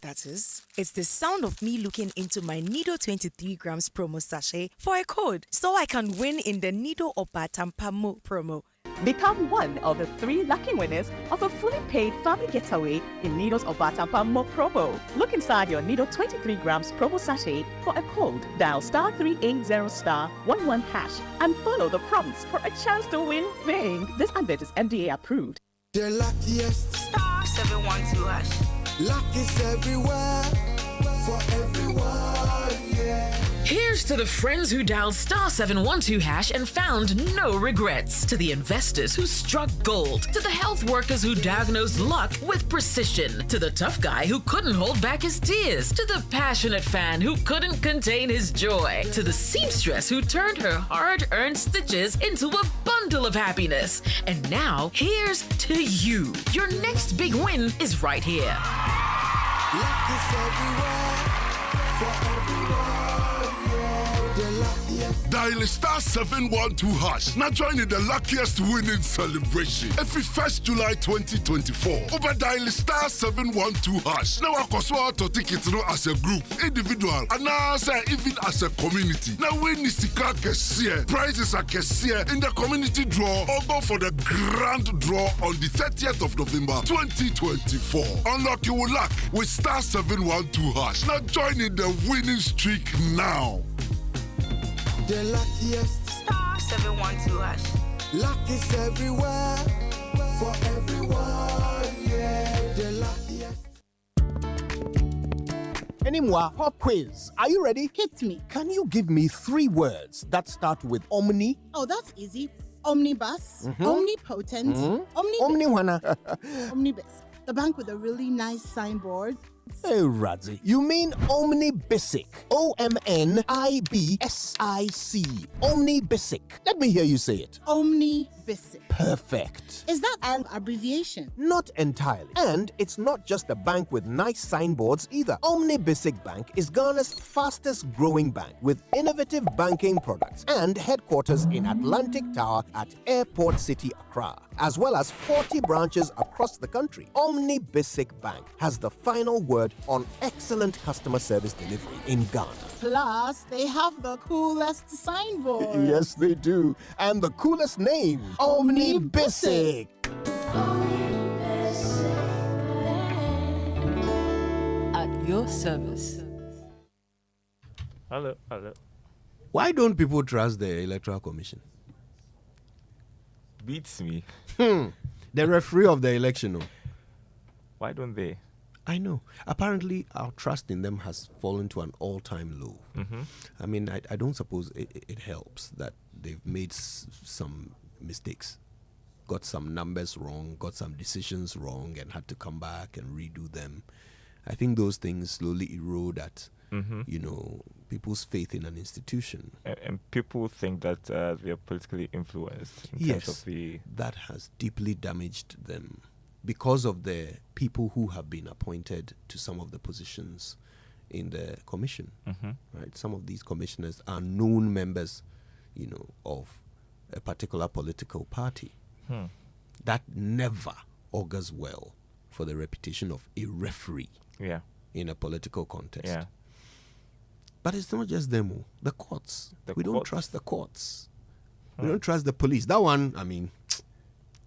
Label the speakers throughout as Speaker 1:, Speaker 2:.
Speaker 1: that is. It's the sound of me looking into my Nido 23 grams promo sachet for a code so I can win in the Nido Obatampamo promo.
Speaker 2: Become one of the 3 lucky winners of a fully paid family getaway in Nido's Obatampamo promo. Look inside your Nido 23 grams promo sachet for a code. Dial *380*11# and follow the prompts for a chance to win big. This advert is FDA approved.
Speaker 3: The luckiest
Speaker 4: *712#.
Speaker 3: luck is everywhere for everyone, yeah.
Speaker 4: Here's to the friends who dialed *712# and found no regrets. To the investors who struck gold. To the health workers who diagnosed luck with precision. To the tough guy who couldn't hold back his tears. To the passionate fan who couldn't contain his joy. To the seamstress who turned her hard-earned stitches into a bundle of happiness. And now, here's to you. Your next big win is right here.
Speaker 3: Luck is everywhere for everyone. The luckiest.
Speaker 5: Dial *712#. Now join in the luckiest winning celebration. Every 1st July 2024. Over dial *712#. Now I to take it through as a group, individual, and now even as a community. Now win Nistika Kessie. Prizes are Kessie in the community draw or go for the grand draw on the 30th of November 2024. Unlock your luck with *712#. Now join in the winning streak now.
Speaker 3: The luckiest.
Speaker 4: *712#.
Speaker 3: Luck is everywhere for everyone, yeah. The luckiest.
Speaker 6: Anymore, pop quiz. Are you ready?
Speaker 7: Hit me.
Speaker 6: Can you give me 3 words that start with omni?
Speaker 7: Oh, that's easy. Omnibus, omnipotent,
Speaker 6: Omniwana.
Speaker 7: omnibus. The bank with a really nice signboard.
Speaker 6: Hey, Radzi. You mean Omnibisic. OMNIBSIC. Omnibisic. Let me hear you say it.
Speaker 7: Omnibisic.
Speaker 6: Perfect.
Speaker 7: Is that an abbreviation?
Speaker 6: Not entirely. And it's not just a bank with nice signboards either. Omnibisic Bank is Ghana's fastest growing bank with innovative banking products and headquarters in Atlantic Tower at Airport City, Accra, as well as 40 branches across the country. Omnibisic Bank has the final word on excellent customer service delivery in Ghana.
Speaker 7: Plus, they have the coolest signboard.
Speaker 6: Yes, they do. And the coolest name, Omnibisic.
Speaker 4: At your service.
Speaker 8: Hello.
Speaker 6: Why don't people trust the Electoral Commission?
Speaker 8: Beats me.
Speaker 6: The referee of the election. Oh.
Speaker 8: Why don't they?
Speaker 6: I know. Apparently, our trust in them has fallen to an all-time low. I mean, I don't suppose it helps that they've made some mistakes, got some numbers wrong, got some decisions wrong, and had to come back and redo them. I think those things slowly erode at, people's faith in an institution.
Speaker 8: And people think that they're politically influenced in terms of the...
Speaker 6: that has deeply damaged them. Because of the people who have been appointed to some of the positions in the commission, right? Some of these commissioners are known members, of a particular political party. That never augurs well for the reputation of a referee in a political contest.
Speaker 8: Yeah.
Speaker 6: But it's not just them, the courts. We don't trust the courts. We don't trust the police. That one, I mean,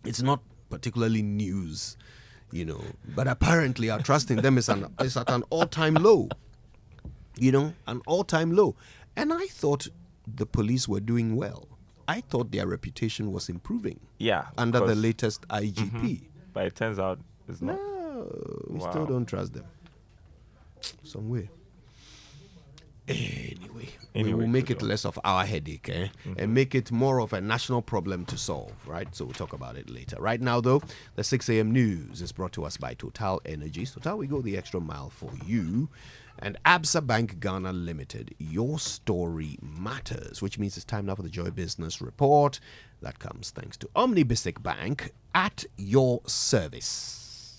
Speaker 6: it's not particularly news, but apparently our trust in them is at an all-time low, an all-time low. And I thought the police were doing well. I thought their reputation was improving under the latest IGP.
Speaker 8: But it turns out it's not.
Speaker 6: No, we still don't trust them. Some way. Anyway, we will make it less of our headache and make it more of a national problem to solve, right? So we'll talk about it later. Right now, though, the 6 a.m. news is brought to us by Total Energies. Total, we go the extra mile for you. And Absa Bank Ghana Limited, your story matters, which means it's time now for the Joy Business Report. That comes thanks to Omnibisic Bank at your service.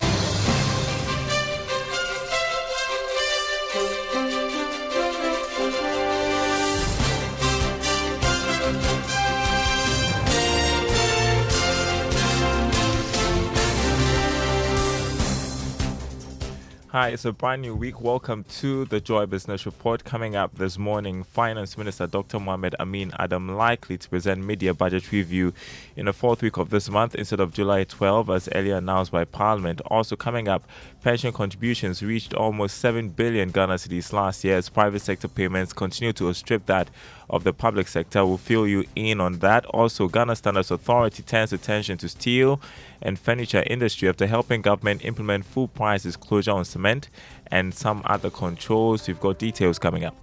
Speaker 8: Hi, it's a brand new week. Welcome to the Joy Business Report. Coming up this morning, Finance Minister Dr. Mohamed Amin Adam likely to present mid-year budget review in the fourth week of this month instead of July 12, as earlier announced by Parliament. Also coming up, pension contributions reached almost 7 billion Ghana cedis last year as private sector payments continue to outstrip that of the public sector. We'll fill you in on that. Also, Ghana Standards Authority turns attention to steel and furniture industry after helping government implement full price disclosure on cement and some other controls. We've got details coming up.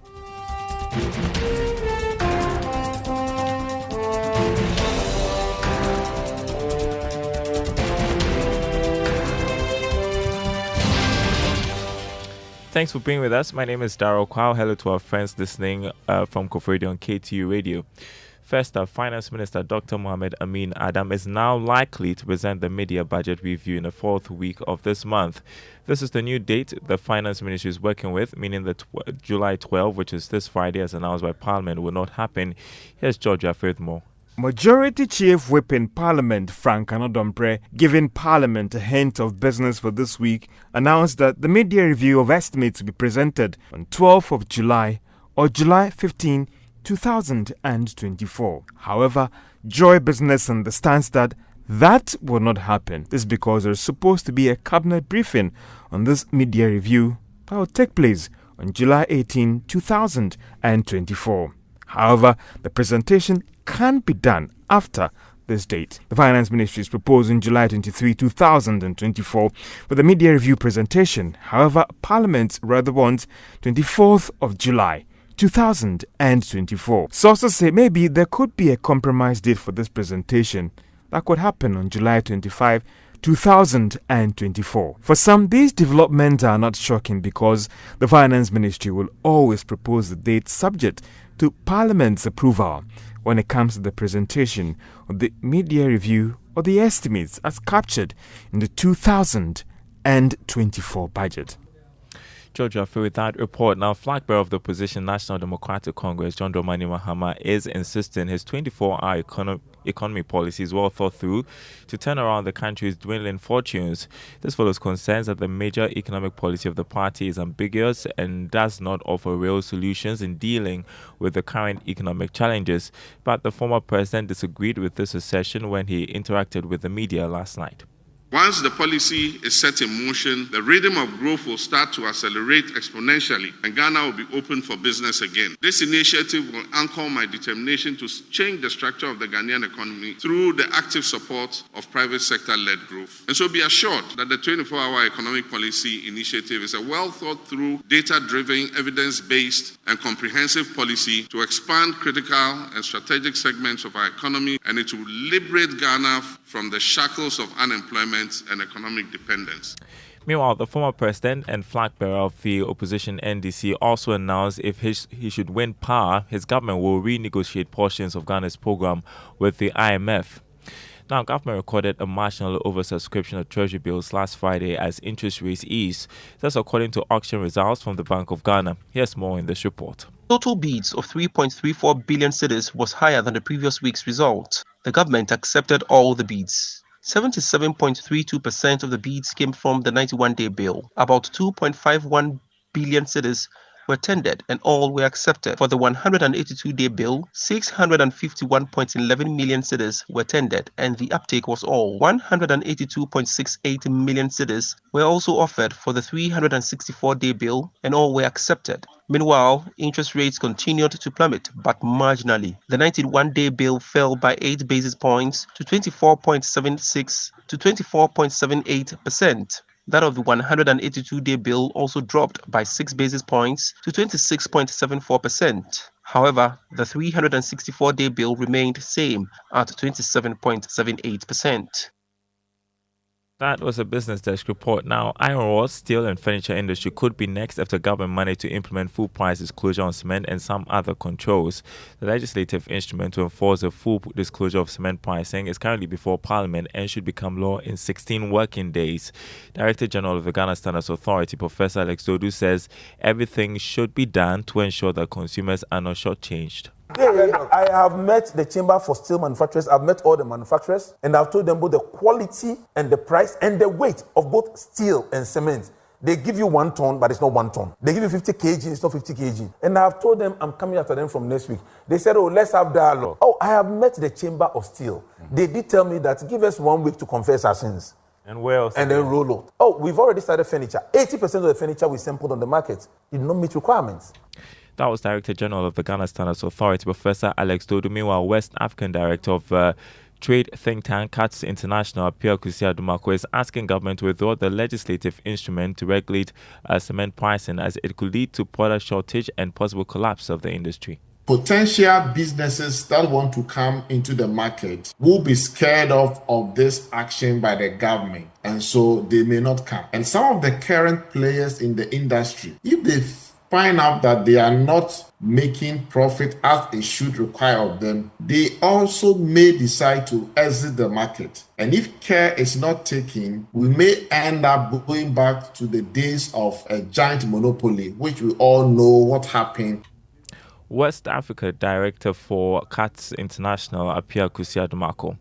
Speaker 8: Thanks for being with us. My name is Daryl Kwao. Hello to our friends listening from Koforidua on KTU Radio. First up, Finance Minister Dr. Mohamed Amin Adam is now likely to present the mid-year budget review in the fourth week of this month. This is the new date the Finance Ministry is working with, meaning that July 12, which is this Friday as announced by Parliament, will not happen. Here's George with more.
Speaker 9: Majority Chief Whip in Parliament, Frank Anodombre, giving Parliament a hint of business for this week, announced that the mid-year review of estimates will be presented on 12th of July or July 15, 2024. However, Joy Business understands that will not happen. This is because there is supposed to be a cabinet briefing on this mid-year review that will take place on July 18, 2024. However, the presentation can be done after this date. The Finance Ministry is proposing July 23, 2024 for the mid-year review presentation. However, Parliament rather wants 24th of July, 2024. Sources say maybe there could be a compromise date for this presentation that could happen on July 25, 2024. For some, these developments are not shocking because the Finance Ministry will always propose the date subject to Parliament's approval when it comes to the presentation of the mid-year review or the estimates as captured in the 2024 budget.
Speaker 8: George, with that report. Now, flag bearer of the opposition National Democratic Congress, John Dramani Mahama, is insisting his 24-hour economy policy is well thought through to turn around the country's dwindling fortunes. This follows concerns that the major economic policy of the party is ambiguous and does not offer real solutions in dealing with the current economic challenges. But the former president disagreed with this assertion when he interacted with the media last night.
Speaker 10: Once the policy is set in motion, the rhythm of growth will start to accelerate exponentially, and Ghana will be open for business again. This initiative will anchor my determination to change the structure of the Ghanaian economy through the active support of private sector-led growth. And so be assured that the 24-hour economic policy initiative is a well-thought-through, data-driven, evidence-based, and comprehensive policy to expand critical and strategic segments of our economy, and it will liberate Ghana from the shackles of unemployment and economic dependence.
Speaker 8: Meanwhile, the former president and flag bearer of the opposition NDC also announced if he should win power, his government will renegotiate portions of Ghana's program with the IMF. Now, government recorded a marginal oversubscription of treasury bills last Friday as interest rates eased. That's according to auction results from the Bank of Ghana. Here's more in this report.
Speaker 11: Total bids of 3.34 billion cedis was higher than the previous week's result. The government accepted all the bids. 77.32% of the bids came from the 91-day bill. About 2.51 billion cedis were tendered and all were accepted. For the 182-day bill, 651.11 million cedis were tendered and the uptake was all. 182.68 million cedis were also offered for the 364-day bill and all were accepted. Meanwhile, interest rates continued to plummet, but marginally. The 91-day bill fell by 8 basis points to 24.76 to 24.78%. That of the 182-day bill also dropped by 6 basis points to 26.74%. However, the 364-day bill remained same at 27.78%.
Speaker 8: That was a Business Desk report. Now, iron ore, steel and furniture industry could be next after government managed to implement full price disclosure on cement and some other controls. The legislative instrument to enforce a full disclosure of cement pricing is currently before Parliament and should become law in 16 working days. Director General of the Ghana Standards Authority, Professor Alex Dodu, says everything should be done to ensure that consumers are not shortchanged.
Speaker 12: I have met the Chamber for Steel Manufacturers, I've met all the manufacturers, and I've told them both the quality and the price and the weight of both steel and cement. They give you 1 ton, but it's not 1 ton. They give you 50 kg, it's not 50 kg. And I've told them I'm coming after them from next week. They said, oh, let's have dialogue. Oh, I have met the Chamber of Steel. They did tell me that give us 1 week to confess our sins.
Speaker 8: And where else?
Speaker 12: And then roll out. Oh, we've already started furniture. 80% of the furniture we sampled on the market did not meet requirements.
Speaker 8: That was Director General of the Ghana Standards Authority, Professor Alex Dodo. Meanwhile, West African Director of Trade think tank CATS International, Pierre Kusia-Dumako, is asking government to withdraw the legislative instrument to regulate cement pricing, as it could lead to product shortage and possible collapse of the industry.
Speaker 13: Potential businesses that want to come into the market will be scared of this action by the government, and so they may not come. And some of the current players in the industry, if they find out that they are not making profit as it should require of them, they also may decide to exit the market. And if care is not taken, we may end up going back to the days of a giant monopoly, which we all know what happened.
Speaker 8: West Africa Director for CATS International, Apia Kusia-Dumako.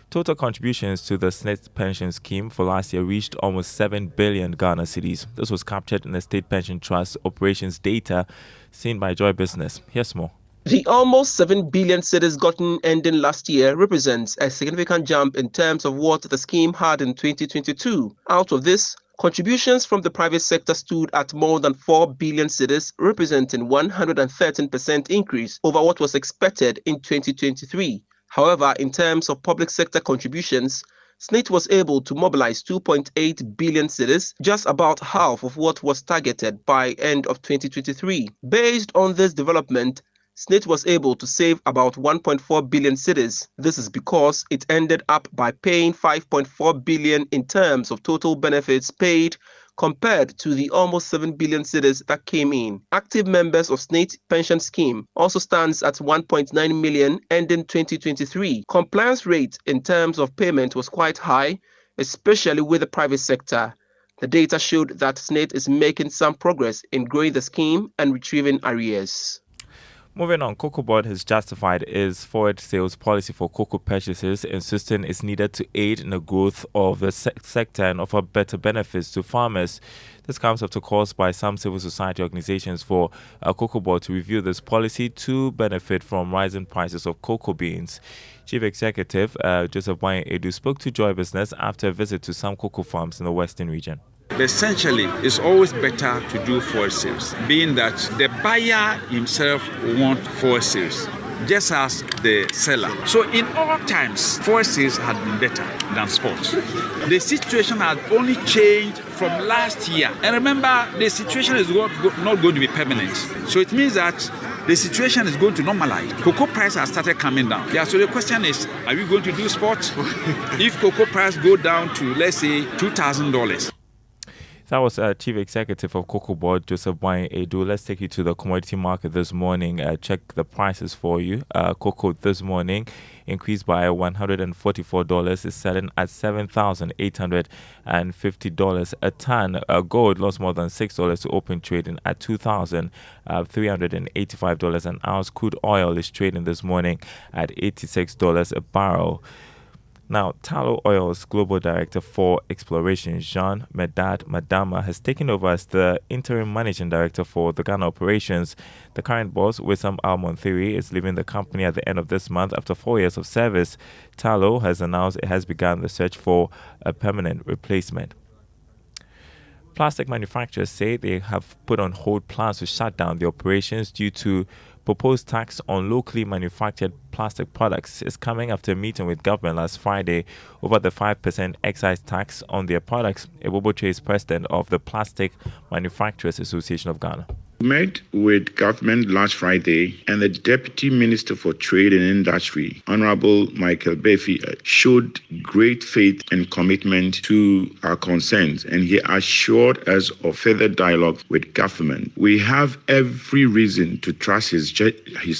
Speaker 8: Total contributions to the SNIT pension scheme for last year reached almost 7 billion Ghana cedis. This was captured in the State Pension Trust operations data seen by Joy Business. Here's more.
Speaker 11: The almost 7 billion cedis gotten ending last year represents a significant jump in terms of what the scheme had in 2022. Out of this, contributions from the private sector stood at more than 4 billion cedis, representing 113% increase over what was expected in 2023. However, in terms of public sector contributions, SNIT was able to mobilize 2.8 billion cedis, just about half of what was targeted by end of 2023. Based on this development, SNIT was able to save about 1.4 billion cedis. This is because it ended up by paying 5.4 billion in terms of total benefits paid, compared to the almost 7 billion cedis that came in. Active members of SNIT pension scheme also stands at 1.9 million ending 2023. Compliance rate in terms of payment was quite high, especially with the private sector. The data showed that SNIT is making some progress in growing the scheme and retrieving arrears.
Speaker 8: Moving on, Cocoa Board has justified its forward sales policy for cocoa purchases, insisting it's needed to aid in the growth of the sector and offer better benefits to farmers. This comes after calls by some civil society organizations for Cocoa Board to review this policy to benefit from rising prices of cocoa beans. Chief Executive Joseph Edu spoke to Joy Business after a visit to some cocoa farms in the Western region.
Speaker 14: But essentially, it's always better to do forward sales, being that the buyer himself wants forward sales, just as the seller. So in all times, forward sales had been better than spot. The situation has only changed from last year. And remember, the situation is not going to be permanent. So it means that the situation is going to normalize. Cocoa price has started coming down. Yeah, so the question is, are we going to do spot? If cocoa price go down to, let's say, $2,000.
Speaker 8: That was Chief Executive of Cocoa Board, Joseph Edu. Let's take you to the commodity market this morning. Check the prices for you. Cocoa this morning increased by $144. It's selling at $7,850 a ton. Gold lost more than $6 to open trading at $2,385 an ounce. Crude oil is trading this morning at $86 a barrel. Now, Tullow Oil's Global Director for Exploration, Jean Medad Madama, has taken over as the interim managing director for the Ghana operations. The current boss, Wissam Al-Monthiri, is leaving the company at the end of this month after 4 years of service. Tullow has announced it has begun the search for a permanent replacement. Plastic manufacturers say they have put on hold plans to shut down the operations due to proposed tax on locally manufactured plastic products. Is coming after a meeting with government last Friday over the 5% excise tax on their products. Eboboche is president of the Plastic Manufacturers Association of Ghana.
Speaker 15: Met with government last Friday, and the Deputy Minister for Trade and Industry, Honorable Michael Befi, showed great faith and commitment to our concerns, and he assured us of further dialogue with government. We have every reason to trust his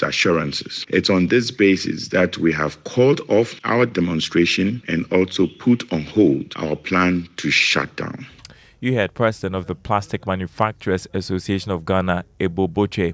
Speaker 15: assurances. It's on this basis that we have called off our demonstration and also put on hold our plan to shut down.
Speaker 8: You heard President of the Plastic Manufacturers Association of Ghana, Eboboche.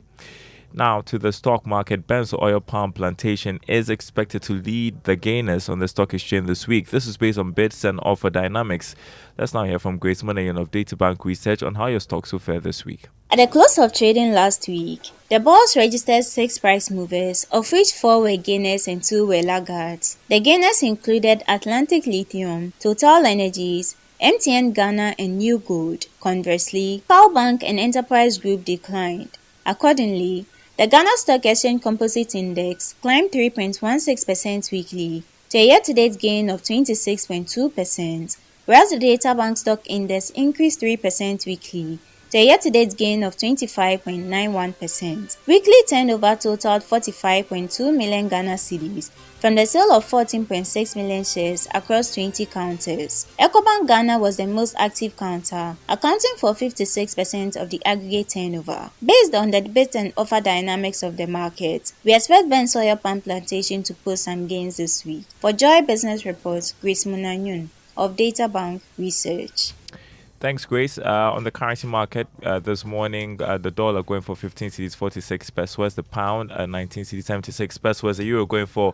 Speaker 8: Now, to the stock market, Benzo Oil Palm Plantation is expected to lead the gainers on the stock exchange this week. This is based on bids and offer dynamics. Let's now hear from Grace Munayan of Databank Research on how your stocks will fare this week.
Speaker 16: At the close of trading last week, the bourse registered 6 price movers, of which 4 were gainers and 2 were laggards. The gainers included Atlantic Lithium, Total Energies, MTN Ghana and New Gold. Conversely, Bank and Enterprise Group declined. Accordingly, the Ghana Stock Exchange Composite Index climbed 3.16% weekly to a year-to-date gain of 26.2%, whereas the Databank Stock Index increased 3% weekly to a year-to-date gain of 25.91%. Weekly turnover totaled 45.2 million Ghana cedis from the sale of 14.6 million shares across 20 counters. Ecobank Ghana was the most active counter, accounting for 56% of the aggregate turnover. Based on the bid and offer dynamics of the market, we expect Benzo Oil Palm Plantation to post some gains this week. For Joy Business Reports, Grace Munanyun of Databank Research.
Speaker 8: Thanks, Grace. On the currency market this morning, the dollar going for 15 cedis 46 pesos, the pound 19 cedis 76 pesos, the euro going for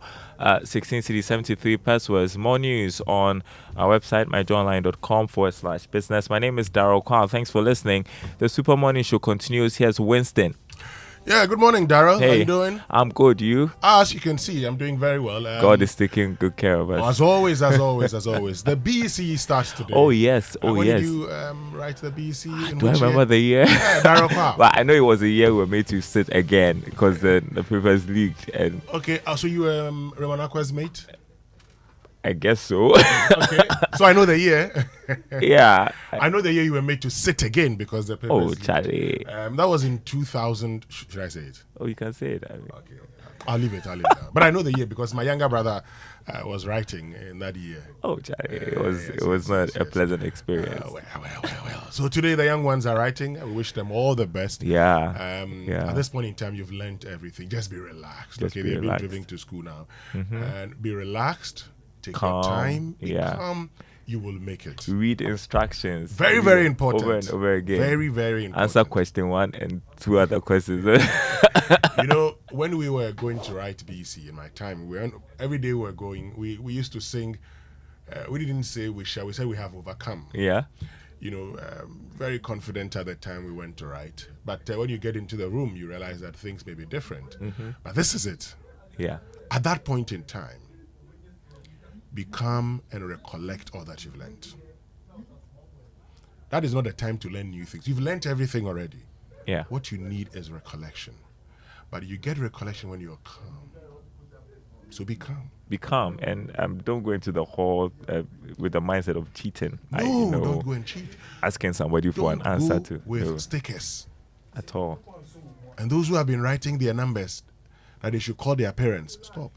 Speaker 8: 16 cedis 73 pesos. More news on our website, myjoyonline.com/business. My name is Daryl Kwan. Thanks for listening. The Super Morning Show continues. Here's Winston.
Speaker 17: Yeah, good morning, Daryl.
Speaker 8: Hey,
Speaker 17: how you doing?
Speaker 8: I'm good. You?
Speaker 17: As you can see, I'm doing very well.
Speaker 8: God is taking good care of us.
Speaker 17: As always, as always, as always. The BEC starts today.
Speaker 8: Oh, yes.
Speaker 17: When did you write the BEC?
Speaker 8: Do I remember the year?
Speaker 17: Yeah, Daryl Kwan.
Speaker 8: But I know it was a year we were made to sit again because the papers leaked. And
Speaker 17: okay, so you were Remanakwa's mate?
Speaker 8: I guess so.
Speaker 17: Okay, so I know the year.
Speaker 8: Yeah.
Speaker 17: I know the year you were made to sit again because the papers leaked.
Speaker 8: Charlie.
Speaker 17: That was in 2000. Should I say it?
Speaker 8: Oh, you can say it.
Speaker 17: Okay. I'll leave it. But I know the year because my younger brother was writing in that year.
Speaker 8: Oh, Charlie. It was not a pleasant experience.
Speaker 17: Well. So today the young ones are writing. We wish them all the best.
Speaker 8: Yeah.
Speaker 17: At this point in time, you've learned everything. Just be relaxed. They've been driving to school now. And be relaxed. Take your time. Be calm. You will make it.
Speaker 8: Read instructions.
Speaker 17: Very, very important.
Speaker 8: Over and over again.
Speaker 17: Very, very important.
Speaker 8: Answer question 1 and 2 other questions.
Speaker 17: You know, when we were going to write BC in my time, every day we were going, we used to sing. We didn't say we shall. We said we have overcome.
Speaker 8: Yeah.
Speaker 17: You know, very confident at the time we went to write. But when you get into the room, you realize that things may be different. But this is it.
Speaker 8: Yeah.
Speaker 17: At that point in time, be calm and recollect all that you've learned. That is not the time to learn new things. You've learned everything already.
Speaker 8: Yeah.
Speaker 17: What you need is recollection. But you get recollection when you're calm. So be calm.
Speaker 8: Be calm and don't go into the hall with the mindset of cheating.
Speaker 17: No, don't go and cheat.
Speaker 8: Asking somebody for an answer to.
Speaker 17: With stickers.
Speaker 8: At all.
Speaker 17: And those who have been writing their numbers that they should call their parents, stop.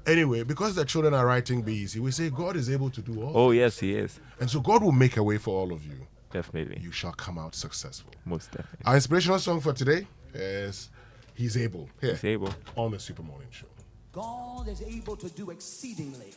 Speaker 17: Anyway, because the children are writing BEC, we say God is able to do all.
Speaker 8: Oh, yes, He is.
Speaker 17: And so God will make a way for all of you.
Speaker 8: Definitely.
Speaker 17: You shall come out successful.
Speaker 8: Most definitely.
Speaker 17: Our inspirational song for today is He's Able. Here,
Speaker 8: He's Able.
Speaker 17: On the Super Morning Show.
Speaker 18: God is able to do exceedingly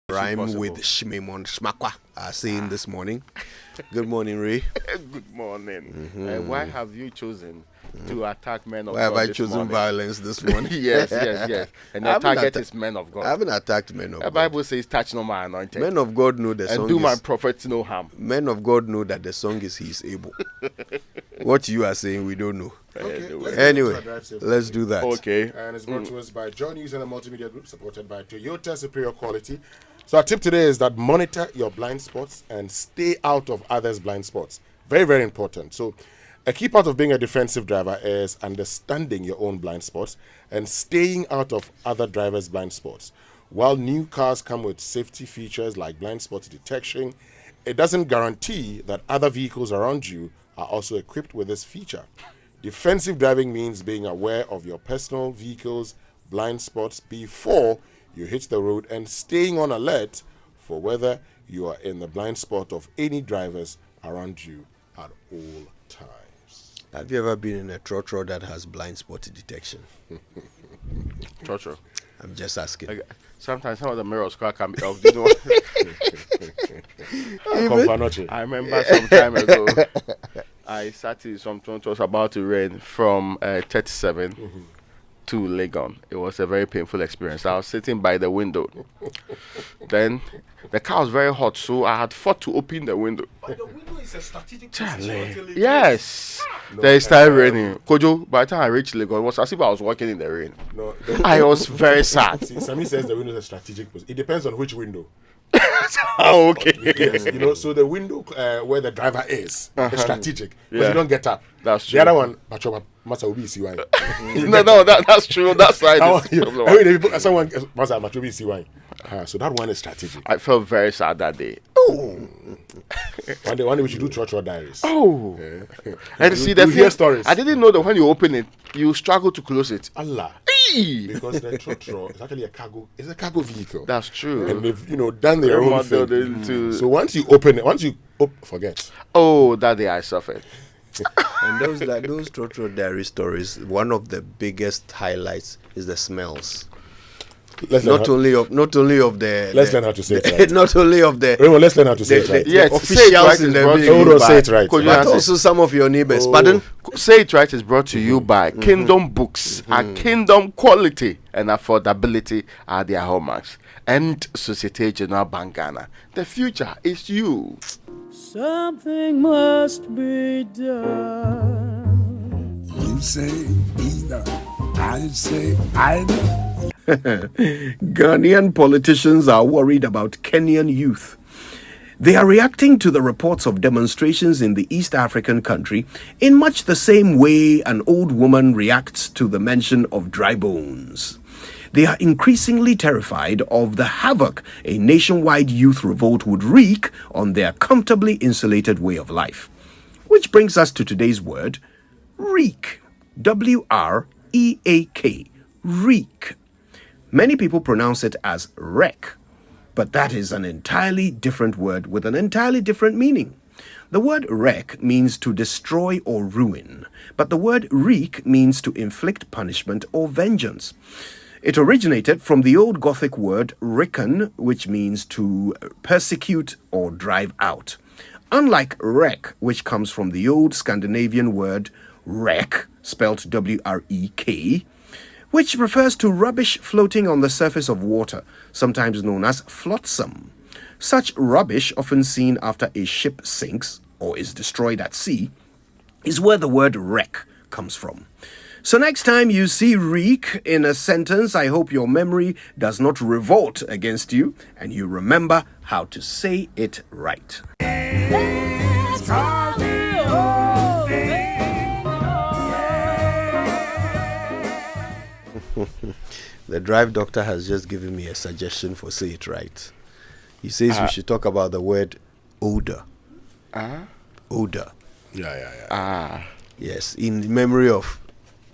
Speaker 6: Rhyme with Shimemon Shmakwa are saying this morning. Good morning, Ray.
Speaker 19: Good morning. Why have you chosen to attack men of God?
Speaker 6: Why have I chosen violence this morning?
Speaker 19: yes. And your target is men of God.
Speaker 6: I haven't attacked men of God.
Speaker 19: The Bible says, touch no man anointed.
Speaker 6: Men of God know the song.
Speaker 19: And do my prophets no harm.
Speaker 6: Men of God know that the song is He is able. What you are saying, we don't know.
Speaker 17: Okay,
Speaker 6: anyway, let's do that.
Speaker 19: Okay.
Speaker 17: And it's brought to us by John News and a Multimedia Group, supported by Toyota Superior Quality. So our tip today is that monitor your blind spots and stay out of others' blind spots. Very, very important. So a key part of being a defensive driver is understanding your own blind spots and staying out of other drivers' blind spots. While new cars come with safety features like blind spot detection, it doesn't guarantee that other vehicles around you are also equipped with this feature. Defensive driving means being aware of your personal vehicle's blind spots before you hit the road and staying on alert for whether you are in the blind spot of any drivers around you at all times.
Speaker 6: Have you ever been in a trotro that has blind spot detection?
Speaker 19: Trotro?
Speaker 6: I'm just asking.
Speaker 19: Okay. Sometimes some of the mirrors can be off. I remember some time ago, I sat in some trotros about to rain from 37 to Legon. It was a very painful experience. I was sitting by the window. Then the car was very hot, so I had fought to open the window.
Speaker 17: But the window is a strategic position.
Speaker 19: Yes. Then it started raining. Kojo, by the time I reached Legon, it was as if I was walking in the rain.
Speaker 17: No,
Speaker 19: I was very sad.
Speaker 17: See, Sammy says the window is a strategic position. It depends on which window.
Speaker 19: Oh, okay.
Speaker 17: Yes, so the window where the driver is strategic, because you don't get up.
Speaker 19: That's true.
Speaker 17: The other one, Masa will be CY.
Speaker 19: No, that's true. That's right.
Speaker 17: Someone Masa Machobi CY. So that one is strategic.
Speaker 19: I felt very sad that day.
Speaker 17: One day we should do Trotro Diaries.
Speaker 19: And see the
Speaker 17: hear stories.
Speaker 19: I didn't know that when you open it, you struggle to close it.
Speaker 17: Allah. Because the Trotro is actually a cargo vehicle.
Speaker 19: That's true.
Speaker 17: And they've done their own thing. So once you open it, forget.
Speaker 19: Oh, that day I suffered.
Speaker 6: And those Trotro Diary stories, one of the biggest highlights is the smells. Not only of the.
Speaker 17: Let's learn how to say it right.
Speaker 6: Not only of the.
Speaker 17: Let's learn how to say it right.
Speaker 19: Yes,
Speaker 6: officials in the vehicle.
Speaker 17: Say it right.
Speaker 6: But also some of your neighbors. Pardon?
Speaker 19: Say it right is brought to you by Kingdom Books. And Kingdom quality and affordability are their hallmarks. And Societe Generale Bank Ghana. The future is you.
Speaker 18: Something must be done.
Speaker 3: You say either. I say either.
Speaker 6: Ghanaian politicians are worried about Kenyan youth. They are reacting to the reports of demonstrations in the East African country in much the same way an old woman reacts to the mention of dry bones. They are increasingly terrified of the havoc a nationwide youth revolt would wreak on their comfortably insulated way of life. Which brings us to today's word, wreak. W-R-E-A-K. Wreak. Many people pronounce it as wreck, but that is an entirely different word with an entirely different meaning. The word wreck means to destroy or ruin, but the word wreak means to inflict punishment or vengeance. It originated from the Old Gothic word ricken, which means to persecute or drive out. Unlike wreck, which comes from the Old Scandinavian word wreck, spelled W-R-E-K, which refers to rubbish floating on the surface of water, sometimes known as flotsam. Such rubbish, often seen after a ship sinks or is destroyed at sea, is where the word wreck comes from. So next time you see reek in a sentence, I hope your memory does not revolt against you and you remember how to say it right. The drive doctor has just given me a suggestion for say it right. He says we should talk about the word odor. Odor.
Speaker 17: Yeah.
Speaker 6: Yes, in memory of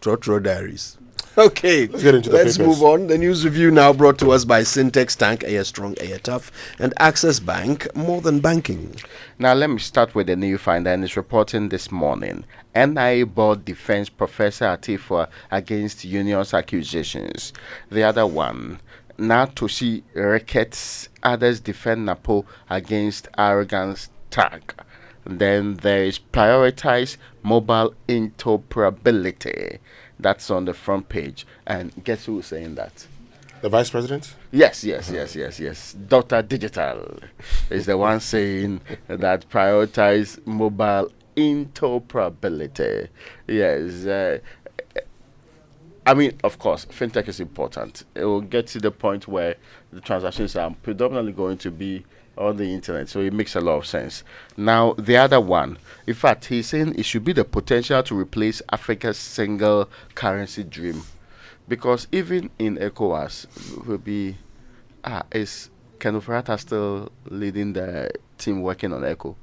Speaker 6: Trotro Diaries. Okay,
Speaker 17: let's get into the papers.
Speaker 6: Move on. The news review now brought to us by Syntex Tank, Air Strong, Air Tough, and Access Bank, more than banking.
Speaker 19: Now let me start with the new finder, and it's reporting this morning. NIA Board defends Professor Atifua against union's accusations. The other one, Now Toshi Ricketts, others defend Napo against arrogance tag. Then there is prioritize mobile interoperability. That's on the front page. And guess who's saying that?
Speaker 17: The Vice President?
Speaker 19: Yes. Dr. Digital is the one saying that prioritize mobile interoperability. Yes. I mean, of course, fintech is important. It will get to the point where the transactions are predominantly going to be on the internet, so it makes a lot of sense. Now, the other one, in fact, he's saying it should be the potential to replace Africa's single currency dream. Because even in ECOWAS, will be, is Ken Ofori-Atta still leading the team working on ECO?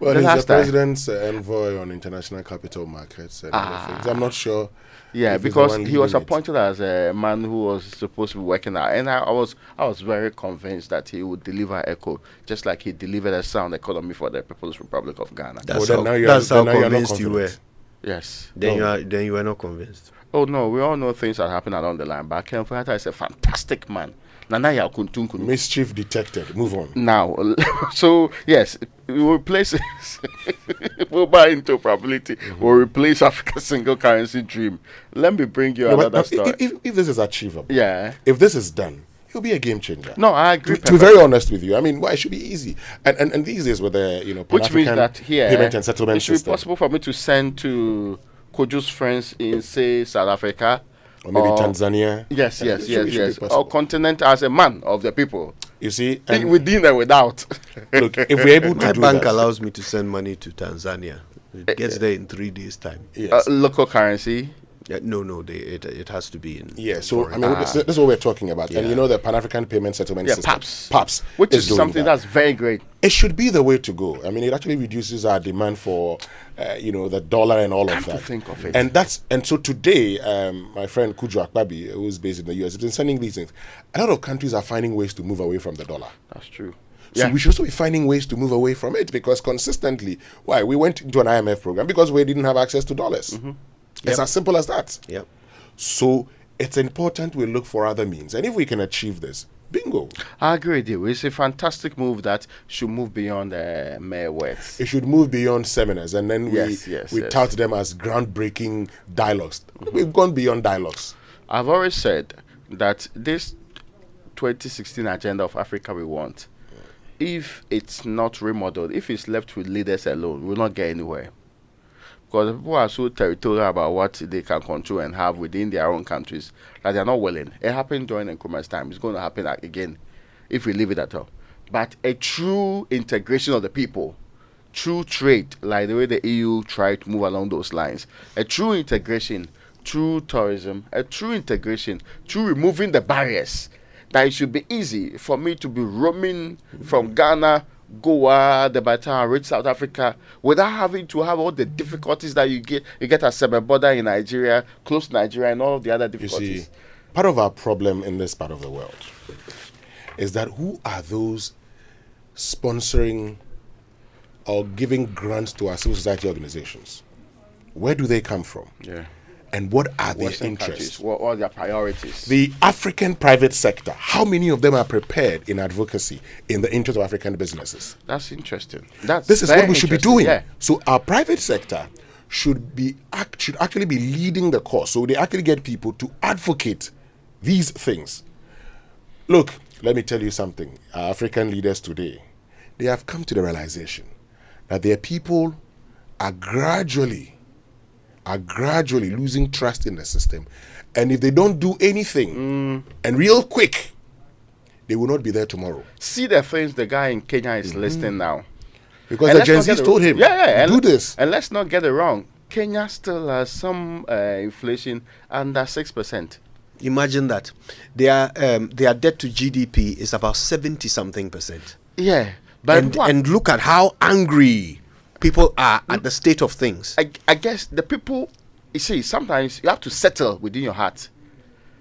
Speaker 17: Well, he's the president's envoy on international capital markets and other things. I'm not sure.
Speaker 19: Yeah, because he was appointed as a man who was supposed to be working out, and I was very convinced that he would deliver ECO, just like he delivered a sound economy for the People's Republic of Ghana.
Speaker 6: That's how convinced you were.
Speaker 19: Yes.
Speaker 6: Then you were not convinced.
Speaker 19: Oh no, we all know things that happen along the line, but Ken Ofori-Atta is a fantastic man.
Speaker 17: Mischief detected. Move on.
Speaker 19: Now, so yes, we will replace mobile interoperability. We'll replace Africa's single currency dream. Let me bring you another story.
Speaker 17: If this is achievable,
Speaker 19: yeah.
Speaker 17: If this is done, it'll be a game changer.
Speaker 19: No, I agree.
Speaker 17: To be very honest with you, I mean, why it should be easy. And these days with the
Speaker 19: which means that here
Speaker 17: payment and settlement
Speaker 19: it should
Speaker 17: system,
Speaker 19: be possible for me to send to Koju's friends in say South Africa.
Speaker 17: Or maybe Tanzania.
Speaker 19: Yes. Or continent as a man of the people.
Speaker 17: You see?
Speaker 19: Within and without.
Speaker 17: Look, if we're able to
Speaker 6: My
Speaker 17: do
Speaker 6: bank
Speaker 17: that,
Speaker 6: allows me to send money to Tanzania. It gets there in 3 days' time.
Speaker 17: Yes.
Speaker 19: Local currency?
Speaker 6: No, it has to be in.
Speaker 17: Yeah, so I mean, this is what we're talking about.
Speaker 6: Yeah.
Speaker 17: And the Pan-African Payment Settlement System.
Speaker 19: PAPS. Which is something that's very great.
Speaker 17: It should be the way to go. I mean, it actually reduces our demand for, the dollar and all of that.
Speaker 19: To think of it.
Speaker 17: And so today, my friend Kujo Akpabi, who is based in the US, has been sending these things. A lot of countries are finding ways to move away from the dollar.
Speaker 19: That's true.
Speaker 17: So we should also be finding ways to move away from it, because consistently, we went into an IMF program because we didn't have access to dollars.
Speaker 19: Mm-hmm.
Speaker 17: It's as simple as that.
Speaker 6: Yep.
Speaker 17: So it's important we look for other means. And if we can achieve this, bingo.
Speaker 19: I agree with you. It's a fantastic move that should move beyond mere words.
Speaker 17: It should move beyond seminars. And then we tout them as groundbreaking dialogues. We've gone beyond dialogues.
Speaker 19: I've always said that this 2016 agenda of Africa we want, if it's not remodeled, if it's left with leaders alone, we'll not get anywhere. Because people are so territorial about what they can control and have within their own countries that they are not willing. It happened during Nkrumah's time. It's going to happen again if we leave it at all. But a true integration of the people, true trade, like the way the EU tried to move along those lines, a true integration, true tourism, a true integration, true removing the barriers, that it should be easy for me to be roaming from Ghana, Goa, the Baton, reach South Africa without having to have all the difficulties that you get at Sebe border in Nigeria, close to Nigeria, and all of the other difficulties.
Speaker 17: You see, part of our problem in this part of the world is that who are those sponsoring or giving grants to our civil society organizations? Where do they come from?
Speaker 19: Yeah.
Speaker 17: And what are their
Speaker 19: Western
Speaker 17: interests?
Speaker 19: countries, what are their priorities?
Speaker 17: The African private sector, how many of them are prepared in advocacy in the interest of African businesses?
Speaker 19: That's interesting.
Speaker 17: This is what we should be doing.
Speaker 19: Yeah.
Speaker 17: So our private sector should actually be leading the cause. So they actually get people to advocate these things. Look, let me tell you something. Our African leaders today, they have come to the realization that their people are gradually losing trust in the system. And if they don't do anything, and real quick, they will not be there tomorrow.
Speaker 19: See the things the guy in Kenya is listing now.
Speaker 17: Because the Gen Zs told him, do this.
Speaker 19: And let's not get it wrong. Kenya still has some inflation under 6%.
Speaker 6: Imagine that. Their debt to GDP is about 70-something%.
Speaker 19: Yeah.
Speaker 6: And look at how angry people are at the state of things.
Speaker 19: I guess the people, you see, sometimes you have to settle within your heart.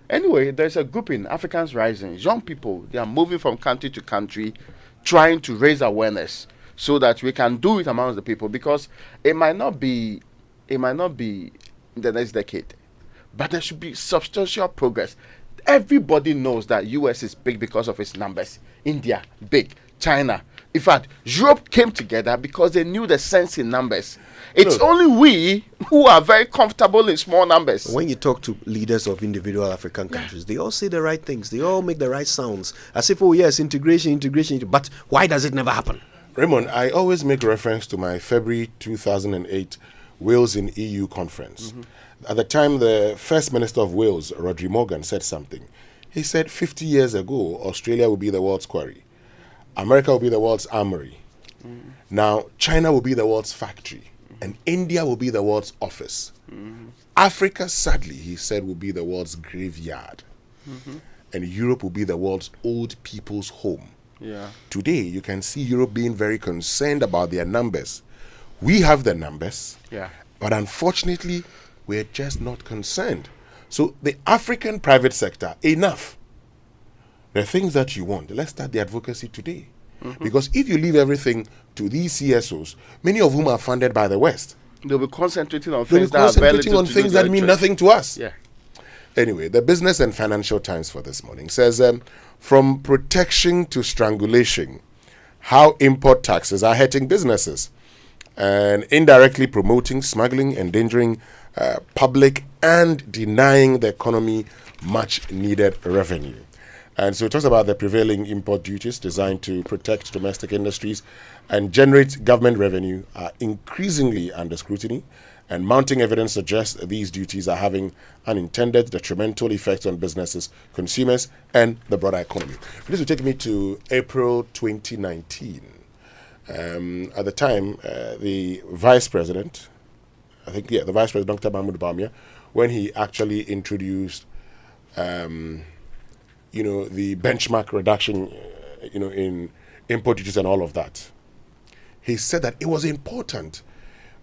Speaker 19: Anyway, there's a group in Africans Rising, young people, they are moving from country to country, trying to raise awareness so that we can do it amongst the people, because it might not be in the next decade, but there should be substantial progress. Everybody knows that US is big because of its numbers. India, big. China. In fact, Europe came together because they knew the sense in numbers. It's only we who are very comfortable in small numbers.
Speaker 6: When you talk to leaders of individual African countries, they all say the right things. They all make the right sounds. As if, oh yes, integration. But why does it never happen?
Speaker 17: Raymond, I always make reference to my February 2008 Wales in EU conference. At the time, the First Minister of Wales, Rodri Morgan, said something. He said 50 years ago, Australia will be the world's quarry. America will be the world's armory. Now, China will be the world's factory. And India will be the world's office. Africa, sadly, he said, will be the world's graveyard. And Europe will be the world's old people's home.
Speaker 19: Yeah.
Speaker 17: Today, you can see Europe being very concerned about their numbers. We have the numbers, but unfortunately, we're just not concerned. So the African private sector, enough. The things that you want, let's start the advocacy today. Because if you leave everything to these CSOs, many of whom are funded by the West,
Speaker 19: they'll be concentrating on
Speaker 17: they'll
Speaker 19: things
Speaker 17: be concentrating on things that mean nothing to us.
Speaker 19: Yeah.
Speaker 17: Anyway, the Business and Financial Times for this morning says, from protection to strangulation, how import taxes are hurting businesses and indirectly promoting smuggling, endangering public, and denying the economy much needed revenue. And so it talks about the prevailing import duties designed to protect domestic industries and generate government revenue are increasingly under scrutiny, and mounting evidence suggests that these duties are having unintended detrimental effects on businesses, consumers, and the broader economy. This will take me to April 2019. At the time, the Vice President, the Vice President, Dr. Mahmoud Bawumia, when he actually introduced the benchmark reduction, in import duties and all of that. He said that it was important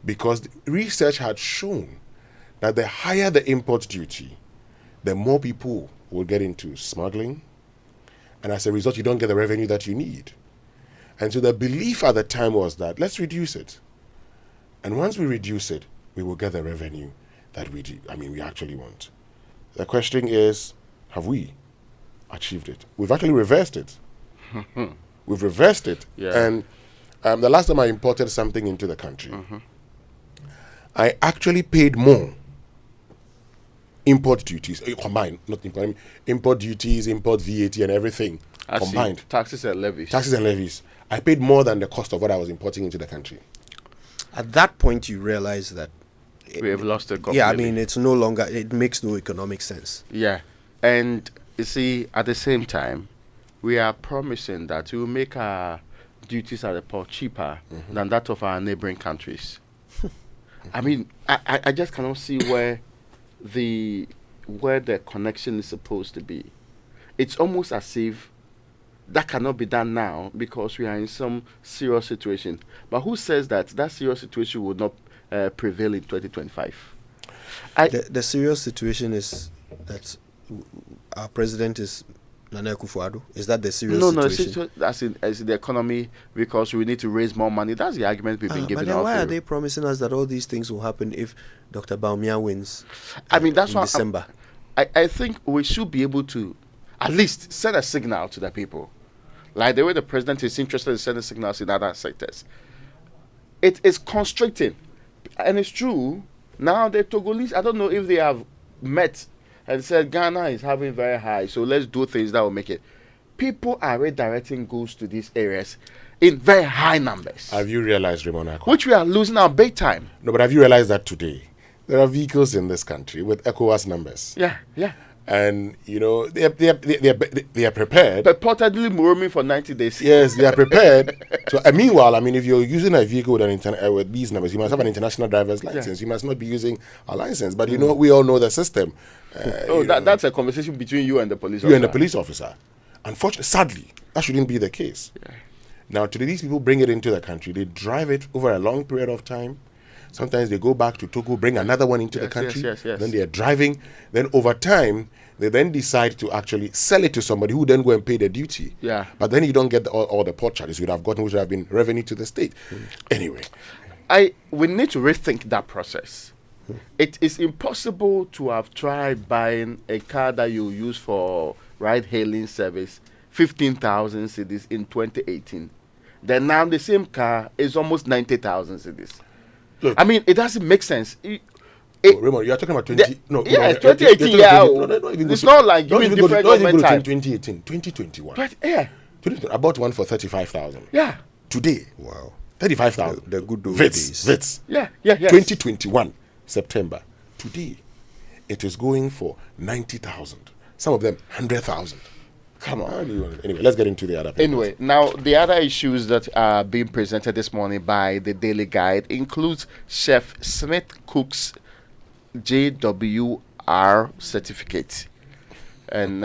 Speaker 17: because research had shown that the higher the import duty, the more people will get into smuggling, and as a result, you don't get the revenue that you need. And so the belief at the time was that let's reduce it, and once we reduce it, we will get the revenue that we actually want. The question is, have we achieved it? We've actually reversed it. We've reversed it.
Speaker 19: Yeah.
Speaker 17: And the last time I imported something into the country, I actually paid more import duties, combined, not import, import duties, import VAT and everything combined.
Speaker 19: Taxes and levies.
Speaker 17: Taxes and levies. I paid more than the cost of what I was importing into the country.
Speaker 6: At that point, you realize that
Speaker 19: we have lost it completely.
Speaker 6: Yeah, it's no longer, it makes no economic sense.
Speaker 19: Yeah. And you see, at the same time, we are promising that we will make our duties at the port cheaper than that of our neighboring countries. I just cannot see where the connection is supposed to be. It's almost as if that cannot be done now because we are in some serious situation. But who says that serious situation will not prevail in 2025?
Speaker 6: The serious situation is that our president is Nana Akufo-Addo. Is that the serious situation?
Speaker 19: No, as in the economy, because we need to raise more money. That's the argument we've been giving.
Speaker 6: But then why are they promising us that all these things will happen if Dr. Bawumia wins
Speaker 19: that's
Speaker 6: in
Speaker 19: why
Speaker 6: December?
Speaker 19: I think we should be able to at least send a signal to the people. Like the way the president is interested in sending signals in other sectors. It is constricting. And it's true. Now the Togolese, I don't know if they have met and said Ghana is having very high, so let's do things that will make it. People are redirecting goods to these areas in very high numbers.
Speaker 17: Have you realized, Raymond Akwa?
Speaker 19: Which we are losing our big time.
Speaker 17: No, but have you realized that today there are vehicles in this country with ECOWAS numbers?
Speaker 19: Yeah.
Speaker 17: And they are prepared.
Speaker 19: Purportedly roaming for 90 days.
Speaker 17: Yes, they are prepared. So meanwhile, if you're using a vehicle with these numbers, you must have an international driver's license. You must not be using a license. But we all know the system.
Speaker 19: That's a conversation between you and the police officer.
Speaker 17: You and the police officer. Unfortunately, sadly, that shouldn't be the case.
Speaker 19: Yeah.
Speaker 17: Now, today, these people bring it into the country. They drive it over a long period of time. Sometimes they go back to Togo, bring another one into the country.
Speaker 19: Yes.
Speaker 17: Then they are driving. Then over time, they then decide to actually sell it to somebody who then go and pay the duty.
Speaker 19: Yeah.
Speaker 17: But then you don't get all the port charges you would have gotten, which would have been revenue to the state. Anyway.
Speaker 19: We need to rethink that process. It is impossible to have tried buying a car that you use for ride-hailing service, 15,000 cedis in 2018. Then now the same car is almost 90,000 cedis.
Speaker 17: Look,
Speaker 19: I mean, it doesn't make sense.
Speaker 17: Raymond, you're talking about 20.
Speaker 19: Yeah, 2018. It's not like you in different government time.
Speaker 17: 2018, 2021.
Speaker 19: Yeah.
Speaker 17: I bought one for 35,000.
Speaker 19: Yeah.
Speaker 17: Today.
Speaker 6: Wow.
Speaker 17: 35,000.
Speaker 6: The good old
Speaker 17: Vits.
Speaker 6: days.
Speaker 19: Yeah.
Speaker 17: 2021, September. Today, it is going for 90,000. Some of them, 100,000. Come on. Anyway, let's get into the other papers.
Speaker 19: Anyway, now the other issues that are being presented this morning by the Daily Guide includes Chef Smith Cook's JWR certificate. And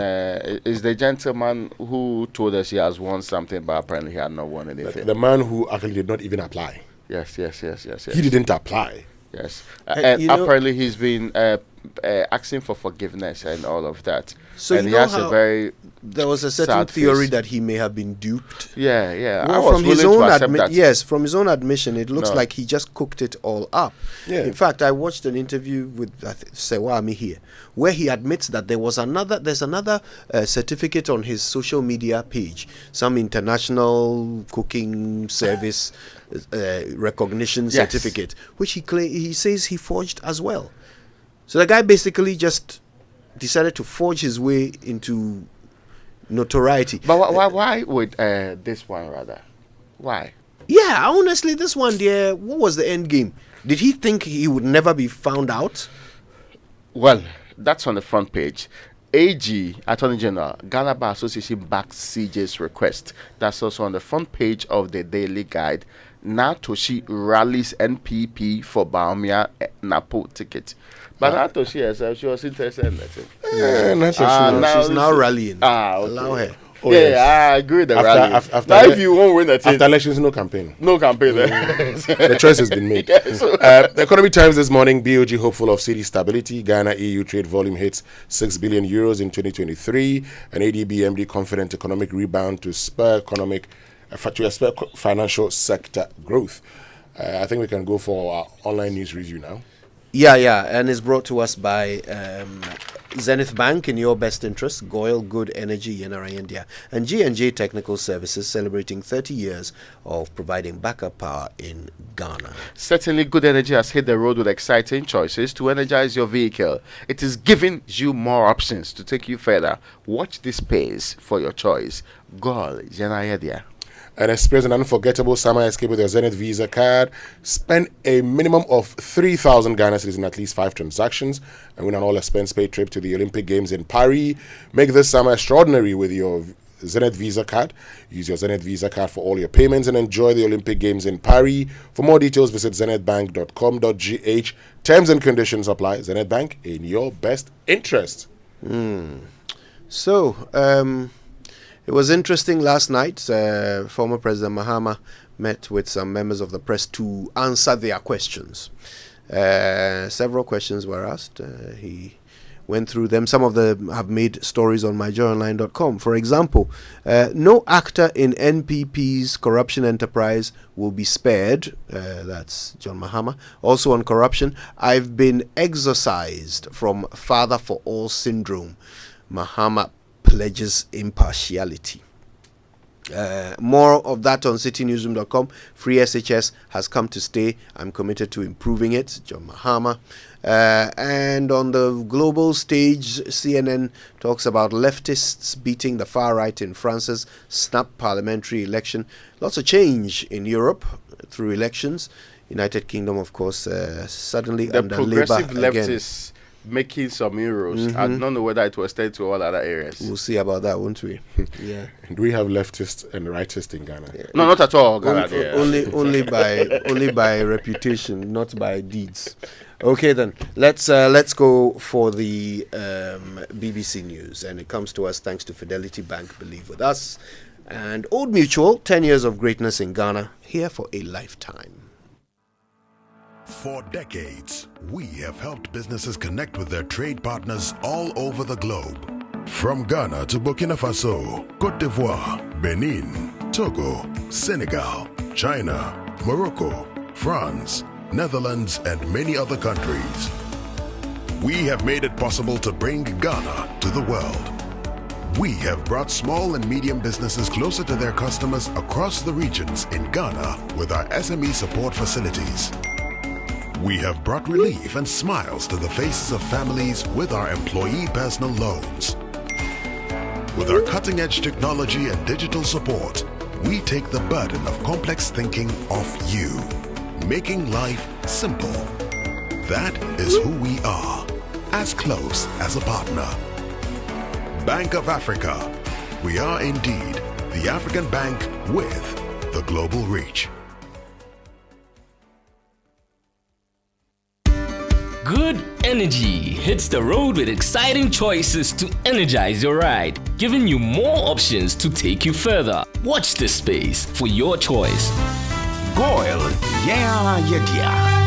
Speaker 19: is the gentleman who told us he has won something, but apparently he had not won anything.
Speaker 17: The man who actually did not even apply.
Speaker 19: Yes.
Speaker 17: He didn't apply.
Speaker 19: Yes. And apparently he's been asking for forgiveness and all of that.
Speaker 6: So
Speaker 19: and he has a very
Speaker 6: there was a certain theory that he may have been duped.
Speaker 19: Yeah.
Speaker 6: Well,
Speaker 19: I was willing to accept that.
Speaker 6: Yes, from his own admission, it looks like he just cooked it all up.
Speaker 17: Yeah.
Speaker 6: In fact, I watched an interview with Sewami here, where he admits that there's another certificate on his social media page, some international cooking service recognition certificate, which he says he forged as well. So the guy basically just decided to forge his way into notoriety.
Speaker 19: But why would this one rather? Why?
Speaker 6: Yeah, honestly, this one there, what was the end game? Did he think he would never be found out?
Speaker 19: Well, that's on the front page. AG, Attorney General, Ghana Bar Association backs CJ's request. That's also on the front page of the Daily Guide. Natoshi rallies NPP for Baumia Napo ticket. But Natoshi herself, she was interested in that.
Speaker 6: She's now rallying.
Speaker 19: Okay.
Speaker 6: Allow her.
Speaker 17: Oh, yes.
Speaker 19: I agree with the rally.
Speaker 17: After
Speaker 19: if you won't win that,
Speaker 17: after elections, no campaign.
Speaker 19: No campaign.
Speaker 17: The choice has been made. The Economic Times this morning: BOG hopeful of cedi stability. Ghana EU trade volume hits 6 billion euros in 2023. And ADB MD confident economic rebound to spur financial sector growth. I think we can go for our online news review now.
Speaker 6: Yeah, and it's brought to us by Zenith Bank in your best interest, Goyle Good Energy Yenara India, and G&J Technical Services celebrating 30 years of providing backup power in Ghana.
Speaker 19: Certainly, Good Energy has hit the road with exciting choices to energize your vehicle. It is giving you more options to take you further. Watch this space for your choice. Goyle Yenara India.
Speaker 17: And experience an unforgettable summer escape with your Zenith Visa card. Spend a minimum of 3,000 Ghana cedis in at least 5 transactions and win an all-expense-paid trip to the Olympic Games in Paris. Make this summer extraordinary with your Zenith Visa card. Use your Zenith Visa card for all your payments and enjoy the Olympic Games in Paris. For more details, visit zenithbank.com.gh. Terms and conditions apply. Zenith Bank, in your best interest.
Speaker 6: So, it was interesting last night. Former President Mahama met with some members of the press to answer their questions. Several questions were asked. He went through them. Some of them have made stories on myjoyonline.com. For example, no actor in NPP's corruption enterprise will be spared. That's John Mahama. Also on corruption, I've been exorcised from Father for All syndrome. Mahama pledges impartiality. More of that on citynewsroom.com. Free SHS has come to stay. I'm committed to improving it. John Mahama. And on the global stage, CNN talks about leftists beating the far right in France's snap parliamentary election. Lots of change in Europe through elections. United Kingdom, of course, suddenly
Speaker 19: the
Speaker 6: under
Speaker 19: progressive
Speaker 6: Labour again.
Speaker 19: leftists making some euros. I don't know whether it will extend to all other areas.
Speaker 6: We'll see about that, won't we? Yeah.
Speaker 17: Do we have leftists and rightists in Ghana?
Speaker 6: Yeah.
Speaker 19: No, not at all.
Speaker 6: Only by reputation, not by deeds. Okay, then let's go for the BBC News, and it comes to us thanks to Fidelity Bank. Believe with us, and Old Mutual. 10 years of greatness in Ghana, here for a lifetime.
Speaker 20: For decades, we have helped businesses connect with their trade partners all over the globe. From Ghana to Burkina Faso, Côte d'Ivoire, Benin, Togo, Senegal, China, Morocco, France, Netherlands, and many other countries. We have made it possible to bring Ghana to the world. We have brought small and medium businesses closer to their customers across the regions in Ghana with our SME support facilities. We have brought relief and smiles to the faces of families with our employee personal loans. With our cutting-edge technology and digital support, we take the burden of complex thinking off you, making life simple. That is who we are, as close as a partner. Bank of Africa. We are indeed the African bank with the global reach.
Speaker 21: Good energy hits the road with exciting choices to energize your ride, giving you more options to take you further. Watch this space for your choice.
Speaker 22: Goil, yeah, yeah, yeah.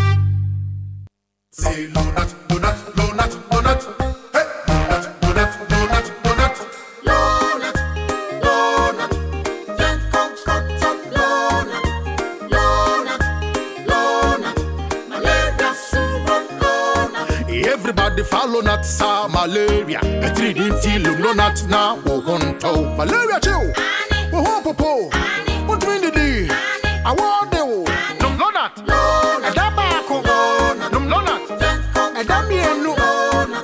Speaker 5: Say donut, donut, donut, donut. Hey, donut, donut, donut, donut. Donut, donut. Then come cut up donut, donut, donut. Malaria super donut. Everybody follow not sa malaria. A 3D till no not now. Oh, to malaria chill. Oh, popo. What mean the day? I want the no donut. A dabako. Num donut. A damien no.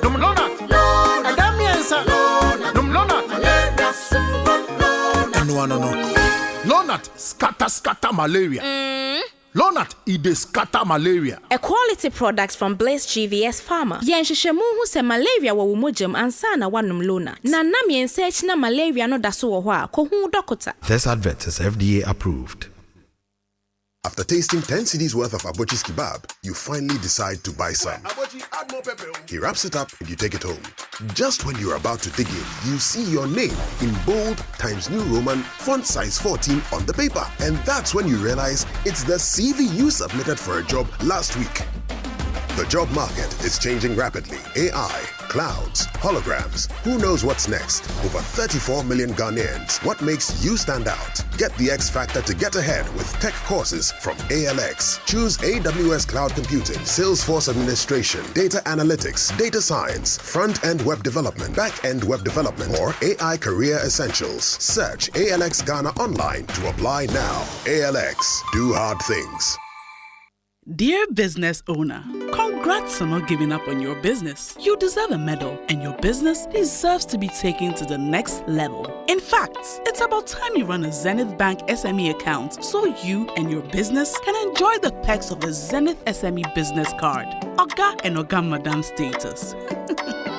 Speaker 5: Num donut. A damien sa. Num donut. Malaria super donut. No. Donut scatter malaria. Lonat, it is scatter malaria.
Speaker 1: A quality product from Blaze GVS Pharma. Yenshishemu hu se malaria wa umojam ansana wanum lona. Na nam yensearch na malaria no daso wo hwa ko hu dokota.
Speaker 23: This advert is FDA approved.
Speaker 20: After tasting 10 cedis worth of Abochi's kebab, you finally decide to buy some.
Speaker 5: Abochi, add more pepper.
Speaker 20: He wraps it up and you take it home. Just when you're about to dig in, you see your name in bold Times New Roman font size 14 on the paper. And that's when you realize it's the CV you submitted for a job last week. The job market is changing rapidly. AI, clouds, holograms. Who knows what's next? Over 34 million Ghanaians. What makes you stand out? Get the X Factor to get ahead with tech courses from ALX. Choose AWS Cloud Computing, Salesforce Administration, Data Analytics, Data Science, Front-End Web Development, Back-End Web Development, or AI Career Essentials. Search ALX Ghana online to apply now. ALX. Do hard things.
Speaker 24: Dear business owner, congrats on not giving up on your business. You deserve a medal, and your business deserves to be taken to the next level. In fact, it's about time you run a Zenith Bank SME account so you and your business can enjoy the perks of the Zenith SME Business Card. Oga and Oga Madam status.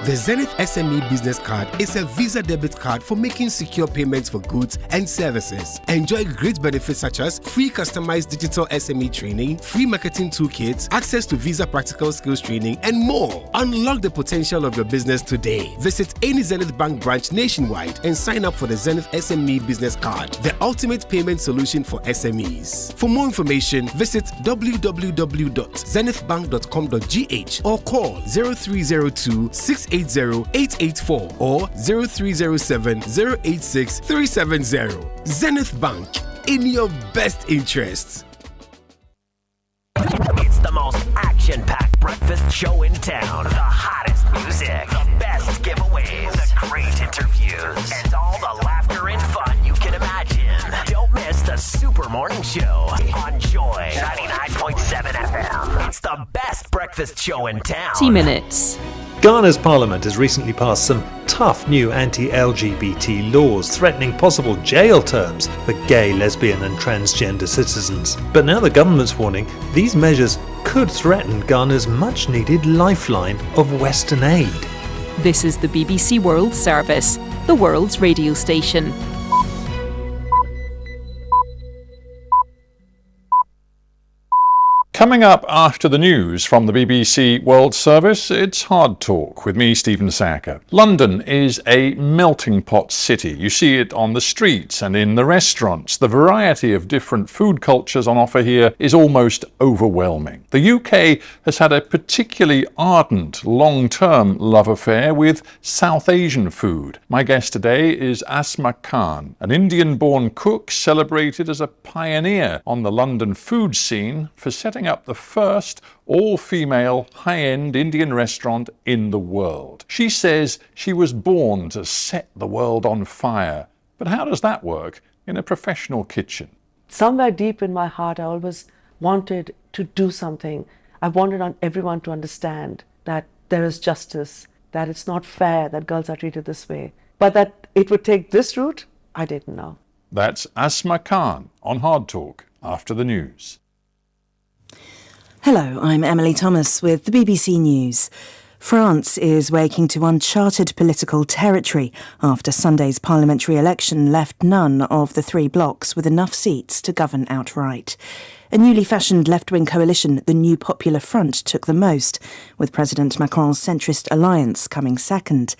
Speaker 25: The Zenith SME Business Card is a Visa debit card for making secure payments for goods and services. Enjoy great benefits such as free customized digital SME training, free marketing toolkits, access to Visa practical skills training, and more. Unlock the potential of your business today. Visit any Zenith Bank branch nationwide and sign up for the Zenith SME Business Card, the ultimate payment solution for SMEs. For more information, visit www.zenithbank.com.gh or call 0302 680-884 or 0307-086-370. Zenith Bank, in your best interests.
Speaker 22: It's the most action-packed breakfast show in town. The hottest music, the best giveaways, the great interviews, and all the laughter and fun you can imagine. Don't miss the Super Morning Show on Joy 99.7 FM. It's the best breakfast show in town.
Speaker 26: 20 minutes.
Speaker 27: Ghana's parliament has recently passed some tough new anti-LGBT laws threatening possible jail terms for gay, lesbian and transgender citizens. But now the government's warning these measures could threaten Ghana's much-needed lifeline of Western aid.
Speaker 26: This is the BBC World Service, the world's radio station.
Speaker 28: Coming up after the news from the BBC World Service, it's Hard Talk with me, Stephen Sacker. London is a melting pot city. You see it on the streets and in the restaurants. The variety of different food cultures on offer here is almost overwhelming. The UK has had a particularly ardent, long-term love affair with South Asian food. My guest today is Asma Khan, an Indian-born cook celebrated as a pioneer on the London food scene for setting up up the first all-female high-end Indian restaurant in the world. She says she was born to set the world on fire. But how does that work in a professional kitchen?
Speaker 2: Somewhere deep in my heart, I always wanted to do something. I wanted everyone to understand that there is justice, that it's not fair that girls are treated this way. But that it would take this route, I didn't know.
Speaker 28: That's Asma Khan on Hard Talk after the news.
Speaker 4: Hello, I'm Emily Thomas with the BBC News. France is waking to uncharted political territory after Sunday's parliamentary election left none of the three blocs with enough seats to govern outright. A newly fashioned left-wing coalition, the New Popular Front, took the most, with President Macron's centrist alliance coming second.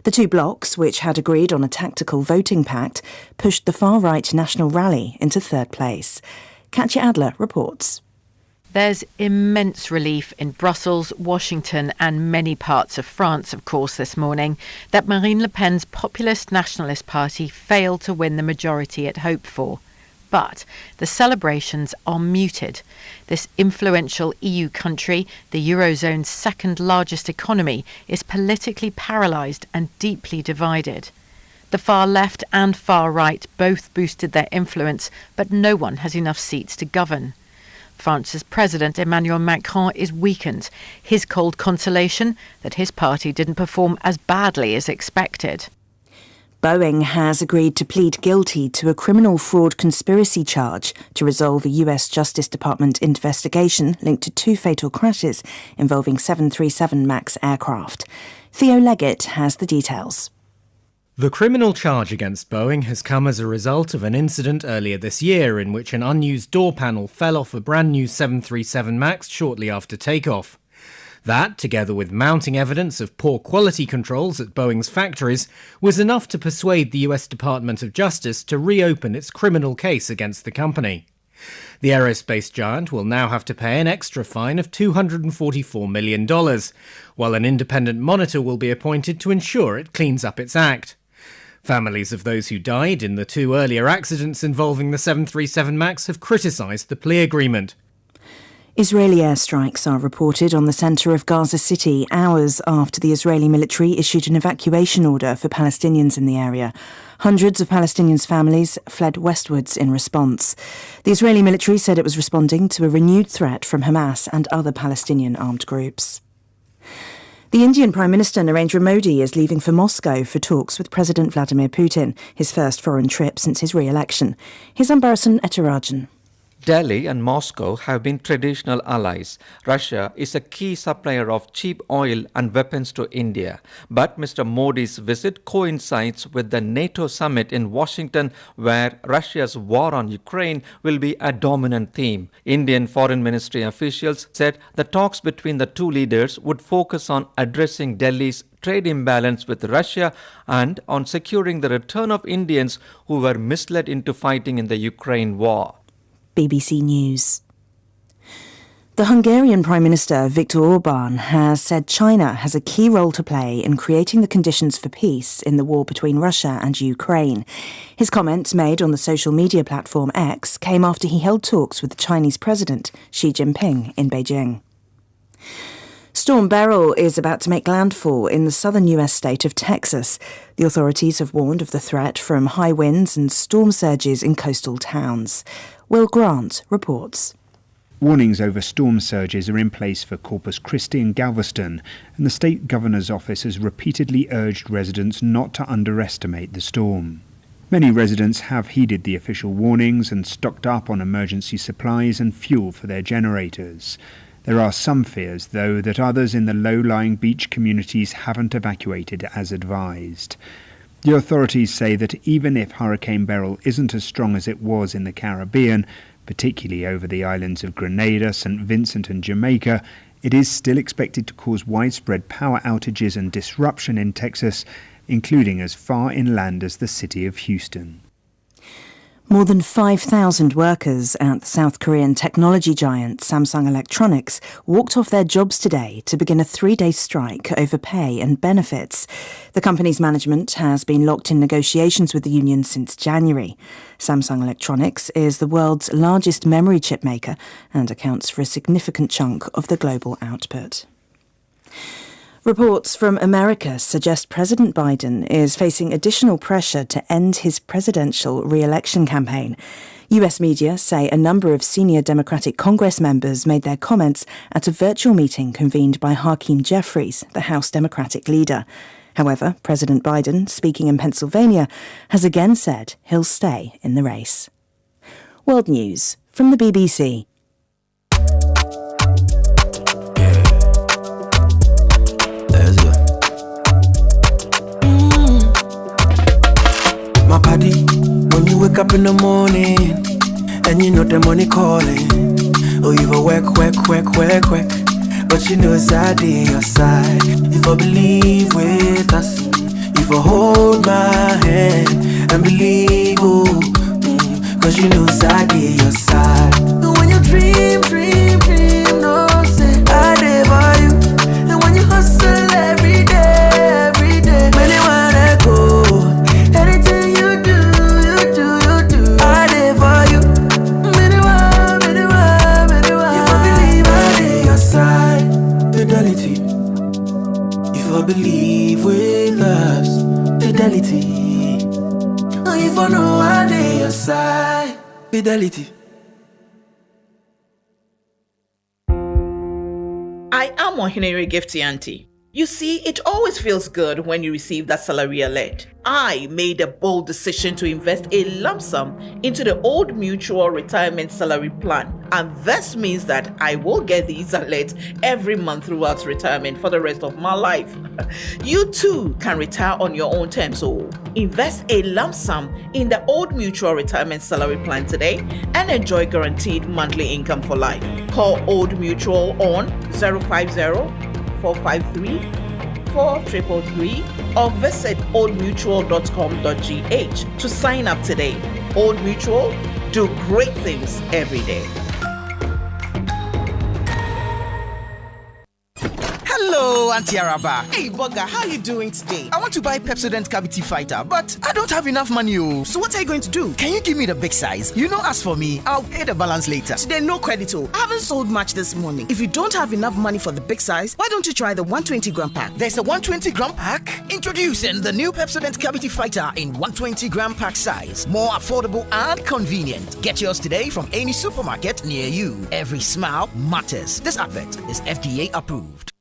Speaker 4: The two blocs, which had agreed on a tactical voting pact, pushed the far-right National Rally into third place. Katja Adler reports.
Speaker 7: There's immense relief in Brussels, Washington and many parts of France, of course, this morning, that Marine Le Pen's populist nationalist party failed to win the majority it hoped for. But the celebrations are muted. This influential EU country, the Eurozone's second largest economy, is politically paralysed and deeply divided. The far left and far right both boosted their influence, but no one has enough seats to govern. France's President Emmanuel Macron is weakened. His cold consolation that his party didn't perform as badly as expected.
Speaker 4: Boeing has agreed to plead guilty to a criminal fraud conspiracy charge to resolve a US Justice Department investigation linked to two fatal crashes involving 737 MAX aircraft. Theo Leggett has the details.
Speaker 9: The criminal charge against Boeing has come as a result of an incident earlier this year in which an unused door panel fell off a brand new 737 MAX shortly after takeoff. That, together with mounting evidence of poor quality controls at Boeing's factories, was enough to persuade the US Department of Justice to reopen its criminal case against the company. The aerospace giant will now have to pay an extra fine of $244 million, while an independent monitor will be appointed to ensure it cleans up its act. Families of those who died in the two earlier accidents involving the 737 MAX have criticised the plea agreement.
Speaker 4: Israeli airstrikes are reported on the centre of Gaza City hours after the Israeli military issued an evacuation order for Palestinians in the area. Hundreds of Palestinians' families fled westwards in response. The Israeli military said it was responding to a renewed threat from Hamas and other Palestinian armed groups. The Indian Prime Minister Narendra Modi is leaving for Moscow for talks with President Vladimir Putin, his first foreign trip since his re-election. Here's Ambarasan Etarajan.
Speaker 10: Delhi and Moscow have been traditional allies. Russia is a key supplier of cheap oil and weapons to India. But Mr. Modi's visit coincides with the NATO summit in Washington, where Russia's war on Ukraine will be a dominant theme. Indian Foreign Ministry officials said the talks between the two leaders would focus on addressing Delhi's trade imbalance with Russia and on securing the return of Indians who were misled into fighting in the Ukraine war.
Speaker 4: BBC News. The Hungarian Prime Minister Viktor Orbán has said China has a key role to play in creating the conditions for peace in the war between Russia and Ukraine. His comments, made on the social media platform X, came after he held talks with the Chinese President Xi Jinping in Beijing. Storm Beryl is about to make landfall in the southern US state of Texas. The authorities have warned of the threat from high winds and storm surges in coastal towns. Will Grant reports.
Speaker 11: Warnings over storm surges are in place for Corpus Christi and Galveston, and the state governor's office has repeatedly urged residents not to underestimate the storm. Many residents have heeded the official warnings and stocked up on emergency supplies and fuel for their generators. There are some fears, though, that others in the low-lying beach communities haven't evacuated as advised. The authorities say that even if Hurricane Beryl isn't as strong as it was in the Caribbean, particularly over the islands of Grenada, St. Vincent and Jamaica, it is still expected to cause widespread power outages and disruption in Texas, including as far inland as the city of Houston.
Speaker 4: More than 5,000 workers at the South Korean technology giant Samsung Electronics walked off their jobs today to begin a 3-day strike over pay and benefits. The company's management has been locked in negotiations with the union since January. Samsung Electronics is the world's largest memory chip maker and accounts for a significant chunk of the global output. Reports from America suggest President Biden is facing additional pressure to end his presidential re-election campaign. US media say a number of senior Democratic Congress members made their comments at a virtual meeting convened by Hakeem Jeffries, the House Democratic leader. However, President Biden, speaking in Pennsylvania, has again said he'll stay in the race. World News from the BBC.
Speaker 3: My body, when you wake up in the morning and you know the money calling, oh, you go work, but you know it's out on your side. If I believe with us, if I hold my hand and believe, oh, cause you know it's out on your side. And when you dream, no say I live for you. And when you hustle every day, many wanna go. Anything you do, I live for you. Many want. If I believe I live your side, fidelity. If I believe with us, fidelity. If I know I live your side, fidelity.
Speaker 8: I am Ohinere Gifty Auntie. You see, it always feels good when you receive that salary alert. I made a bold decision to invest a lump sum into the Old Mutual Retirement Salary Plan. And this means that I will get these alerts every month throughout retirement for the rest of my life. You too can retire on your own terms. So invest a lump sum in the Old Mutual Retirement Salary Plan today and enjoy guaranteed monthly income for life. Call Old Mutual on 050-453-4333 or visit oldmutual.com.gh to sign up today. Old Mutual, do great things every day.
Speaker 12: Hello, Auntie Araba. Hey, Bugger, how are you doing today? I want to buy Pepsodent Cavity Fighter, but I don't have enough money. So what are you going to do? Can you give me the big size? You know, as for me, I'll pay the balance later.
Speaker 13: Today, no credit. I haven't sold much this morning. If you don't have enough money for the big size, why don't you try the 120-gram pack?
Speaker 12: There's a 120-gram pack? Introducing the new Pepsodent Cavity Fighter in 120-gram pack size. More affordable and convenient. Get yours today from any supermarket near you. Every smile matters. This advert is FDA approved.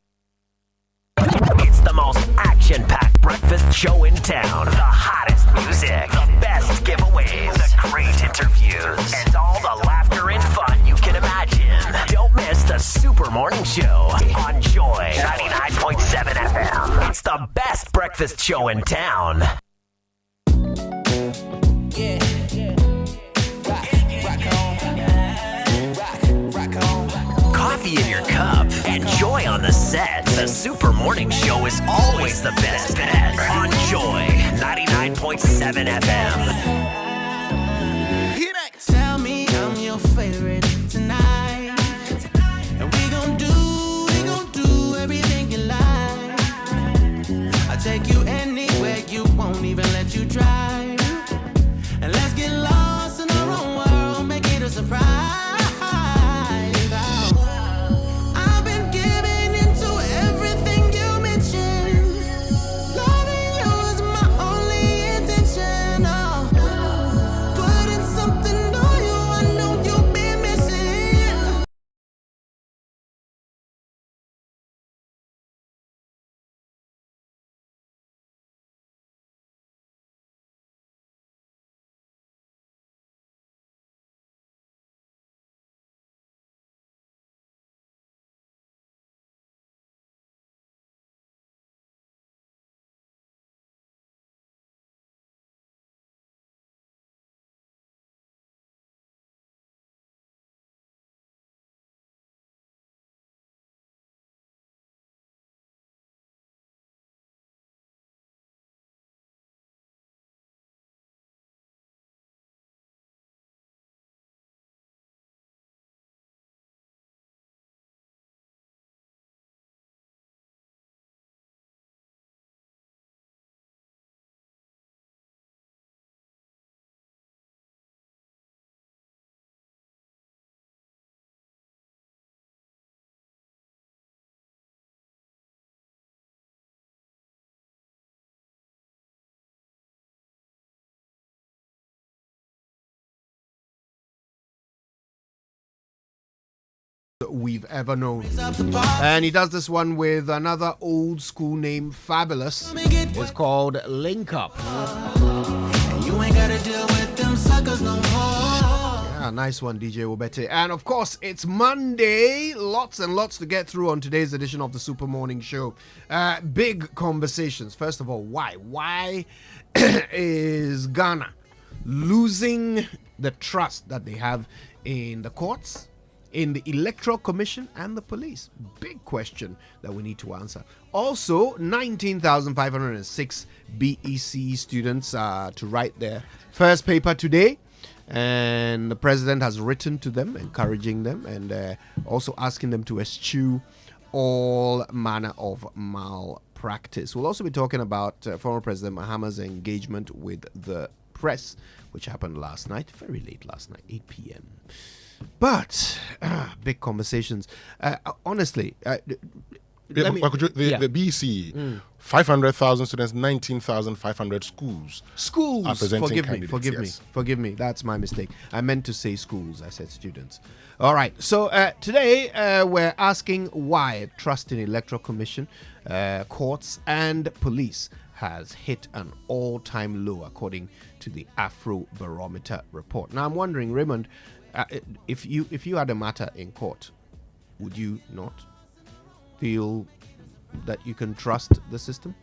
Speaker 22: It's the most action-packed breakfast show in town. The hottest music, the best giveaways, the great interviews, and all the laughter and fun you can imagine. Don't miss the Super Morning Show on Joy 99.7 FM. It's the best breakfast show in town.
Speaker 3: Yeah.
Speaker 22: Coffee in your cup and Joy on the set. The Super Morning Show is always the best bet on Joy 99.7 FM.
Speaker 3: Tell me I'm your favorite tonight, and we gon' do everything you like. I'll take you anywhere you won't even let you drive, and let's get lost in our own world, make it a surprise.
Speaker 6: we've ever known. And he does this one with another old school name, Fabulous. It's called Link Up.
Speaker 3: You ain't gotta deal with them suckers no more.
Speaker 6: Yeah, nice one, DJ Obete. And of course, it's Monday. Lots and lots to get through on today's edition of the Super Morning Show. Big conversations. First of all, why? Why is Ghana losing the trust that they have in the courts, in the Electoral Commission, and the police? Big question that we need to answer. Also, 19,506 BEC students to write their first paper today. And the president has written to them, encouraging them, and also asking them to eschew all manner of malpractice. We'll also be talking about former President Mahama's engagement with the press, which happened last night, very late last night, 8 p.m. But big conversations. Honestly,
Speaker 14: the BC, 500,000 students, 19,500 schools.
Speaker 6: Schools.
Speaker 14: Are presenting
Speaker 6: Forgive me. That's my mistake. I meant to say schools. I said students. All right. So today we're asking why trust in Electoral Commission, courts, and police has hit an all-time low, according to the Afrobarometer report. Now, I'm wondering, Raymond, if you had a matter in court, would you not feel that you can trust the system?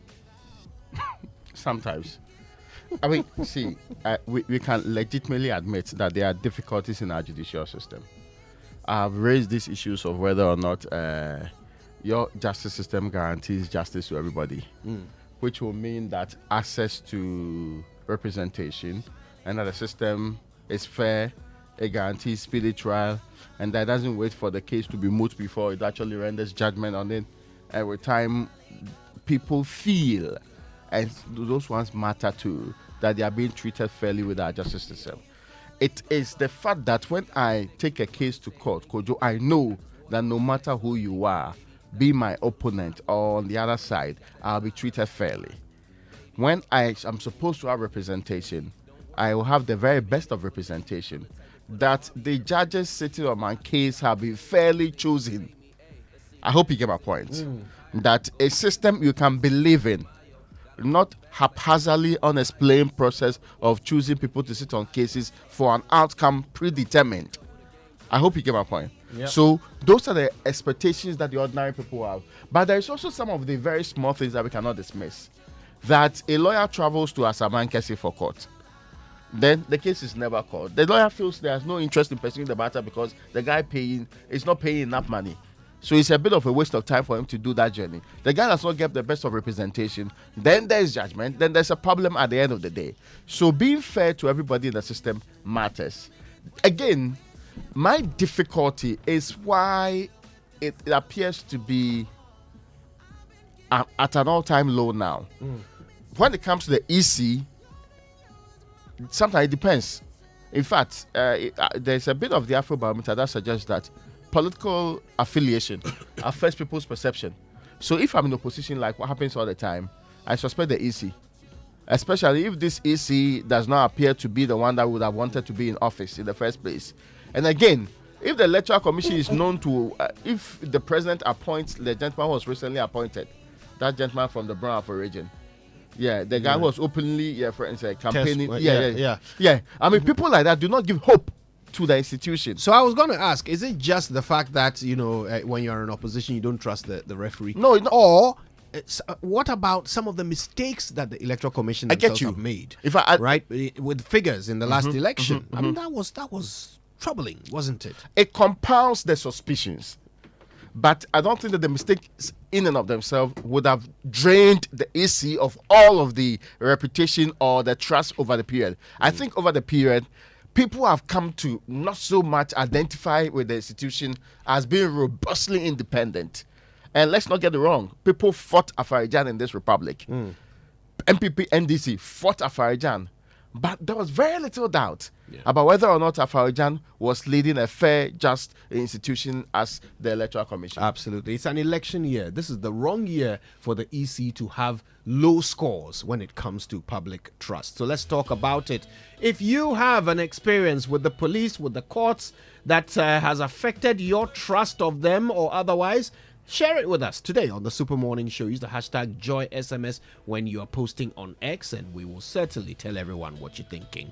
Speaker 15: Sometimes. I mean, see, we can legitimately admit that there are difficulties in our judicial system. I've raised these issues of whether or not your justice system guarantees justice to everybody, which will mean that access to representation and that the system is fair, it guarantees speedy trial, and that doesn't wait for the case to be moot before it actually renders judgment on it. And with time, people feel, and those ones matter too, that they are being treated fairly with our justice system. It is the fact that when I take a case to court, Kojo, I know that no matter who you are, be my opponent or on the other side, I'll be treated fairly. When I am supposed to have representation, I will have the very best of representation, that the judges sitting on my case have been fairly chosen. I hope you get my point. That a system you can believe in, not haphazardly unexplained process of choosing people to sit on cases for an outcome predetermined. I hope you get my point. Yep. So those are the expectations that the ordinary people have. But there is also some of the very small things that we cannot dismiss. That a lawyer travels to Asamankesi for court. Then the case is never called. The lawyer feels there's no interest in pursuing the matter because the guy paying is not paying enough money. So it's a bit of a waste of time for him to do that journey. The guy does not get the best of representation. Then there's judgment. Then there's a problem at the end of the day. So being fair to everybody in the system matters. Again, my difficulty is why it appears to be at an all-time low now. When it comes to the EC, sometimes it depends. In fact, there's a bit of the Afrobarometer that suggests that political affiliation affects people's perception. So if I'm in opposition, like what happens all the time, I suspect the EC. Especially if this EC does not appear to be the one that would have wanted to be in office in the first place. And again, if the Electoral Commission is known to, if the president appoints the gentleman who was recently appointed, that gentleman from the Brown Afro region, the guy who was openly, for instance, campaigning. I mean, people like that do not give hope to the institution.
Speaker 6: So I was going to ask, is it just the fact that, when you're in opposition, you don't trust the referee?
Speaker 15: No.
Speaker 6: Or what about some of the mistakes that the Electoral Commission themselves have made? Right? With figures in the last election. I mean, that was troubling, wasn't it?
Speaker 15: It compounds the suspicions. But I don't think that the mistakes in and of themselves would have drained the EC of all of the reputation or the trust over the period. I think over the period, people have come to not so much identify with the institution as being robustly independent. And let's not get it wrong. People fought Afarijan in this republic. MPP, NDC fought Afarijan. But there was very little doubt about whether or not Afrojan was leading a fair, just institution as the Electoral Commission.
Speaker 6: Absolutely. It's an election year. This is the wrong year for the EC to have low scores when it comes to public trust. So let's talk about it. If you have an experience with the police, with the courts that has affected your trust of them or otherwise, share it with us today on the Super Morning Show. Use the hashtag JoySMS when you are posting on X, and we will certainly tell everyone what you're thinking.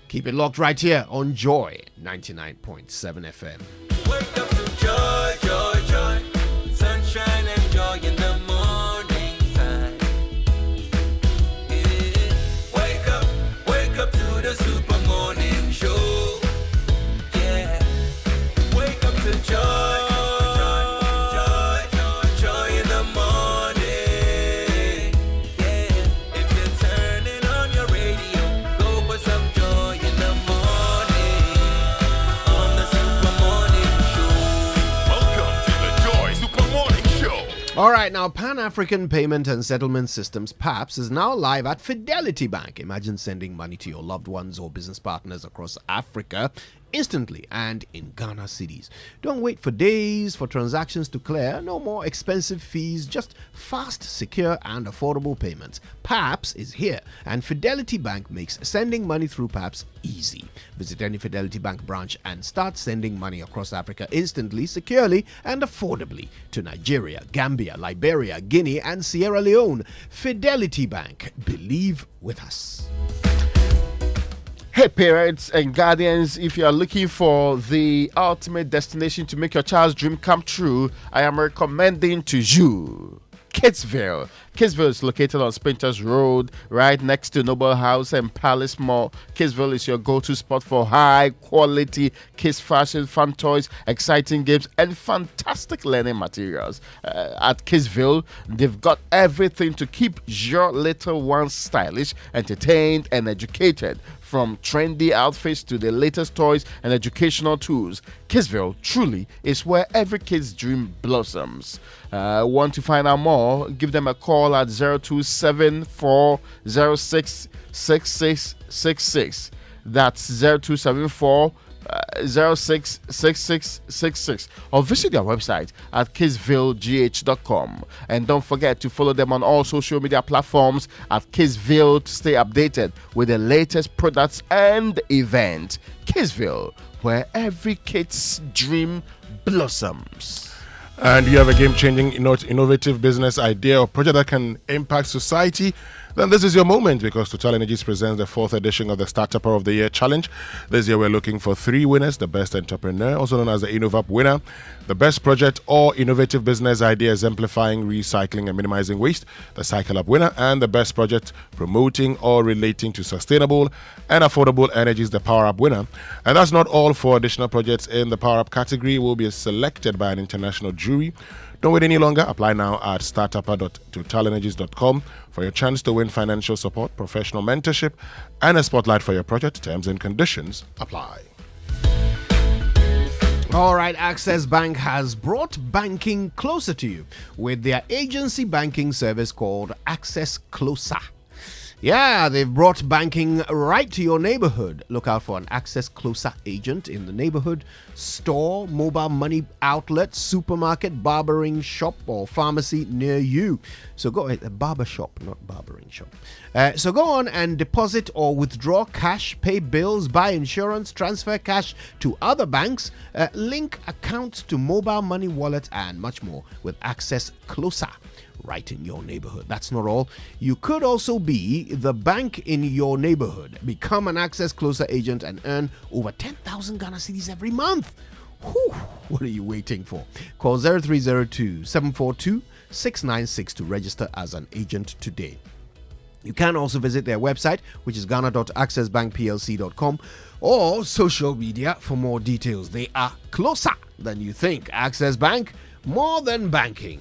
Speaker 6: Keep it locked right here on Joy 99.7 FM.
Speaker 3: Wake up to joy, joy, joy. Sunshine and joy in the morning time. Yeah. Wake up to the Super Morning Show. Yeah. Wake up to joy.
Speaker 6: All right, now Pan-African Payment and Settlement Systems, PAPS, is now live at Fidelity Bank. Imagine sending money to your loved ones or business partners across Africa instantly and in Ghana cities. Don't wait for days for transactions to clear. No more expensive fees, just fast, secure and affordable payments. PAPS is here, and Fidelity Bank makes sending money through PAPS easy. Visit any Fidelity Bank branch and start sending money across Africa instantly, securely and affordably to Nigeria, Gambia, Liberia, Guinea and Sierra Leone. Fidelity Bank. Believe with us.
Speaker 15: Hey parents and guardians, if you are looking for the ultimate destination to make your child's dream come true, I am recommending to you Kidsville. Kidsville is located on Spinters Road, right next to Noble House and Palace Mall. Kidsville is your go-to spot for high-quality kids fashion, fun toys, exciting games, and fantastic learning materials. At Kidsville, they've got everything to keep your little ones stylish, entertained, and educated. From trendy outfits to the latest toys and educational tools, Kidsville truly is where every kid's dream blossoms. Want to find out more? Give them a call at 0274066666. That's 0274 066666, or visit their website at kidsvillegh.com. And don't forget to follow them on all social media platforms at Kidsville to stay updated with the latest products and events. Kidsville, where every kid's dream blossoms.
Speaker 14: And you have a game-changing, innovative business idea or project that can impact society, then this is your moment, because Total Energies presents the 4th edition of the Startupper of the Year Challenge. This year we're looking for 3 winners: the best entrepreneur, also known as the InnoVap winner, the best project or innovative business idea exemplifying recycling and minimizing waste, the Cycle Up winner, and the best project promoting or relating to sustainable and affordable energies, the Power Up winner. And that's not all. 4 additional projects in the Power Up category will be selected by an international jury. Don't wait any longer. Apply now at startupper.totalenergies.com for your chance to win financial support, professional mentorship, and a spotlight for your project. Terms and conditions apply.
Speaker 6: All right, Access Bank has brought banking closer to you with their agency banking service called Access Closer. Yeah, they've brought banking right to your neighborhood. Look out for an Access Closer agent in the neighborhood store, mobile money outlet, supermarket, barbering shop, or pharmacy near you. So go ahead, a barber shop, not barbering shop. So go on and deposit or withdraw cash, pay bills, buy insurance, transfer cash to other banks, link accounts to mobile money wallets, and much more with Access Closer right in your neighborhood. That's not all. You could also be the bank in your neighborhood. Become an Access Closer agent and earn over 10,000 Ghana cedis every month. Whew, what are you waiting for? Call 0302-742-696 to register as an agent today. You can also visit their website, which is ghana.accessbankplc.com, or social media for more details. They are closer than you think. Access Bank, more than banking.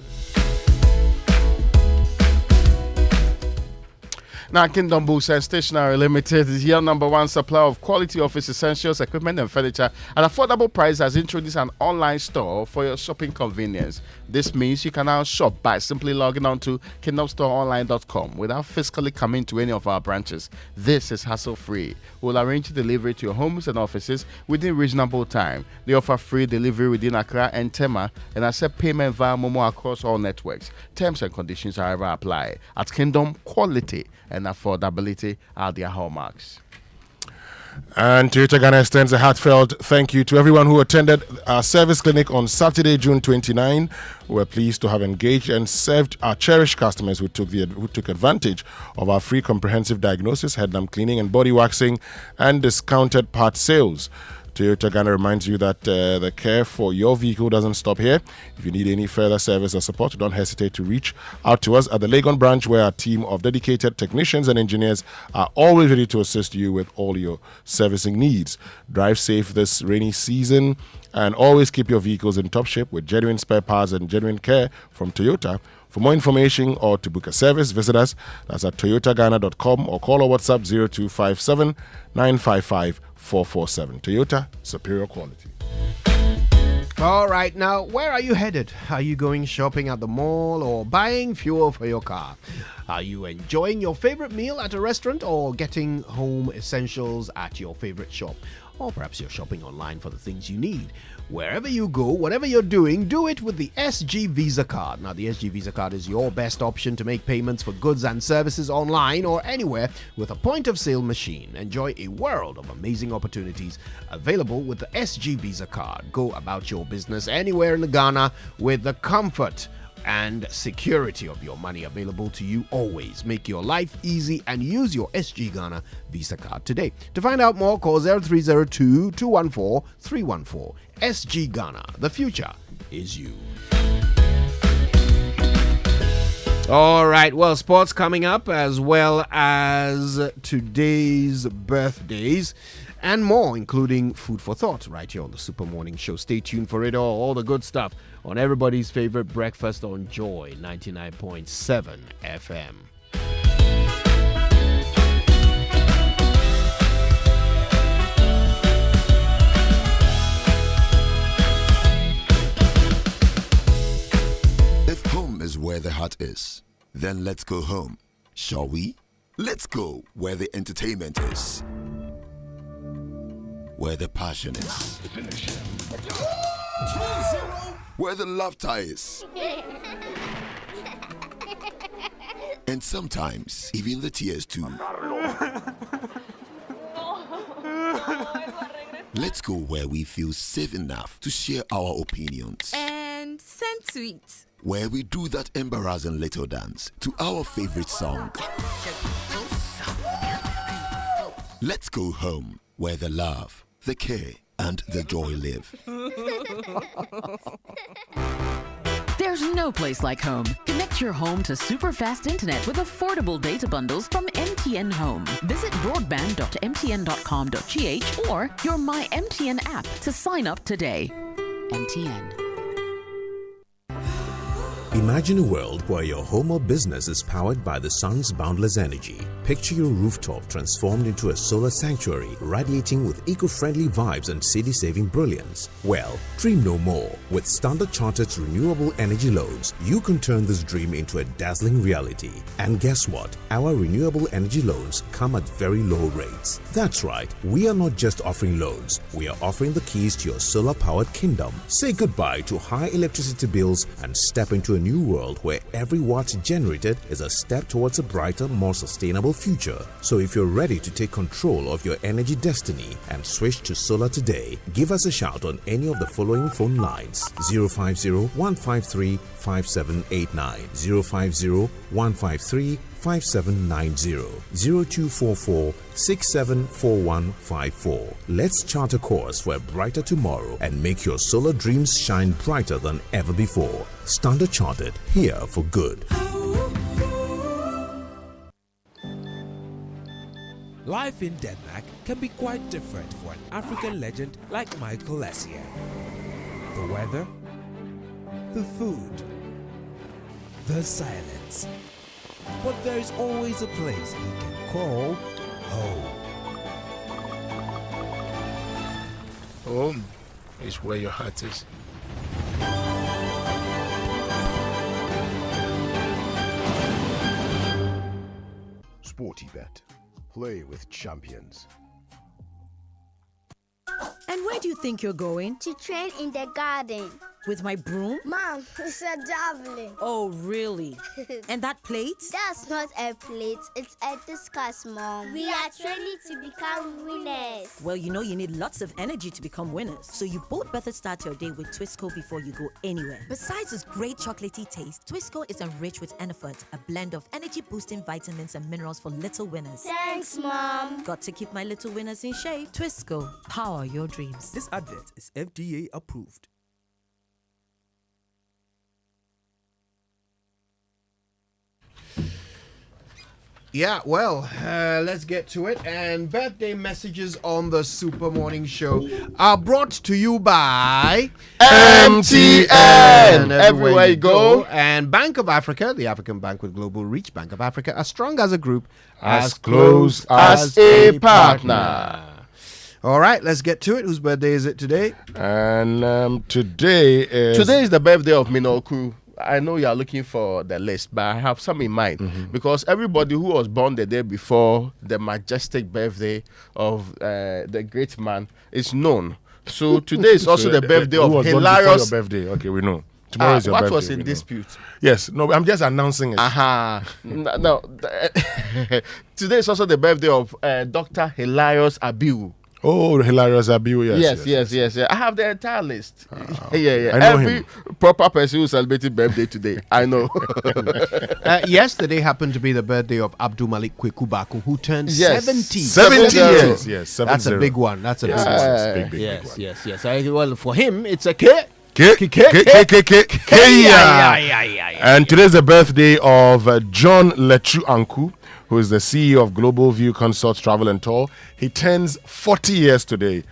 Speaker 15: Now, Kingdom Books and Stationery Limited is your number one supplier of quality office essentials, equipment, and furniture at affordable price. Has introduced an online store for your shopping convenience. This means you can now shop by simply logging on to kingdomstoreonline.com without physically coming to any of our branches. This is hassle-free. We'll arrange delivery to your homes and offices within reasonable time. They offer free delivery within Accra and Tema and accept payment via Momo across all networks. Terms and conditions, however, apply. At Kingdom, quality and affordability are their hallmarks.
Speaker 14: And Toyota Ghana extends a heartfelt thank you to everyone who attended our service clinic on Saturday, June 29. We're pleased to have engaged and served our cherished customers who took advantage of our free comprehensive diagnosis, head lamp cleaning and body waxing, and discounted part sales. Toyota Ghana reminds you that the care for your vehicle doesn't stop here. If you need any further service or support, don't hesitate to reach out to us at the Legon branch, where our team of dedicated technicians and engineers are always ready to assist you with all your servicing needs. Drive safe this rainy season and always keep your vehicles in top shape with genuine spare parts and genuine care from Toyota. For more information or to book a service, visit us. That's at toyotaghana.com or call or WhatsApp 0257 955 447. Toyota, superior quality.
Speaker 6: All right, now, where are you headed? Are you going shopping at the mall or buying fuel for your car? Are you enjoying your favorite meal at a restaurant or getting home essentials at your favorite shop? Or perhaps you're shopping online for the things you need. Wherever you go, whatever you're doing, do it with the SG Visa card. Now, the SG Visa card is your best option to make payments for goods and services online or anywhere with a point-of-sale machine. Enjoy a world of amazing opportunities available with the SG Visa card. Go about your business anywhere in Ghana with the comfort and security of your money available to you always. Make your life easy and use your SG Ghana Visa card today. To find out more, call 0302 214 314. SG Ghana, the future is you. All right, well, sports coming up as well as today's birthdays and more, including food for thought right here on the Super Morning Show. Stay tuned for it all the good stuff on everybody's favorite breakfast on Joy 99.7 FM.
Speaker 1: If home is where the heart is, then let's go home, shall we? Let's go where the entertainment is, where the passion is, where the laughter is, and sometimes even the tears too. Let's go where we feel safe enough to share our opinions
Speaker 5: and send tweets,
Speaker 1: where we do that embarrassing little dance to our favorite song. Let's go home where the love, the care, and the joy live.
Speaker 16: There's no place like home. Connect your home to super fast internet with affordable data bundles from MTN Home. Visit broadband.mtn.com.gh or your My MTN app to sign up today. MTN.
Speaker 17: Imagine a world where your home or business is powered by the sun's boundless energy. Picture your rooftop transformed into a solar sanctuary, radiating with eco-friendly vibes and city-saving brilliance. Well, dream no more. With Standard Chartered's renewable energy loans, you can turn this dream into a dazzling reality. And guess what? Our renewable energy loans come at very low rates. That's right, we are not just offering loans, we are offering the keys to your solar-powered kingdom. Say goodbye to high electricity bills and step into a new world where every watt generated is a step towards a brighter, more sustainable future. So if you're ready to take control of your energy destiny and switch to solar today, give us a shout on any of the following phone lines: 050-153-5789, 050-153-5790, 0244-674154. Let's chart a course for a brighter tomorrow and make your solar dreams shine brighter than ever before. Standard Chartered, here for good.
Speaker 18: Life in Denmark can be quite different for an African legend like Michael Essien. The weather, the food, the silence. but there's always a place you can call home.
Speaker 14: Home is where your heart is.
Speaker 19: Sportybet. Play with champions.
Speaker 20: And where do you think you're going?
Speaker 21: To train in the garden.
Speaker 20: With my broom?
Speaker 21: Mom, it's a javelin.
Speaker 20: Oh, really? And that plate?
Speaker 21: That's not a plate, it's a discus, Mom. We are training to become winners.
Speaker 20: Well, you know you need lots of energy to become winners. So you both better start your day with Twisco before you go anywhere. Besides its great chocolatey taste, Twisco is enriched with Enerford, a blend of energy-boosting vitamins and minerals for little winners.
Speaker 21: Thanks, Mom.
Speaker 20: Got to keep my little winners in shape. Twisco, power your dreams.
Speaker 18: This advert is FDA approved.
Speaker 6: Yeah, well, let's get to it. And birthday messages on the Super Morning Show are brought to you by
Speaker 15: MTN. Everywhere you go.
Speaker 6: And Bank of Africa, the African bank with global reach. Bank of Africa, as strong as a group,
Speaker 14: as close as
Speaker 15: a partner.
Speaker 6: All right, let's get to it. Whose birthday is it today?
Speaker 14: And today
Speaker 15: is the birthday of Minoku. I know you are looking for the list, but I have some in mind because everybody who was born the day before the majestic birthday of the great man is known. So today is also the birthday of hilarious.
Speaker 14: Your birthday, okay, we know. Tomorrow is your birthday.
Speaker 15: What was in dispute?
Speaker 14: Yes, no, I'm just announcing it.
Speaker 15: No, today is also the birthday of Dr. Hilarious Abiu.
Speaker 14: Oh, Hilarious Abiu,
Speaker 15: yes. I have the entire list.
Speaker 14: Yeah. I know
Speaker 15: Every
Speaker 14: him.
Speaker 15: proper person who celebrated birthday today, I know.
Speaker 6: Yesterday happened to be the birthday of Abdul Malik Kwekubaku, who turned 70.
Speaker 14: 70 years. Yes,
Speaker 6: That's a big one. That's a big one.
Speaker 14: Big
Speaker 6: Yes,
Speaker 14: one.
Speaker 6: yes. Well, for him, it's a K.
Speaker 14: And today's the birthday of John Lechu Anku, who is the CEO of Global View Consorts Travel and Tour. He turns 40 years today.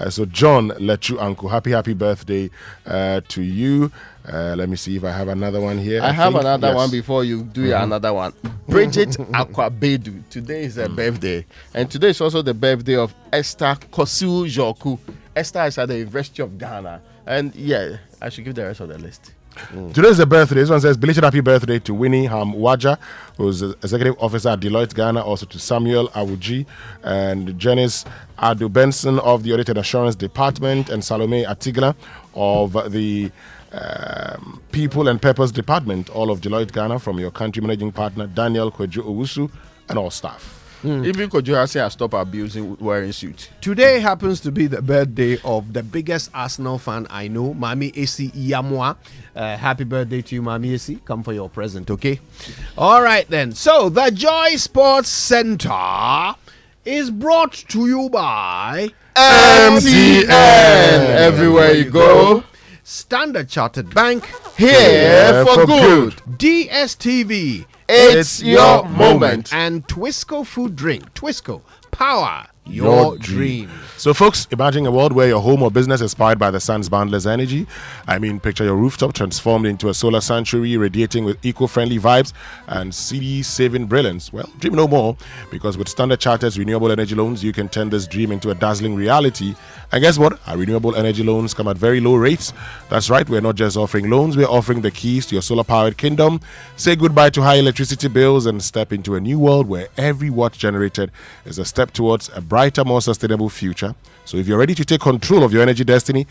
Speaker 14: So John Lechu Anku, happy birthday to you. Let me see if I have another one here.
Speaker 15: I have another one before you do another one. Bridget Akwabedu. Today is her birthday. And today is also the birthday of Esther Kosu Joku. Esther is at the University of Ghana. And yeah, I should give the rest of the list.
Speaker 14: Today's the birthday. This one says belated happy birthday to Winnie Hamwaja, who's the executive officer at Deloitte Ghana, also to Samuel Awuji and Janice Adu Benson of the Audit and Assurance Department, and Salome Atigla of the People and Purpose Department, all of Deloitte Ghana, from your country managing partner Daniel Kweju Owusu and all staff.
Speaker 15: Even Kojo say I stop abusing wearing suit.
Speaker 6: Today happens to be the birthday of the biggest Arsenal fan I know, Mami Esi Iyamwa. Happy birthday to you, Mami Esi. Come for your present, okay? All right then. So the Joy Sports Center is brought to you by
Speaker 15: MTN. Everywhere you go.
Speaker 6: Standard Chartered Bank,
Speaker 15: here for good.
Speaker 6: DSTV,
Speaker 15: it's your moment.
Speaker 6: And Twisco Food Drink. Twisco, power your dream.
Speaker 14: So, folks, imagine a world where your home or business is powered by the sun's boundless energy. I mean, picture your rooftop transformed into a solar sanctuary, radiating with eco-friendly vibes and CD-saving brilliance. Well, dream no more, because with Standard Chartered's renewable energy loans, you can turn this dream into a dazzling reality. And guess what? Our renewable energy loans come at very low rates. That's right, we're not just offering loans, we're offering the keys to your solar-powered kingdom. Say goodbye to high electricity bills and step into a new world where every watt generated is a step towards a brighter, more sustainable future. So if you're ready to take control of your energy destiny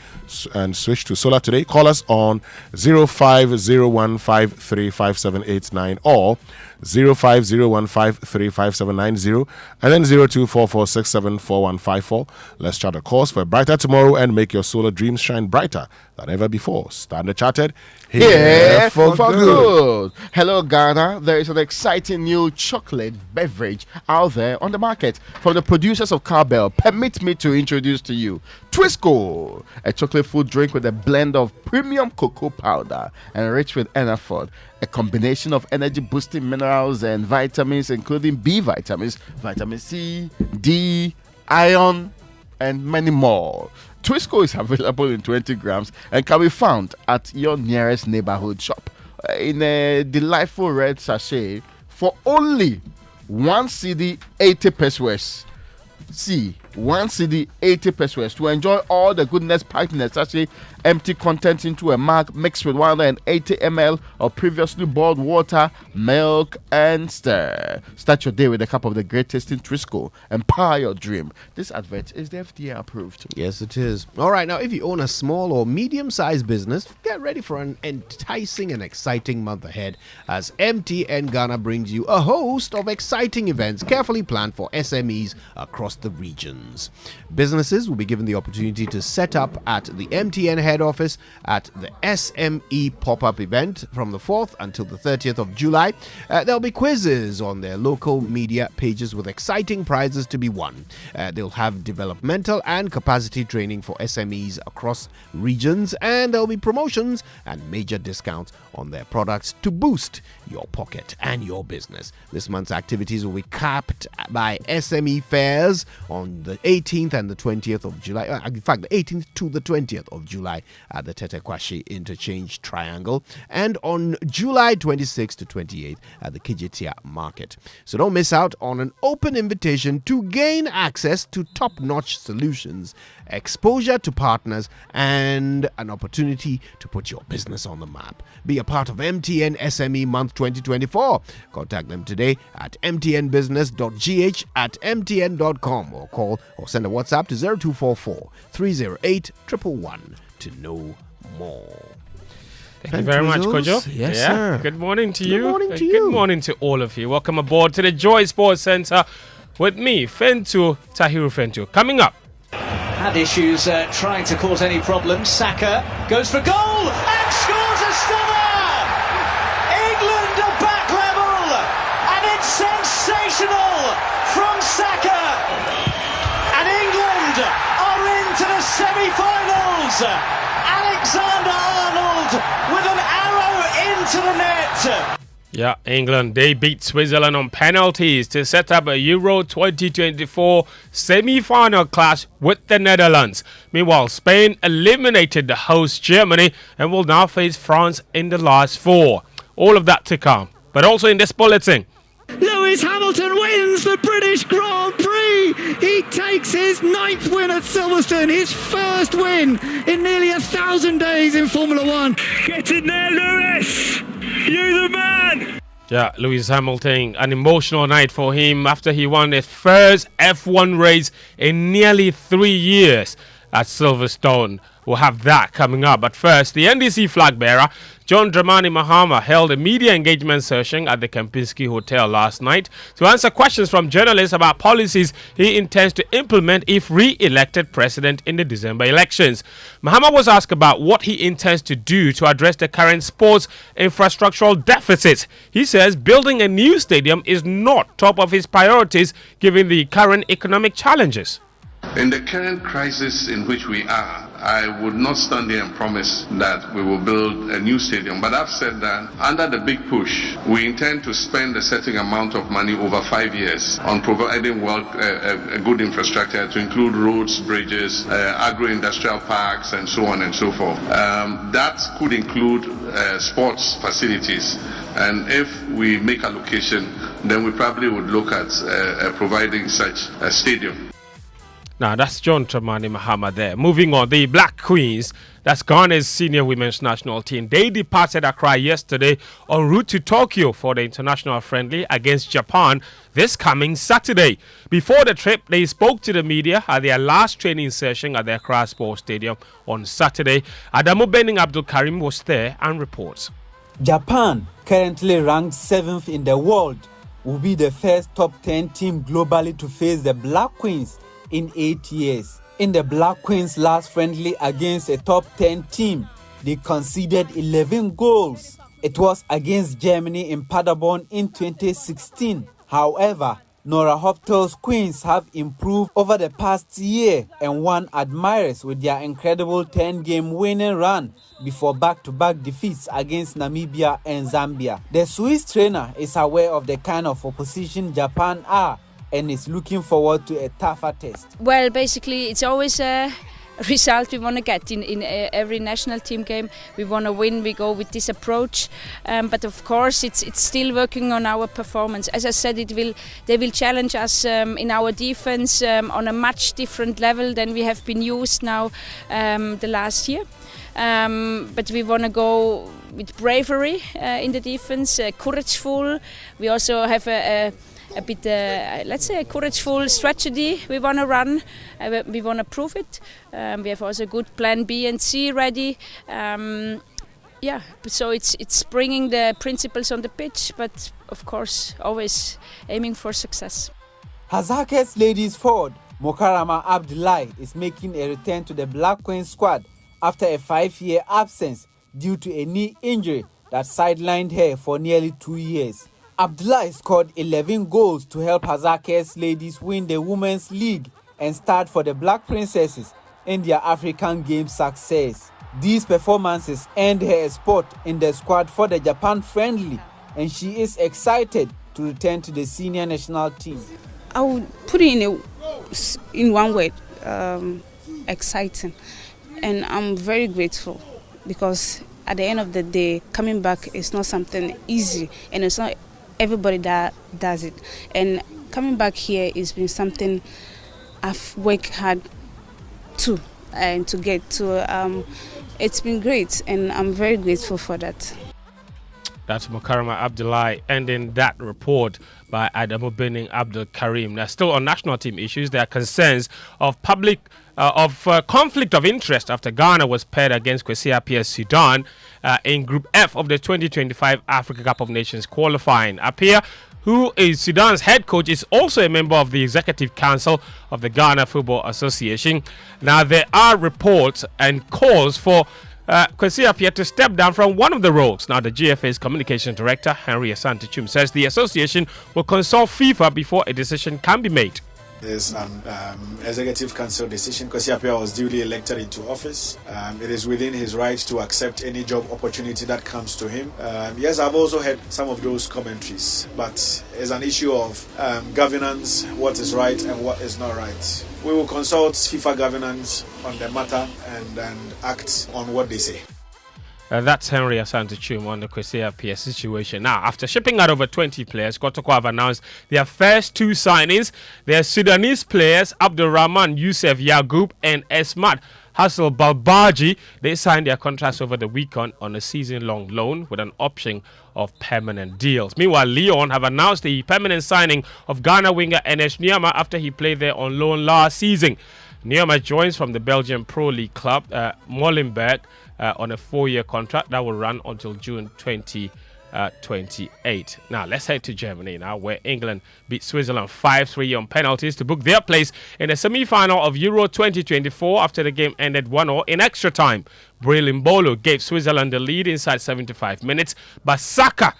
Speaker 14: and switch to solar today, call us on 0501535789 or 0501535790 and then 0244674154. Let's chart a course for a brighter tomorrow and make your solar dreams shine brighter than ever before. Standard Chartered,
Speaker 15: here for good. Hello, Ghana. There is an exciting new chocolate beverage out there on the market from the producers of Carbell. Permit me to introduce to you Twisco, a chocolate food drink with a blend of premium cocoa powder enriched with Enerford, a combination of energy-boosting minerals and vitamins, including B vitamins, vitamin C, D, iron, and many more. Twisco is available in 20 grams and can be found at your nearest neighborhood shop in a delightful red sachet for only 1 cedi 80 pesos. See, 1 cedi 80 pesos to enjoy all the goodness packed in a sachet, empty contents into a mug mixed with 180 ml of previously boiled water, milk, and stir. Start your day with a cup of the great tasting Trisco. Empower your dream. This advert is the FDA approved.
Speaker 6: Yes, it is. All right, now if you own a small or medium-sized business, get ready for an enticing and exciting month ahead as MTN Ghana brings you a host of exciting events carefully planned for SMEs across the regions. Businesses will be given the opportunity to set up at the MTN head office at the SME pop-up event from the 4th until the 30th of July. There'll be quizzes on their local media pages with exciting prizes to be won. They'll have developmental and capacity training for SMEs across regions, and there'll be promotions and major discounts on their products to boost your pocket and your business. This month's activities will be capped by SME fairs on the 18th and the 20th of July. In fact, the 18th to the 20th of July at the Tetekwashi Interchange Triangle, and on July 26th to 28th at the Kijitia Market. So don't miss out on an open invitation to gain access to top-notch solutions, exposure to partners, and an opportunity to put your business on the map. Be a part of MTN SME Month 2024. Contact them today at mtnbusiness.gh@mtn.com or call or send a WhatsApp to 0244 308 111 to know more.
Speaker 2: Thank you very much, Kojo.
Speaker 6: Yes, sir.
Speaker 2: Good morning to you.
Speaker 6: Good morning to you.
Speaker 2: Good morning to all of you. Welcome aboard to the Joy Sports Centre with me, Fentu Tahiru Fentu. Coming up.
Speaker 7: Had issues trying to cause any problems. Saka goes for goal and scores a stunner! England are back level, and it's sensational from Saka. And England are into the semi-finals. Alexander-Arnold with an arrow into the net.
Speaker 2: Yeah, England, they beat Switzerland on penalties to set up a Euro 2024 semi-final clash with the Netherlands. Meanwhile, Spain eliminated the host Germany and will now face France in the last four. All of that to come. But also in this bulletin,
Speaker 23: Lewis Hamilton wins the British Grand Prix. He takes his 9th win at Silverstone, his first win in nearly 1,000 days in Formula One. Get in there, Lewis! You the man!
Speaker 2: Yeah, Lewis Hamilton, an emotional night for him after he won his first F1 race in nearly 3 years at Silverstone. We'll have that coming up. But first, the NDC flag bearer, John Dramani Mahama, held a media engagement session at the Kempinski Hotel last night to answer questions from journalists about policies he intends to implement if re-elected president in the December elections. Mahama was asked about what he intends to do to address the current sports infrastructural deficit. He says building a new stadium is not top of his priorities given the current economic challenges.
Speaker 24: In the current crisis in which we are, I would not stand here and promise that we will build a new stadium. But I've said that under the big push, we intend to spend a certain amount of money over 5 years on providing a good infrastructure to include roads, bridges, agro-industrial parks, and so on and so forth. That could include sports facilities. And if we make allocation, then we probably would look at providing such a stadium.
Speaker 2: Now, that's John Dramani Mahama there. Moving on, the Black Queens, that's Ghana's senior women's national team. They departed Accra yesterday en route to Tokyo for the international friendly against Japan this coming Saturday. Before the trip, they spoke to the media at their last training session at the Accra Sports Stadium on Saturday. Adamu Bening Abdul Karim was there and reports.
Speaker 25: Japan, currently ranked 7th in the world, will be the first top 10 team globally to face the Black Queens in 8 years. In the Black Queens' last friendly against a top 10 team, they conceded 11 goals. It was against Germany in Paderborn in 2016. However, Nora Hoptel's Queens have improved over the past year and won admirers with their incredible 10-game winning run before back-to-back defeats against Namibia and Zambia. The Swiss trainer is aware of the kind of opposition Japan are and is looking forward to a tougher test.
Speaker 26: Well, basically, it's always a
Speaker 4: result we want to get in every national team game. We want to win. We go with this approach, but of course it's still working on our performance. As I said, they will challenge us in our defense on a much different level than we have been used now the last year. But we want to go with bravery in the defense, courageful. We also have a bit, let's say, a courageful strategy we want to run. We want to prove it. We have also a good plan B and C ready. Yeah, so it's bringing the principles on the pitch, but of course always aiming for success.
Speaker 25: Hazaket's ladies forward, Mokarama Abdullahi, is making a return to the Black Queens squad after a 5-year absence due to a knee injury that sidelined her for nearly 2 years. Abdullahi scored 11 goals to help Hazaket's ladies win the Women's League and start for the Black Princesses in their African Games success. These performances earned her a spot in the squad for the Japan friendly, and she is excited to return to the senior national team.
Speaker 8: I would put it in one word, exciting. And I'm very grateful because at the end of the day, coming back is not something easy, and it's not everybody that does it. And coming back here has been something I've worked hard to and to get to. It's been great, and I'm very grateful for that.
Speaker 2: That's Mokarama Abdullahi ending that report by Adamu Bening Abdul Karim. Now, still on national team issues, there are concerns of conflict of interest after Ghana was paired against Kwesi Appiah's Sudan in Group F of the 2025 Africa Cup of Nations qualifying. Appiah, who is Sudan's head coach, is also a member of the Executive Council of the Ghana Football Association. Now, there are reports and calls for Kwesi Appiah to step down from one of the roles. Now, the GFA's communications director, Henry Asante-Chum, says the association will consult FIFA before a decision can be made.
Speaker 9: There's an executive council decision. Kwesi Appiah was duly elected into office. It is within his rights to accept any job opportunity that comes to him. Yes, I've also heard some of those commentaries, but it's an issue of governance, what is right and what is not right. We will consult FIFA governance on the matter and act on what they say.
Speaker 2: That's Henry Asante-Chum on the Kwesi Appiah situation. Now, after shipping out over 20 players, Kotoko have announced their first 2 signings. Their Sudanese players, Abdulrahman Youssef Yagoub and Esmat Hassel Balbaji, they signed their contracts over the weekend on a season-long loan with an option of permanent deals. Meanwhile, Lyon have announced the permanent signing of Ghana winger Enes Nyama after he played there on loan last season. Nyama joins from the Belgian Pro League club Molenbeek on a 4-year contract that will run until June 2028. Now, let's head to Germany now, where England beat Switzerland 5-3 on penalties to book their place in the semi-final of Euro 2024 after the game ended 1-0 in extra time. Breel Mbolo gave Switzerland the lead inside 75 minutes, but Saka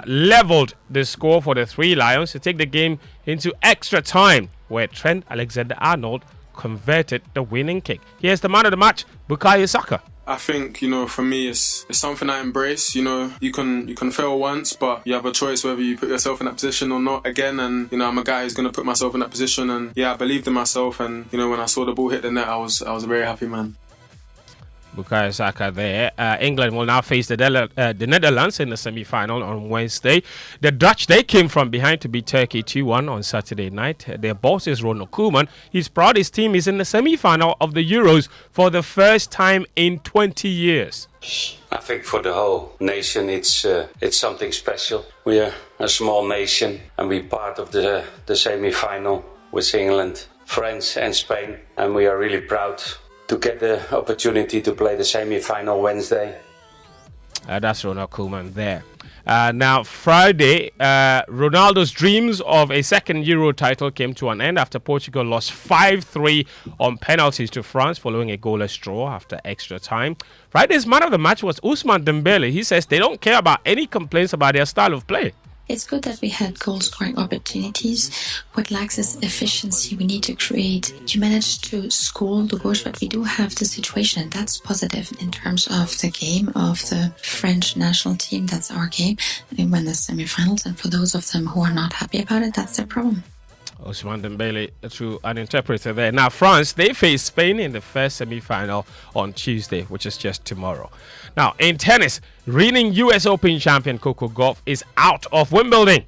Speaker 2: leveled the score for the Three Lions to take the game into extra time, where Trent Alexander-Arnold converted the winning kick. Here's the man of the match, Bukayo Saka.
Speaker 10: I think, for me, it's something I embrace. You can fail once, but you have a choice whether you put yourself in that position or not again. And, I'm a guy who's going to put myself in that position. And, I believed in myself. And, when I saw the ball hit the net, I was a very happy man.
Speaker 2: Bukayo Saka there. England will now face the Netherlands in the semi-final on Wednesday. The Dutch, they came from behind to beat Turkey 2-1 on Saturday night. Their boss is Ronald Koeman. He's proud his team is in the semi-final of the Euros for the first time in 20 years.
Speaker 11: I think for the whole nation it's something special. We are a small nation and we're part of the semi-final with England, France and Spain, and we are really proud to get the opportunity to play the semi-final Wednesday.
Speaker 2: That's Ronald Koeman there. Now, Friday, Ronaldo's dreams of a second Euro title came to an end after Portugal lost 5-3 on penalties to France following a goalless draw after extra time. Friday's man of the match was Ousmane Dembele. He says they don't care about any complaints about their style of play.
Speaker 26: It's good that we had goal-scoring opportunities. What lacks is efficiency. We need to create. You managed to score the goals, but we do have the situation, and that's positive in terms of the game of the French national team. That's our game. We win the semi-finals, and for those of them who are not happy about it, that's their problem.
Speaker 2: Ousmane Dembele through an interpreter there. Now, France, they face Spain in the first semi-final on Tuesday, which is just tomorrow. Now, in tennis, reigning US Open champion Coco Gauff is out of Wimbledon.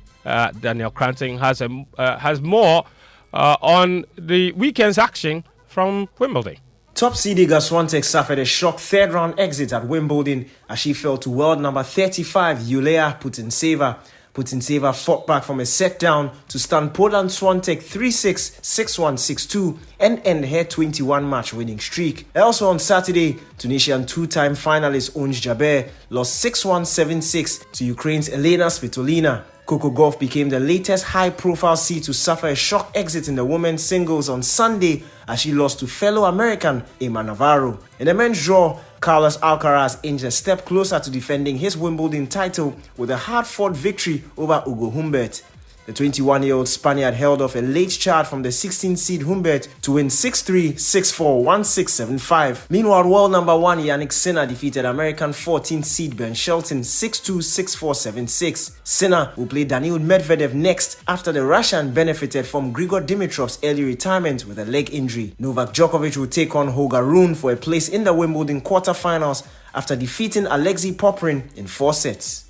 Speaker 2: Daniel Cranton has more on the weekend's action from Wimbledon.
Speaker 1: Top seed Iga Swiatek suffered a shock third-round exit at Wimbledon as she fell to world number 35, Yulia Putintseva. Putintseva fought back from a set down to stand Poland Swiatek 3-6, 6-1, 6-2 and end her 21-match winning streak. Also on Saturday, Tunisian two-time finalist Ons Jabeur lost 6-1, 7-6 to Ukraine's Elena Svitolina. Coco Gauff became the latest high-profile seed to suffer a shock exit in the women's singles on Sunday as she lost to fellow American Emma Navarro. In the men's draw, Carlos Alcaraz inched a step closer to defending his Wimbledon title with a hard-fought victory over Hugo Humbert. The 21-year-old Spaniard held off a late charge from the 16th-seed Humbert to win 6-3, 6-4, 1-6, 7-5. Meanwhile, world number 1 Yannick Sinner defeated American 14th-seed Ben Shelton 6-2, 6-4, 7-6. Sinner will play Daniil Medvedev next after the Russian benefited from Grigor Dimitrov's early retirement with a leg injury. Novak Djokovic will take on Holger Rune for a place in the Wimbledon quarterfinals after defeating Alexei Popyrin in 4 sets.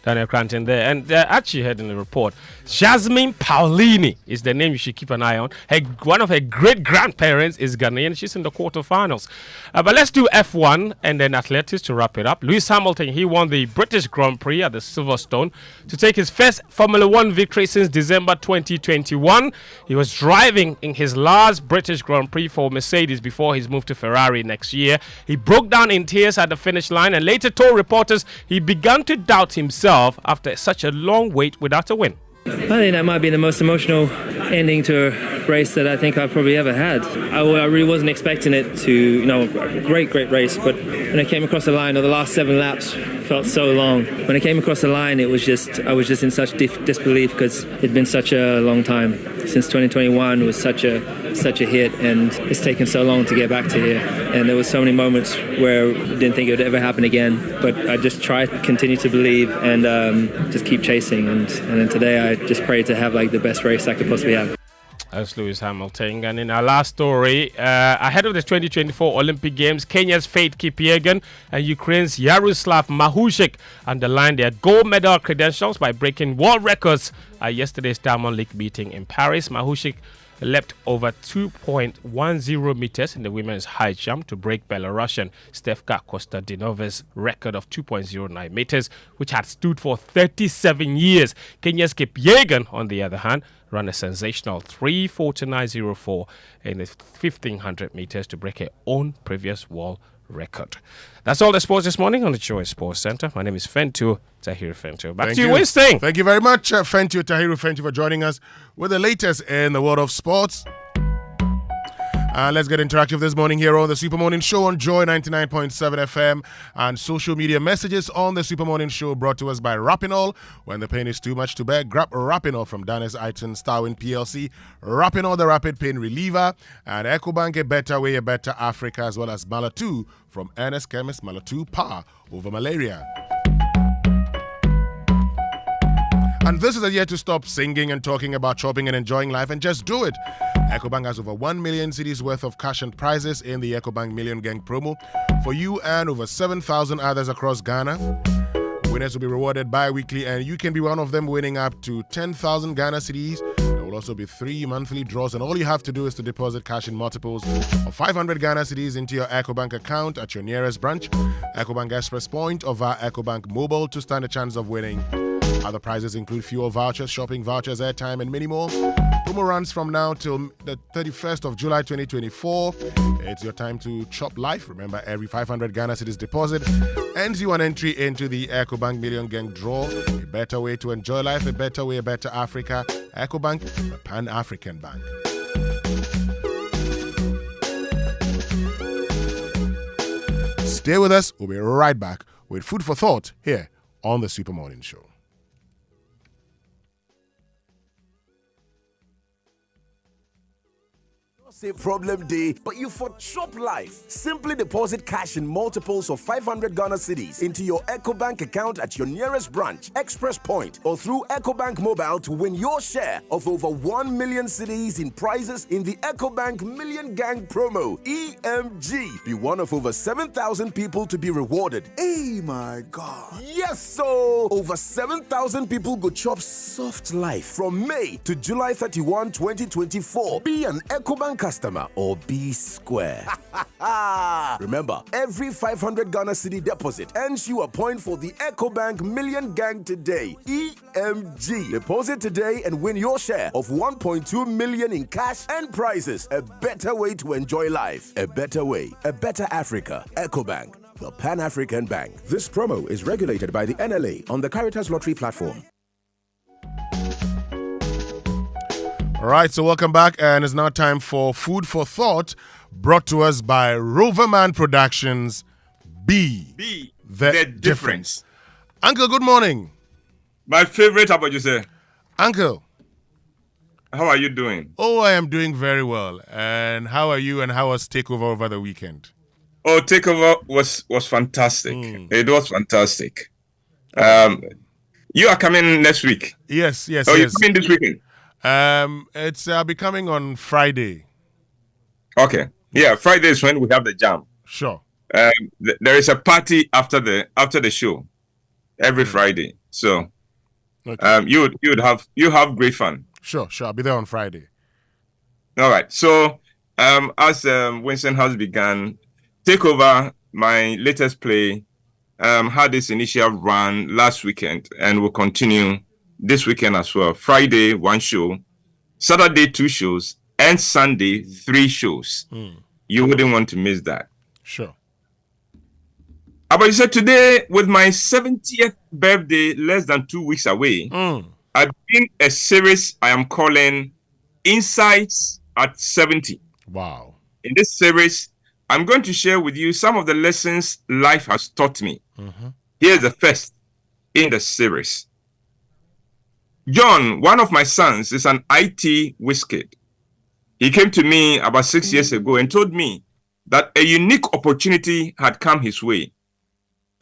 Speaker 2: Daniel Cranton there. And actually heard in the report, Jasmine Paolini is the name you should keep an eye on. One of her great-grandparents is Ghanaian. She's in the quarterfinals. But let's do F1 and then athletics to wrap it up. Lewis Hamilton, he won the British Grand Prix at the Silverstone to take his first Formula One victory since December 2021. He was driving in his last British Grand Prix for Mercedes before his move to Ferrari next year. He broke down in tears at the finish line and later told reporters he began to doubt himself after such a long wait without a win.
Speaker 3: I think that might be the most emotional ending to a race that I think I've probably ever had. I really wasn't expecting it to, great race, but when I came across the line, the last 7 laps felt so long. When I came across the line, I was just in such disbelief because it'd been such a long time. Since 2021 was such a hit, and it's taken so long to get back to here. And there was so many moments where I didn't think it would ever happen again, but I just tried to continue to believe and just keep chasing. And then today I just prayed to have the best race I could possibly have.
Speaker 2: That's Lewis Hamilton. And in our last story, ahead of the 2024 Olympic Games, Kenya's Faith Kipyegon and Ukraine's Yaroslav Mahushik underlined their gold medal credentials by breaking world records at yesterday's Diamond League meeting in Paris. Mahushik leapt over 2.10 meters in the women's high jump to break Belarusian Stefka Kostadinova's record of 2.09 meters, which had stood for 37 years. Kenya's Kipyegon, on the other hand, ran a sensational 3:49.04 in the 1500 meters to break her own previous world record. That's all the sports this morning on the Choice Sports Center. My name is Fentu Tahiru Fentu. Back to you, Winston.
Speaker 14: Thank you very much, Fentu Tahiru Fentu, for joining us with the latest in the world of sports. Let's get interactive this morning here on the Super Morning Show on Joy 99.7 FM and social media messages on the Super Morning Show brought to us by Rapinol. When the pain is too much to bear, grab Rapinol from Dennis Iton Starwin PLC. Rapinol, the rapid pain reliever, and EcoBank, a better way, a better Africa, as well as Malatu from Ernest Chemist. Malatu, power over malaria. And this is a year to stop singing and talking about shopping and enjoying life and just do it. EcoBank has over 1 million cedis worth of cash and prizes in the EcoBank Million Gang promo for you and over 7,000 others across Ghana. Winners will be rewarded bi-weekly and you can be one of them, winning up to 10,000 Ghana cedis. There will also be 3 monthly draws and all you have to do is to deposit cash in multiples of 500 Ghana cedis into your EcoBank account at your nearest branch, EcoBank Express Point or via EcoBank Mobile to stand a chance of winning. Other prizes include fuel vouchers, shopping vouchers, airtime, and many more. Promo runs from now till the 31st of July 2024. It's your time to chop life. Remember, every 500 Ghana cedis deposit ends you an entry into the EcoBank Million Gang draw. A better way to enjoy life, a better way, a better Africa. EcoBank, a Pan-African bank. Stay with us. We'll be right back with food for thought here on the Super Morning Show.
Speaker 5: say problem day, but you for chop life. Simply deposit cash in multiples of 500 Ghana cedis into your EcoBank account at your nearest branch, Express Point, or through EcoBank Mobile to win your share of over 1 million cedis in prizes in the EcoBank Million Gang promo, EMG. Be one of over 7,000 people to be rewarded. Hey, my God. Yes, so over 7,000 people go chop soft life from May to July 31, 2024. Be an EcoBank customer or be square. Remember, every 500 Ghana cedi deposit earns you a point for the EcoBank Million Gang today. EMG. Deposit today and win your share of 1.2 million in cash and prizes. A better way to enjoy life. A better way. A better Africa. EcoBank, the Pan-African Bank. This promo is regulated by the NLA on the Caritas Lottery platform.
Speaker 14: All right, so welcome back, and it's now time for Food for Thought, brought to us by Roverman Productions. Be the difference. Uncle, good morning.
Speaker 12: My favorite, how about you say?
Speaker 14: Uncle.
Speaker 12: How are you doing?
Speaker 14: Oh, I am doing very well. And how are you, and how was Takeover over the weekend?
Speaker 12: Oh, Takeover was fantastic. It was fantastic. You are coming next week?
Speaker 14: Yes.
Speaker 12: Oh, you're coming this weekend?
Speaker 14: It's be coming on Friday.
Speaker 12: Okay. Yeah, Friday is when we have the jam.
Speaker 14: Sure.
Speaker 12: There is a party after the show every Friday. So you have great fun.
Speaker 14: Sure. I'll be there on Friday.
Speaker 12: All right. So as Winston has begun, Takeover, my latest play, had this initial run last weekend and will continue this weekend as well. Friday, 1 show, Saturday, 2 shows, and Sunday, 3 shows. You wouldn't want to miss that.
Speaker 14: Sure.
Speaker 12: But you said today, with my 70th birthday less than 2 weeks away, I'm doing a series I am calling Insights at 70.
Speaker 14: Wow.
Speaker 12: In this series, I'm going to share with you some of the lessons life has taught me. Here's the first in the series. John, one of my sons, is an IT whiz kid. He came to me about 6 years ago and told me that a unique opportunity had come his way.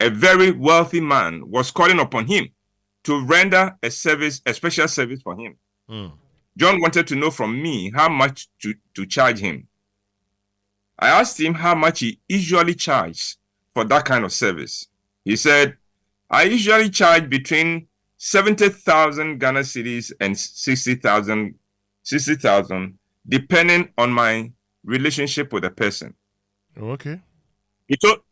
Speaker 12: A very wealthy man was calling upon him to render a special service for him. John wanted to know from me how much to charge him. I asked him how much he usually charged for that kind of service. He said, I usually charge between 70,000 Ghana cedis and 60,000, depending on my relationship with the person.
Speaker 14: Okay.
Speaker 12: He told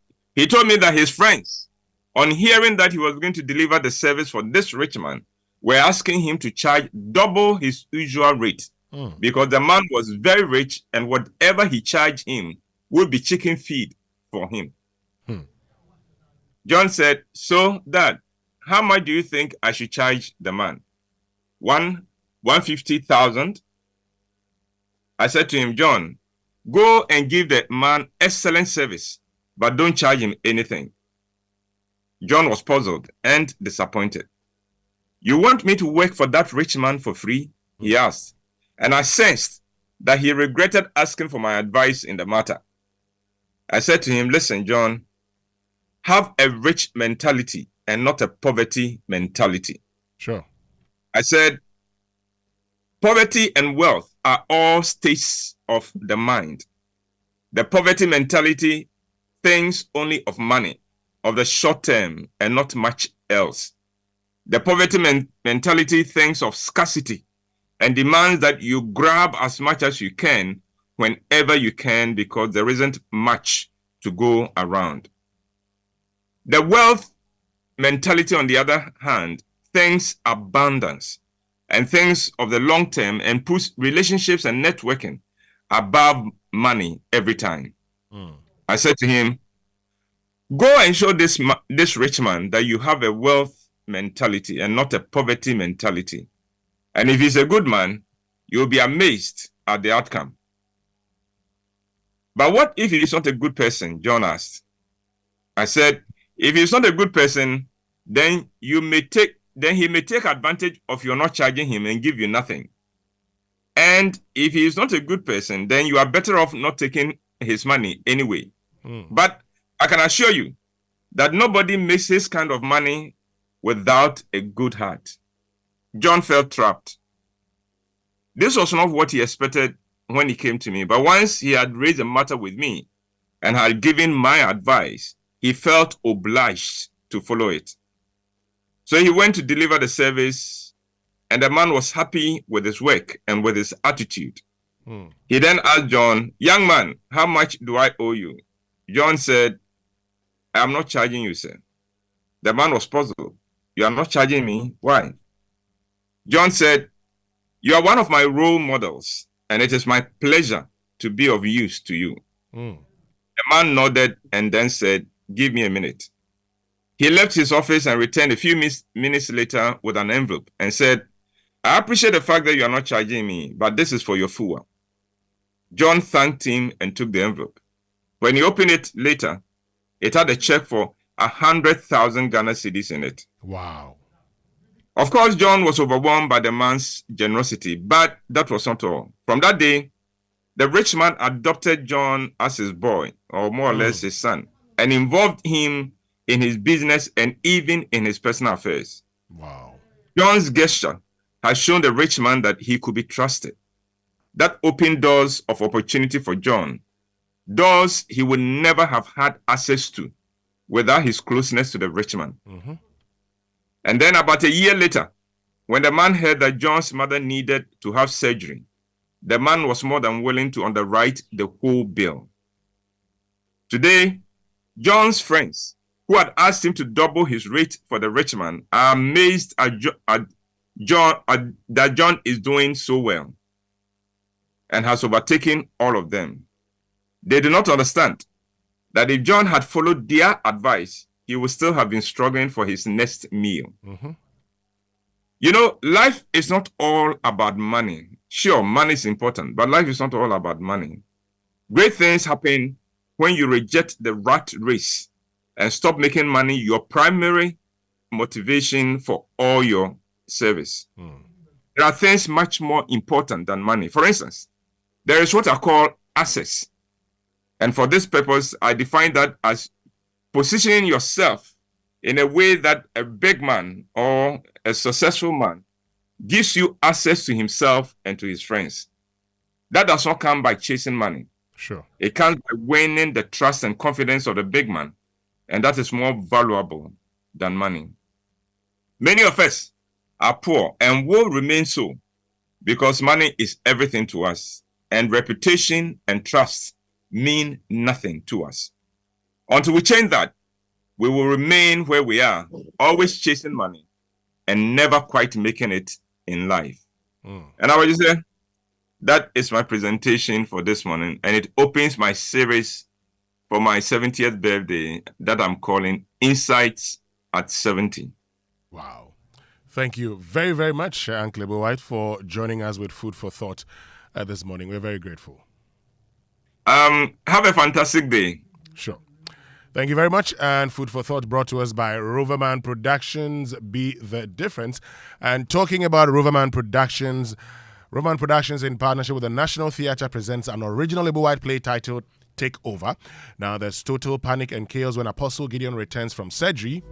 Speaker 12: me that his friends, on hearing that he was going to deliver the service for this rich man, were asking him to charge double his usual rate because the man was very rich and whatever he charged him would be chicken feed for him. John said, so Dad, how much do you think I should charge the man? 150,000? I said to him, John, go and give the man excellent service, but don't charge him anything. John was puzzled and disappointed. You want me to work for that rich man for free? He asked. And I sensed that he regretted asking for my advice in the matter. I said to him, listen, John, have a rich mentality and not a poverty mentality.
Speaker 14: Sure.
Speaker 12: I said, poverty and wealth are all states of the mind. The poverty mentality thinks only of money, of the short term, and not much else. The poverty mentality thinks of scarcity and demands that you grab as much as you can whenever you can because there isn't much to go around. The wealth mentality, on the other hand, thinks abundance and thinks of the long term and puts relationships and networking above money every time. I said to him, go and show this rich man that you have a wealth mentality and not a poverty mentality. And if he's a good man, you'll be amazed at the outcome. But what if he's not a good person? John asked. I said, if he's not a good person, then he may take advantage of your not charging him and give you nothing. And if he is not a good person, then you are better off not taking his money anyway. But I can assure you that nobody makes this kind of money without a good heart. John felt trapped. This was not what he expected when he came to me, but once he had raised the matter with me and had given my advice, he felt obliged to follow it. So he went to deliver the service, and the man was happy with his work and with his attitude. He then asked John, "Young man, how much do I owe you?" John said, "I am not charging you, sir." The man was puzzled. "You are not charging me? Why?" John said, "You are one of my role models, and it is my pleasure to be of use to you." The man nodded and then said, "Give me a minute." He left his office and returned a few minutes later with an envelope and said, "I appreciate the fact that you are not charging me, but this is for your FUA." John thanked him and took the envelope. When he opened it later, it had a check for 100,000 Ghana cedis in it.
Speaker 14: Wow.
Speaker 12: Of course, John was overwhelmed by the man's generosity, but that was not all. From that day, the rich man adopted John as his boy, or more or less his son, and involved him in his business and even in his personal affairs.
Speaker 14: Wow.
Speaker 12: John's gesture has shown the rich man that he could be trusted. That opened doors of opportunity for John, doors he would never have had access to without his closeness to the rich man. And then about a year later, when the man heard that John's mother needed to have surgery, the man was more than willing to underwrite the whole bill. Today, John's friends, who had asked him to double his rate for the rich man, are amazed at that John is doing so well and has overtaken all of them. They do not understand that if John had followed their advice, he would still have been struggling for his next meal. You know, life is not all about money. Sure, money is important, but life is not all about money. Great things happen when you reject the rat race and stop making money your primary motivation for all your service. There are things much more important than money. For instance, there is what I call access. And for this purpose, I define that as positioning yourself in a way that a big man or a successful man gives you access to himself and to his friends. That does not come by chasing money.
Speaker 14: Sure.
Speaker 12: It comes by winning the trust and confidence of the big man. And that is more valuable than money. Many of us are poor and will remain so because money is everything to us, and reputation and trust mean nothing to us. Until we change that, we will remain where we are, always chasing money and never quite making it in life. And I would just say, that is my presentation for this morning, and it opens my series for my 70th birthday that I'm calling Insights at 70.
Speaker 14: Wow. Thank you very, very much, Uncle White, for joining us with Food for Thought this morning. We're very grateful.
Speaker 12: Have a fantastic day.
Speaker 14: Sure. Thank you very much. And Food for Thought brought to us by Roverman Productions, Be the Difference. And talking about Roverman Productions in partnership with the National Theatre presents an original Igbo White play titled Take Over. Now, there's total panic and chaos when Apostle Gideon returns from surgery.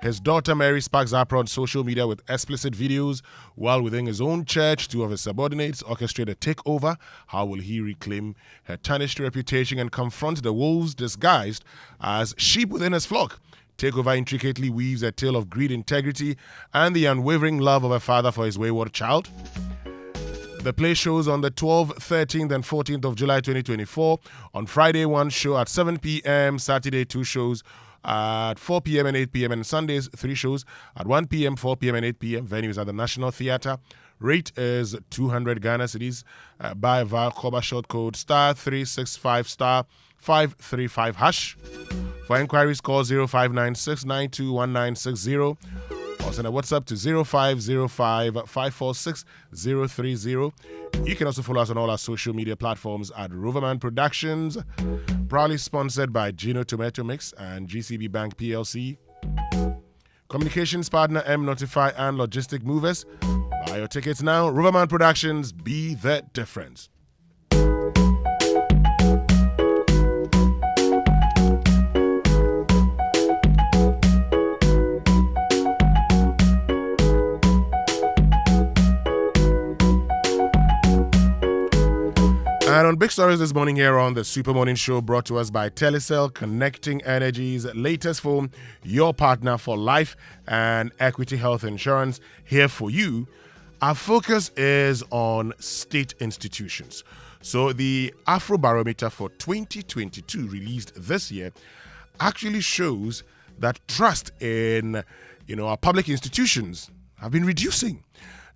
Speaker 14: His daughter Mary sparks up on social media with explicit videos, while within his own church, two of his subordinates orchestrate a takeover. How will he reclaim her tarnished reputation and confront the wolves disguised as sheep within his flock? Takeover intricately weaves a tale of greed, integrity, and the unwavering love of a father for his wayward child. The play shows on the 12th, 13th, and 14th of July 2024. On Friday, one show at 7 p.m., Saturday, two shows at 4 p.m. and 8 p.m. and Sundays, 3 shows at 1 p.m., 4 p.m. and 8 p.m. Venues at the National Theatre. Rate is 200 Ghana cedis. Buy via Koba short code *365 *535#. For inquiries, call 0596921960 or send a WhatsApp to 0505546030. You can also follow us on all our social media platforms at Roverman Productions. Proudly sponsored by Gino Tomato Mix and GCB Bank PLC. Communications partner M Notify and Logistic Movers. Buy your tickets now. Riverman Productions, be the difference. And on Big Stories this morning here on the Super Morning Show, brought to us by Telecel, connecting Energy's latest phone, your partner for life and equity health insurance, here for you. Our focus is on state institutions. So the Afrobarometer for 2022 released this year actually shows that trust in our public institutions have been reducing.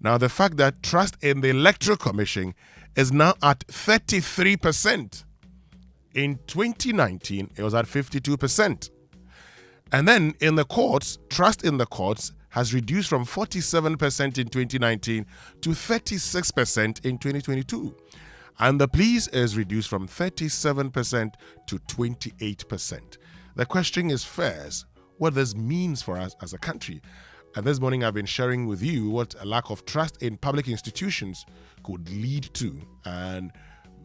Speaker 14: Now, the fact that trust in the Electoral Commission is now at 33%. In 2019, it was at 52%. And then in the courts, trust in the courts has reduced from 47% in 2019 to 36% in 2022. And the police is reduced from 37% to 28%. The question is first, what this means for us as a country. And this morning I've been sharing with you what a lack of trust in public institutions could lead to. And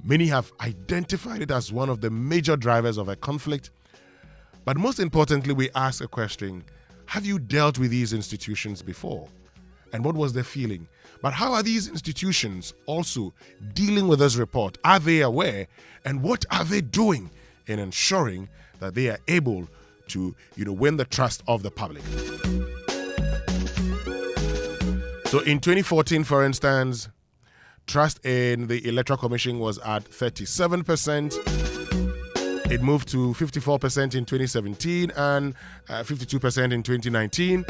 Speaker 14: many have identified it as one of the major drivers of a conflict. But most importantly, we ask a question: have you dealt with these institutions before? And what was the feeling? But how are these institutions also dealing with this report? Are they aware? And what are they doing in ensuring that they are able to, win the trust of the public? So in 2014, for instance, trust in the Electoral Commission was at 37%. It moved to 54% in 2017 and 52% in 2019,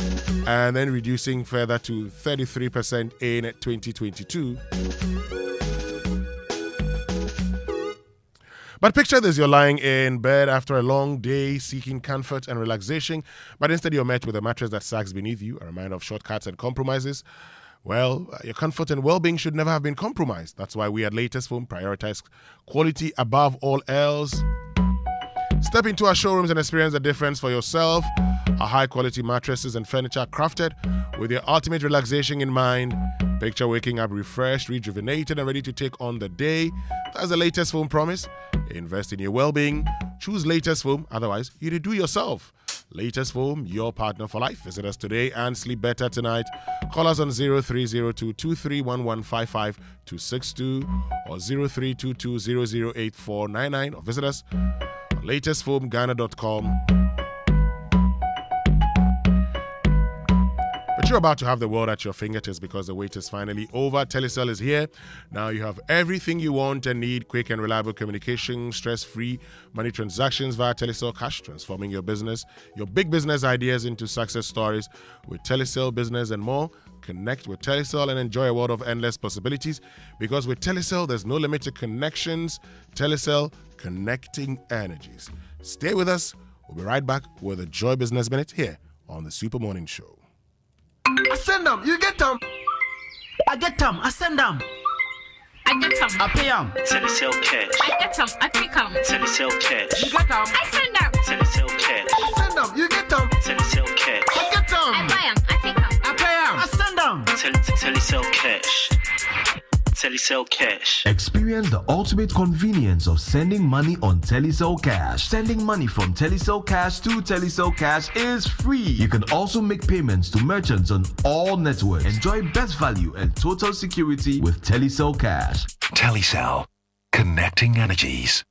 Speaker 14: and then reducing further to 33% in 2022. But picture this: you're lying in bed after a long day seeking comfort and relaxation, but instead you're met with a mattress that sags beneath you, a reminder of shortcuts and compromises. Well, your comfort and well-being should never have been compromised. That's why we at Latest Foam prioritize quality above all else. Step into our showrooms and experience the difference for yourself. Our high-quality mattresses and furniture crafted with your ultimate relaxation in mind. Picture waking up refreshed, rejuvenated, and ready to take on the day. That's the Latest Foam promise. Invest in your well-being. Choose Latest Foam. Otherwise, you do yourself. Latest Foam, your partner for life. Visit us today and sleep better tonight. Call us on 0302-2311-55-262 or 0322-008499 or visit us on latestfoamghana.com. But you're about to have the world at your fingertips because the wait is finally over. Telecel is here. Now you have everything you want and need: quick and reliable communication, stress-free money transactions via Telecel Cash, transforming your business, your big business ideas into success stories with Telecel Business and more. Connect with Telecel and enjoy a world of endless possibilities, because with Telecel, there's no limit to connections. Telecel, connecting energies. Stay with us. We'll be right back with a Joy Business Minute here on the Super Morning Show.
Speaker 13: I send them, you get them. I get them, I send them.
Speaker 16: I get them.
Speaker 13: I pay them.
Speaker 16: Telecel Cash. I get them. I pick them. Telecel Cash.
Speaker 13: You get them.
Speaker 16: I send them. Telecel Cash.
Speaker 13: I send them, you get them.
Speaker 16: Telecel Cash.
Speaker 13: I get them.
Speaker 16: I buy them. I take them.
Speaker 13: I pay them. I send them.
Speaker 16: Telecel Cash. Telecel Cash.
Speaker 17: Experience the ultimate convenience of sending money on Telecel Cash. Sending money from Telecel Cash to Telecel Cash is free. You can also make payments to merchants on all networks. Enjoy best value and total security with Telecel Cash.
Speaker 19: Telecel, connecting energies.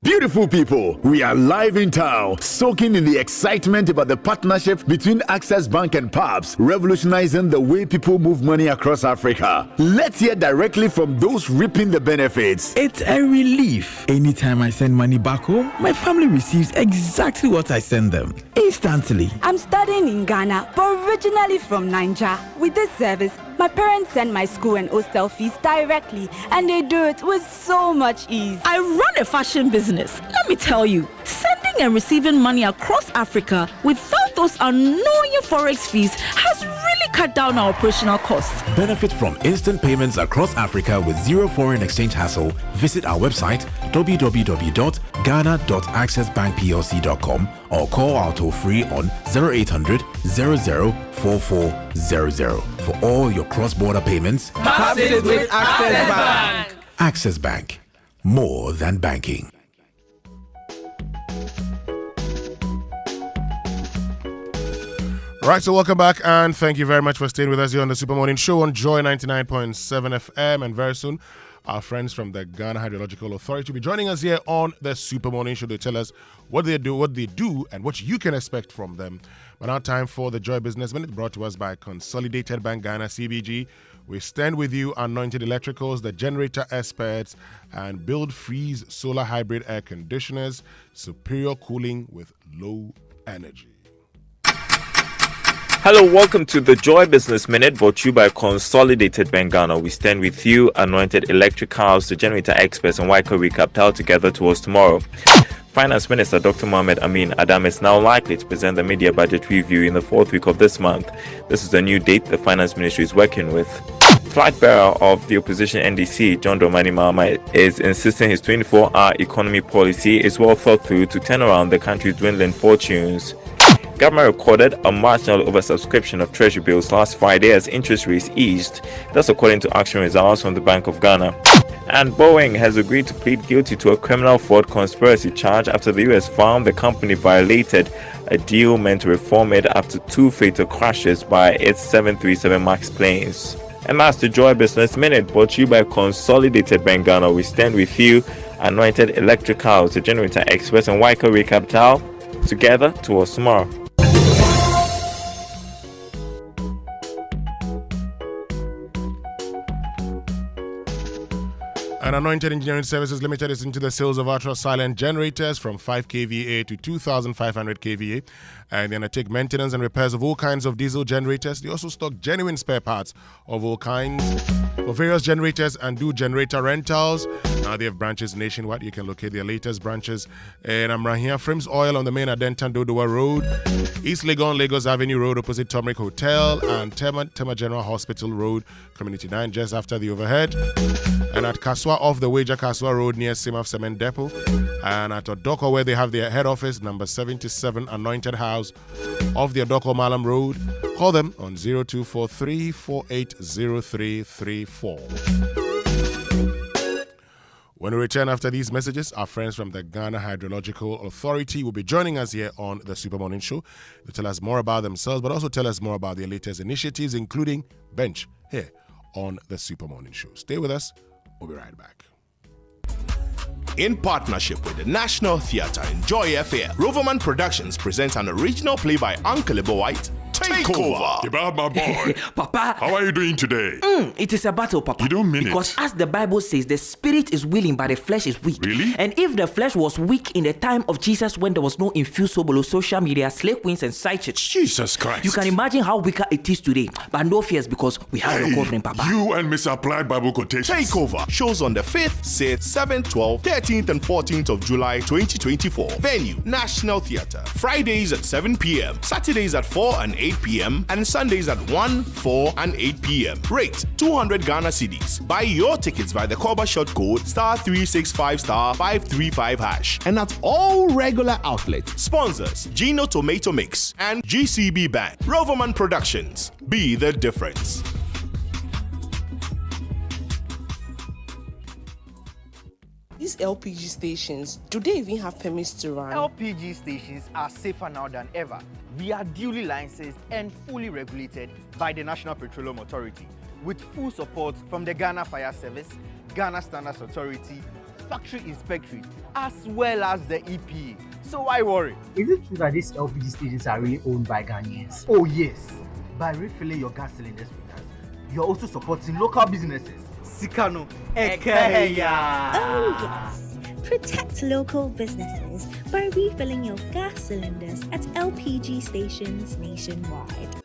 Speaker 21: Beautiful people, we are live in town, soaking in the excitement about the partnership between Access Bank and PABS, revolutionizing the way people move money across Africa. Let's hear directly from those reaping the benefits.
Speaker 22: It's a relief. Anytime I send money back home, my family receives exactly what I send them, instantly.
Speaker 27: I'm studying in Ghana, but originally from Nigeria. With this service, my parents send my school and hostel fees directly, and they do it with so much ease.
Speaker 28: I run a fashion business. Let me tell you, sending and receiving money across Africa without those annoying forex fees has really cut down our operational costs.
Speaker 4: Benefit from instant payments across Africa with zero foreign exchange hassle. Visit our website www.ghana.accessbankplc.com or call our toll free on 0800 00 4400 for all your cross-border payments.
Speaker 25: Have it with Access Bank.
Speaker 4: Access Bank, more than banking.
Speaker 14: Right, so welcome back and thank you very much for staying with us here on the Super Morning Show on Joy 99.7 FM. And very soon, our friends from the Ghana Hydrological Authority will be joining us here on the Super Morning Show to tell us what they do, and what you can expect from them. But now time for the Joy Business Minute, brought to us by Consolidated Bank Ghana, CBG. We stand with you, Anointed Electricals, the generator experts, and Build Freeze solar hybrid air conditioners, superior cooling with low energy.
Speaker 6: Hello, welcome to the Joy Business Minute, brought to you by Consolidated Bank Ghana. We stand with you, Anointed Electricals, the generator experts, and Waiko Recaptal together towards tomorrow. Finance Minister Dr. Mohamed Amin Adam is now likely to present the media budget review in the fourth week of this month. This is the new date the Finance Ministry is working with. Flag bearer of the opposition NDC, John Dramani Mahama, is insisting his 24-hour economy policy is well thought through to turn around the country's dwindling fortunes. Government recorded a marginal oversubscription of treasury bills last Friday as interest rates eased. That's according to action results from the Bank of Ghana. And Boeing has agreed to plead guilty to a criminal fraud conspiracy charge after the US found the company violated a deal meant to reform it after 2 fatal crashes by its 737 MAX planes. And that's the Joy Business Minute, brought to you by Consolidated Bank Ghana. We stand with you, Anointed Electricals, the generator experts, and Waiko Recaptal, together towards tomorrow.
Speaker 14: And Anointed Engineering Services Limited is into the sales of ultra-silent generators from 5 kVA to 2,500 kVA. And they undertake maintenance and repairs of all kinds of diesel generators. They also stock genuine spare parts of all kinds for various generators and do generator rentals. Now they have branches nationwide. You can locate their latest branches in Amrahia Frames Oil on the main Adentan Dodowa Road, East Legon, Lagos Avenue Road opposite Turmeric Hotel, and Tema General Hospital Road, Community 9, just after the overhead. And at Kaswa off the Wager Kaswa Road near Simaf Cement Depot. And at Odoko, where they have their head office, number 77 Anointed House off the Odoko Malam Road. Call them on 0243 480334. When we return after these messages, our friends from the Ghana Hydrological Authority will be joining us here on the Super Morning Show to tell us more about themselves, but also tell us more about their latest initiatives, including Bench, here on the Super Morning Show. Stay with us. We'll be right back.
Speaker 7: In partnership with the National Theatre and Joy FM, Roverman Productions presents an original play by Uncle Ibo White, Takeover.
Speaker 15: Kebab, my boy.
Speaker 18: Papa.
Speaker 15: How are you doing today?
Speaker 18: It is a battle, Papa.
Speaker 15: You don't mean
Speaker 18: because
Speaker 15: it.
Speaker 18: As the Bible says, the spirit is willing, but the flesh is weak.
Speaker 15: Really?
Speaker 18: And if the flesh was weak in the time of Jesus when there was no infusable social media, slave queens and side chicks.
Speaker 15: Jesus Christ.
Speaker 18: You can imagine how weaker it is today. But no fears because we have your covering, Papa.
Speaker 15: You and misapplied Bible quotations.
Speaker 7: Takeover shows on the 5th, 6th, 7th, 12th, 13th and 14th of July 2024. Venue, National Theatre. Fridays at 7 p.m. Saturdays at 4 and 8 p.m. and Sundays at 1, 4 and 8 p.m. Rate 200 Ghana cedis. Buy your tickets by the Cover Shot code *365*535# and at all regular outlets. Sponsors Gino Tomato Mix and GCB Bank. Roverman Productions. Be the difference.
Speaker 20: These LPG stations, do they even have permits to run?
Speaker 23: LPG stations are safer now than ever. We are duly licensed and fully regulated by the National Petroleum Authority with full support from the Ghana Fire Service, Ghana Standards Authority, Factory Inspectorate, as well as the EPA. So why worry?
Speaker 24: Is it true that these LPG stations are really owned by Ghanaians?
Speaker 23: Oh yes. By refilling your gas cylinders with us, you're also supporting local businesses. Sikano Ekeya.
Speaker 29: Oh yes. Protect local businesses by refilling your gas cylinders at LPG stations nationwide.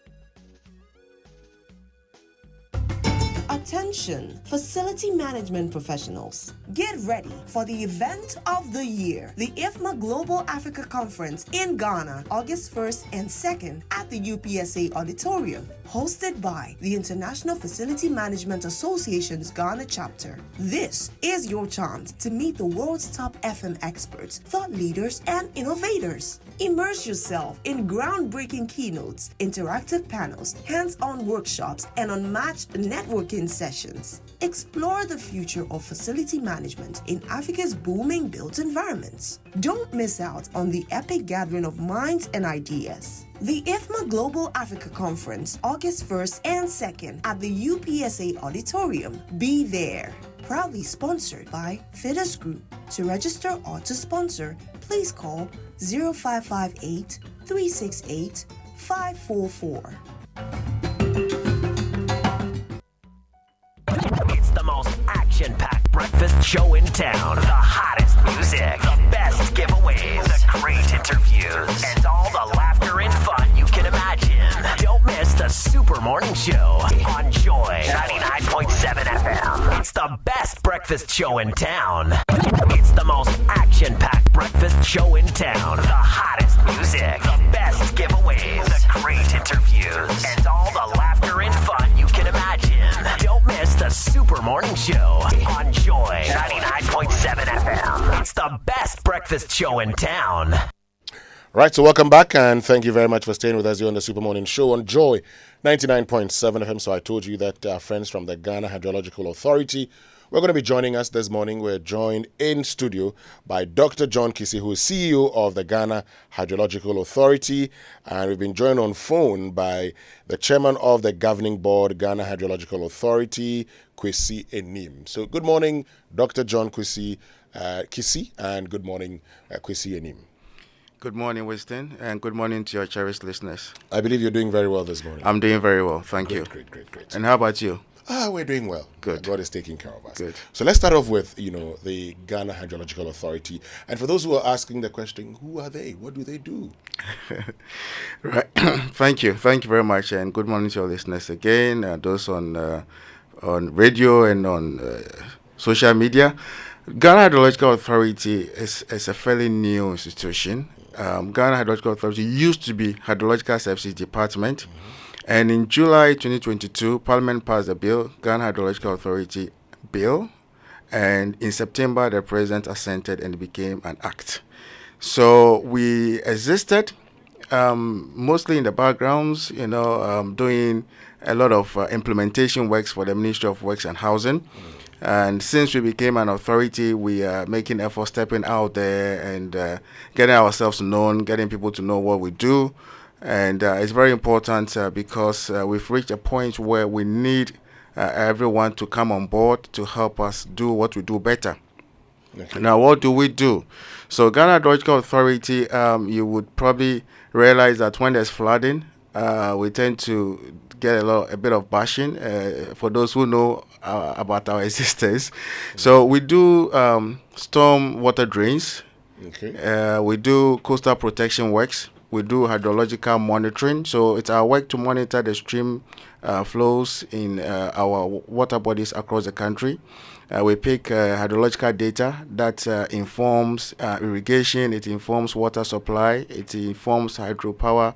Speaker 1: Attention, facility management professionals. Get ready for the event of the year, the IFMA Global Africa Conference in Ghana, August 1st and 2nd at the UPSA Auditorium, hosted by the International Facility Management Association's Ghana chapter. This is your chance to meet the world's top FM experts, thought leaders, and innovators. Immerse yourself in groundbreaking keynotes, interactive panels, hands-on workshops, and unmatched networking sessions. Explore the future of facility management in Africa's booming built environments. Don't miss out on the epic gathering of minds and ideas. The IFMA Global Africa Conference, August 1st and 2nd at the UPSA Auditorium. Be there. Proudly sponsored by Fitters Group. To register or to sponsor, please call 0558 368 544.
Speaker 2: It's the most action-packed breakfast show in town. The hottest music, the best giveaways, the great interviews, and all the laughter and fun you can imagine. Don't miss the Super Morning Show on Joy 99.7 FM. It's the best breakfast show in town. It's the most action-packed breakfast show in town. The hottest music, the best giveaways, the great interviews, and all the laughter and fun you can imagine. Don't miss the Super Morning Show on Joy 99.7 FM. It's the best breakfast show in town.
Speaker 14: Right, so welcome back, and thank you very much for staying with us here on the Super Morning Show on Joy 99.7 FM. So I told you that our friends from the Ghana Hydrological Authority were going to be joining us this morning. We're joined in studio by Dr. John Kissi, who is CEO of the Ghana Hydrological Authority, and we've been joined on phone by the chairman of the governing board, Ghana Hydrological Authority, Kwesi Enim. So good morning, Dr. John Kissi, and good morning, Kwesi Enim.
Speaker 3: Good morning, Winston, and good morning to your cherished listeners.
Speaker 14: I believe you're doing very well this morning.
Speaker 3: I'm doing very well, thank you.
Speaker 14: Great.
Speaker 3: And how about you?
Speaker 14: We're doing well.
Speaker 3: Good.
Speaker 14: God is taking care of us.
Speaker 3: Good.
Speaker 14: So let's start off with, the Ghana Hydrological Authority. And for those who are asking the question, who are they? What do they do?
Speaker 3: Right. Thank you very much, and good morning to your listeners again. Those on radio and on social media. Ghana Hydrological Authority is a fairly new institution. Ghana Hydrological Authority used to be Hydrological Services Department. And in July 2022, Parliament passed a bill, Ghana Hydrological Authority Bill, and in September, the President assented and it became an act. So we existed mostly in the backgrounds, doing a lot of implementation works for the Ministry of Works and Housing. And since we became an authority, we are making efforts, stepping out there and getting ourselves known, getting people to know what we do. And it's very important because we've reached a point where we need everyone to come on board to help us do what we do better. Okay. Now, what do we do? So Ghana Hydrological Authority, you would probably realize that when there's flooding, we tend to get a bit of bashing for those who know about our existence. So we do storm water drains. Okay. We do coastal protection works. We do hydrological monitoring. So it's our work to monitor the stream flows in our water bodies across the country. We pick hydrological data that informs irrigation, it informs water supply, it informs hydropower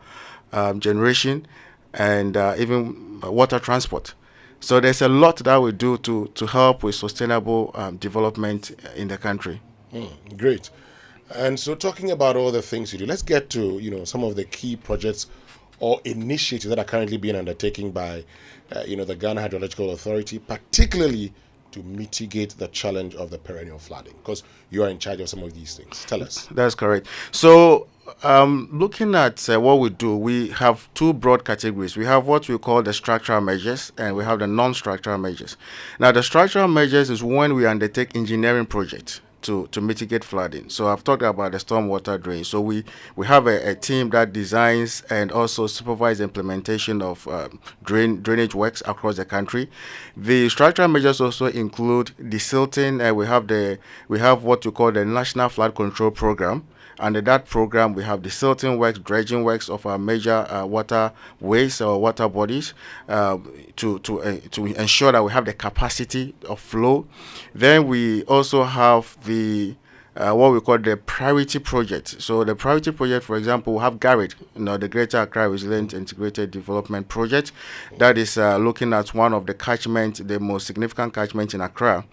Speaker 3: generation, and even water transport. So there's a lot that we do to help with sustainable development in the country.
Speaker 14: Great. And so talking about all the things you do, let's get to, some of the key projects or initiatives that are currently being undertaken by, the Ghana Hydrological Authority, particularly to mitigate the challenge of the perennial flooding, because you are in charge of some of these things. Tell us.
Speaker 3: That's correct. So looking at what we do, we have two broad categories. We have what we call the structural measures, and we have the non-structural measures. Now, the structural measures is when we undertake engineering projects to mitigate flooding. So I've talked about the stormwater drain. So we have a team that designs and also supervises implementation of drainage works across the country. The structural measures also include desilting. We have what we call the National Flood Control Program. Under that program, we have the silting works, dredging works of our major waterways or water bodies to ensure that we have the capacity of flow. Then we also have the what we call the priority project. So the priority project, for example, we have GARID, the Greater Accra Resilient Integrated Development Project, that is looking at one of the catchment, the most significant catchment in Accra.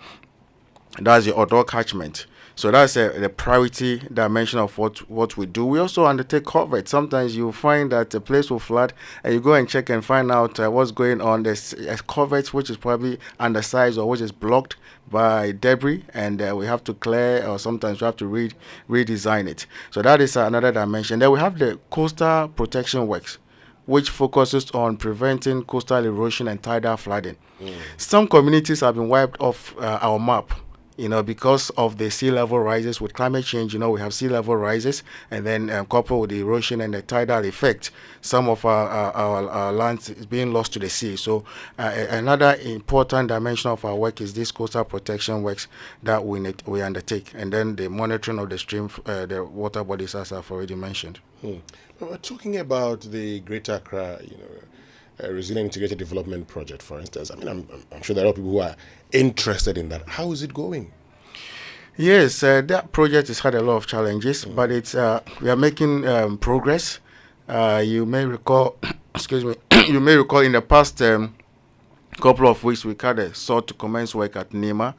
Speaker 3: That's the Odor catchment. So that's the priority dimension of what we do. We also undertake coverage. Sometimes you find that a place will flood, and you go and check and find out what's going on. There's a coverage which is probably undersized or which is blocked by debris, and we have to clear, or sometimes we have to redesign it. So that is another dimension. Then we have the coastal protection works, which focuses on preventing coastal erosion and tidal flooding. Some communities have been wiped off our map, because of the sea level rises. With climate change, we have sea level rises, and then coupled with the erosion and the tidal effect, some of our land is being lost to the sea. So another important dimension of our work is this coastal protection works that we undertake, and then the monitoring of the stream, the water bodies, as I've already mentioned.
Speaker 14: We're talking about the Greater Accra, Resilient Integrated Development Project, for instance. I mean, I'm sure there are people who are interested in that. How is it going?
Speaker 3: Yes, that project has had a lot of challenges, but it's we are making progress. You may recall, excuse me, you may recall in the past couple of weeks we sought to commence work at Nima.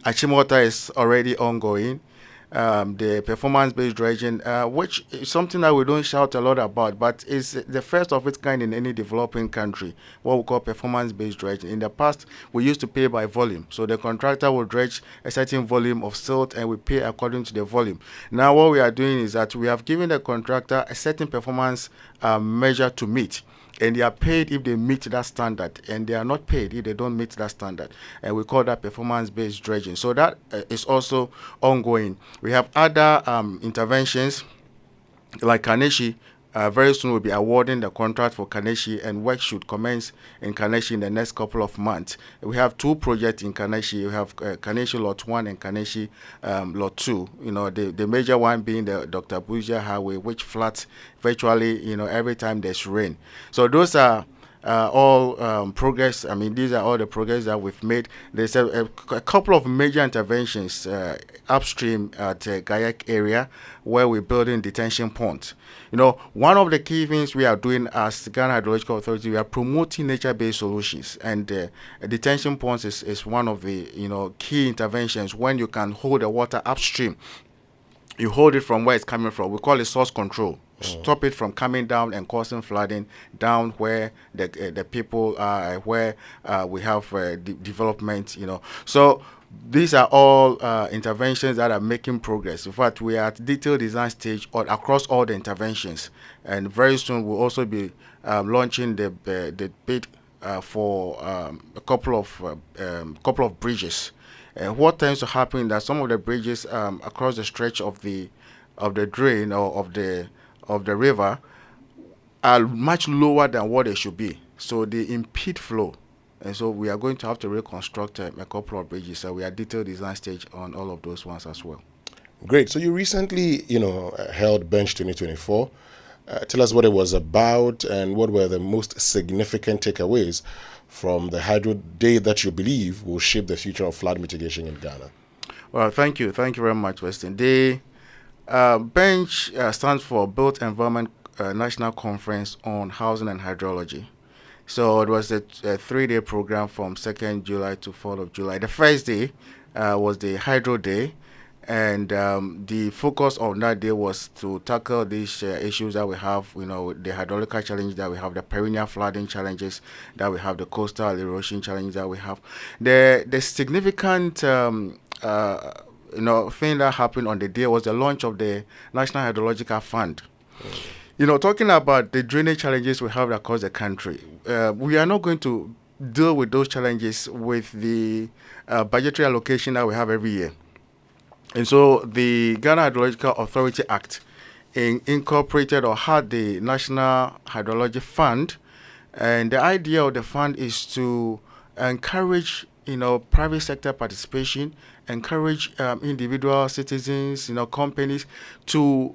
Speaker 3: Achimota is already ongoing. The performance-based dredging, which is something that we don't shout a lot about, but is the first of its kind in any developing country, what we call performance-based dredging. In the past, we used to pay by volume. So the contractor will dredge a certain volume of silt, and we pay according to the volume. Now what we are doing is that we have given the contractor a certain performance measure to meet, and they are paid if they meet that standard, and they are not paid if they don't meet that standard, and we call that performance-based dredging. So that is also ongoing. We have other interventions like Kaneshi. Very soon we'll be awarding the contract for Kaneshi, and work should commence in Kaneshi in the next couple of months. We have two projects in Kaneshi. We have Kaneshi Lot 1 and Kaneshi Lot 2. The major one being the Dr. Buja Highway, which floods virtually, every time there's rain. So those are all progress. I mean, these are all the progress that we've made. There's a couple of major interventions upstream at Gayak area, where we're building detention ponds. One of the key things we are doing as Ghana Hydrological Authority, we are promoting nature-based solutions, and detention ponds is one of the key interventions. When you can hold the water upstream, you hold it from where it's coming from. We call it source control. Stop it from coming down and causing flooding down where the people are, where we have development. So these are all interventions that are making progress. In fact, we are at detailed design stage across all the interventions, and very soon we'll also be launching the bid for a couple of bridges. What tends to happen is that some of the bridges across the stretch of the drain or of the river are much lower than what they should be, so they impede flow. And so we are going to have to reconstruct a couple of bridges. So we are detailed design stage on all of those ones as well.
Speaker 14: Great. So you recently, held Bench 2024. Tell us what it was about and what were the most significant takeaways from the Hydro Day that you believe will shape the future of flood mitigation in Ghana.
Speaker 3: Well, thank you. Thank you very much, Weston. The Bench stands for Built Environment National Conference on Housing and Hydrology. So it was a 3-day program from 2nd July to 4th of July. The first day was the Hydro Day, and the focus on that day was to tackle these issues that we have, the hydrological challenge that we have, the perennial flooding challenges that we have, the coastal erosion challenge that we have. The significant thing that happened on the day was the launch of the National Hydrological Fund. Talking about the drainage challenges we have across the country, we are not going to deal with those challenges with the budgetary allocation that we have every year. And so the Ghana Hydrological Authority Act incorporated or had the National Hydrology Fund, and the idea of the fund is to encourage private sector participation, encourage individual citizens, companies to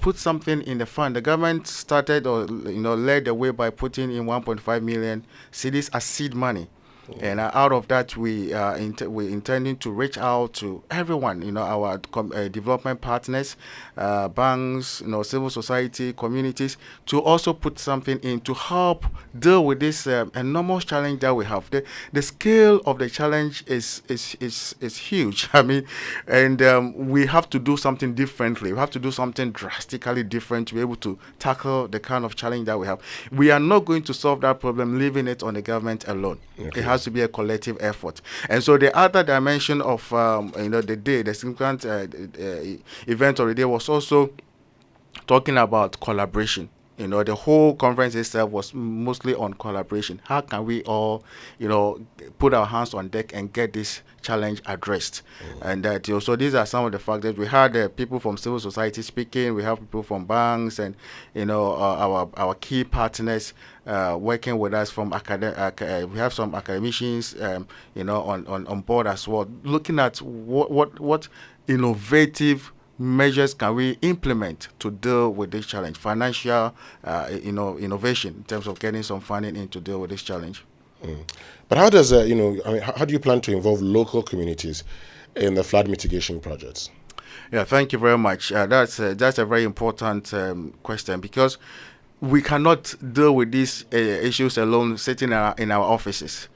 Speaker 3: put something in the fund. The government started or led the way by putting in 1.5 million cedis as seed money. And out of that, we intending to reach out to everyone, our development partners, banks, civil society, communities, to also put something in to help deal with this enormous challenge that we have. The scale of the challenge is huge. I mean, and we have to do something differently. We have to do something drastically different to be able to tackle the kind of challenge that we have. We are not going to solve that problem leaving it on the government alone. Okay. It has to be a collective effort. And so the other dimension of the significant event of the day was also talking about collaboration. The whole conference itself was mostly on collaboration. How can we all, put our hands on deck and get this challenge addressed? And that, so these are some of the factors. We had people from civil society speaking. We have people from banks and, our key partners working with us from we have some academicians, on board as well, looking at what innovative measures can we implement to deal with this challenge? Financial, innovation in terms of getting some funding in to deal with this challenge.
Speaker 14: But how does, how do you plan to involve local communities in the flood mitigation projects?
Speaker 3: Yeah, thank you very much. That's a very important question, because we cannot deal with these issues alone sitting in our offices.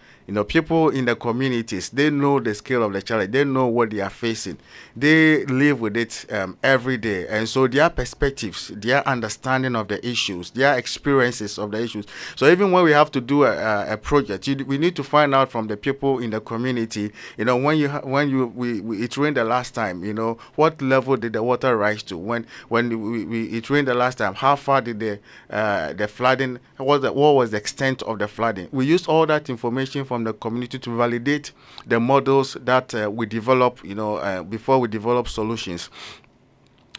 Speaker 3: People in the communities, they know the scale of the challenge. They know what they are facing. They live with it every day. And so their perspectives, their understanding of the issues, their experiences of the issues. So even when we have to do a project, we need to find out from the people in the community, when it rained the last time, what level did the water rise to? When it rained the last time, how far did the flooding, what was the extent of the flooding? We use all that information from the community to validate the models that we develop, before we develop solutions.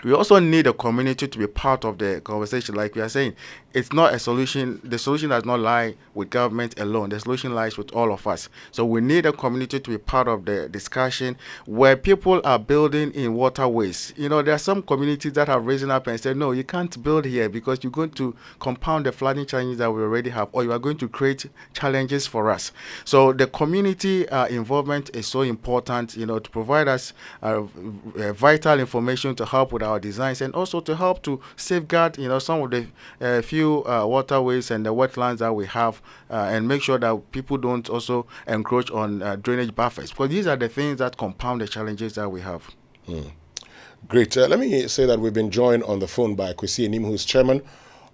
Speaker 3: We also need the community to be part of the conversation. Like we are saying, it's not a solution. The solution does not lie with government alone. The solution lies with all of us. So we need a community to be part of the discussion where people are building in waterways. There are some communities that have risen up and said, no, you can't build here because you're going to compound the flooding challenges that we already have, or you are going to create challenges for us. So the community involvement is so important, to provide us vital information to help with our designs, and also to help to safeguard some of the few waterways and the wetlands that we have, and make sure that people don't also encroach on drainage buffers, because these are the things that compound the challenges that we have.
Speaker 14: Great. Let me say that we've been joined on the phone by Kwesi Anim, who's chairman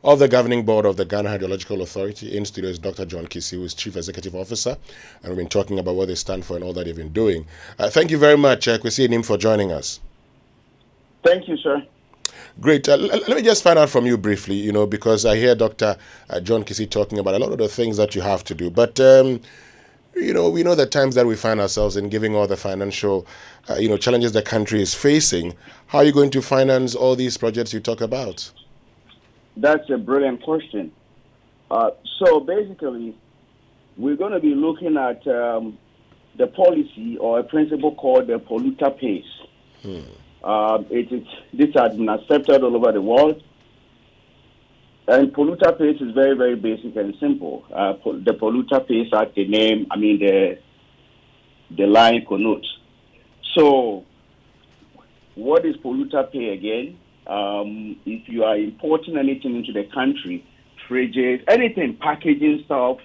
Speaker 14: of the governing board of the Ghana Hydrological Authority. In studio is Dr. John Kisi, who is chief executive officer, and we've been talking about what they stand for and all that they've been doing. Thank you very much, Kwesi Anim, for joining us.
Speaker 5: Thank you, sir.
Speaker 14: Great. Let me just find out from you briefly, because I hear Dr. John Kisi talking about a lot of the things that you have to do. But, we know the times that we find ourselves in, giving all the financial, challenges the country is facing. How are you going to finance all these projects you talk about?
Speaker 5: That's a brilliant question. So basically, we're going to be looking at the policy or a principle called the polluter pays. This has been accepted all over the world. And polluter pays is very, very basic and simple. The polluter pays, as the name, the line connotes. So, what is polluter pay again? If you are importing anything into the country, fridges, anything, packaging stuff,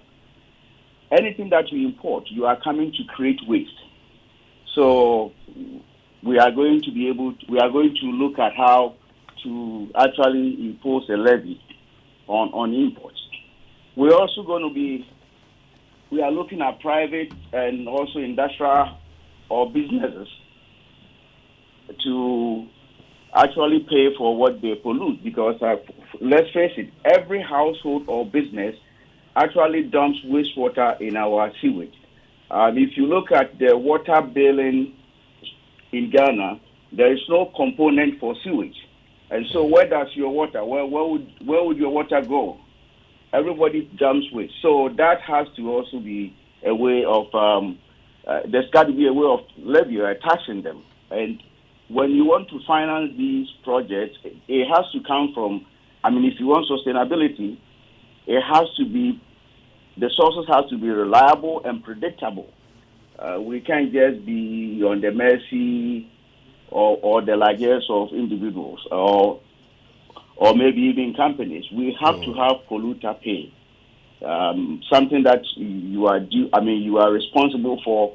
Speaker 5: anything that you import, you are coming to create waste. So, we are going to look at how to actually impose a levy on imports. We are looking at private and also industrial or businesses to actually pay for what they pollute, because let's face it, every household or business actually dumps wastewater in our sewage. If you look at the water billing in Ghana, there is no component for sewage. And so where does your water, where would your water go? Everybody dumps waste. So that has to also be a way of, there's got to be a way of levy or taxing them. And when you want to finance these projects, it has to come from, if you want sustainability, it has to be, the sources have to be reliable and predictable. We can't just be on the mercy or the largesse of individuals or maybe even companies. We have to have polluter pay, something that you are due. You are responsible for.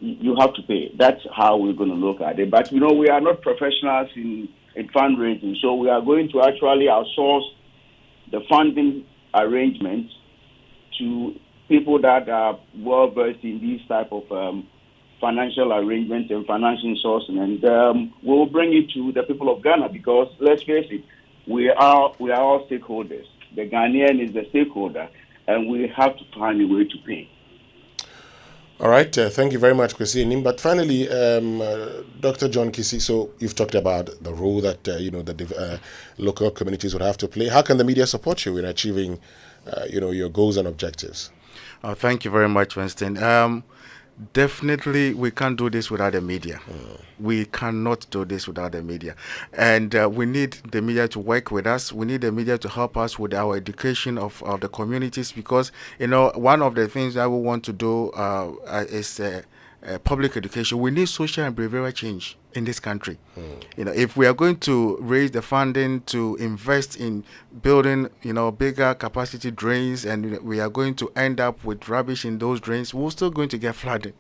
Speaker 5: You have to pay. That's how we're going to look at it. But we are not professionals in fundraising, so we are going to actually outsource the funding arrangements to people that are well versed in these type of financial arrangements and financing sources, and we'll bring it to the people of Ghana, because let's face it, we are all stakeholders. The Ghanaian is the stakeholder, and we have to find a way to pay.
Speaker 14: All right, thank you very much, Kwesi Nim. But finally, Dr. John Kisi, so you've talked about the role that the local communities would have to play. How can the media support you in achieving, your goals and objectives?
Speaker 3: Thank you very much, Winston. Definitely, we can't do this without the media. We cannot do this without the media. And we need the media to work with us. We need the media to help us with our education of the communities, because, one of the things that we want to do is public education. We need social and behavioral change in this country. If we are going to raise the funding to invest in building, bigger capacity drains, and we are going to end up with rubbish in those drains, we're still going to get flooding.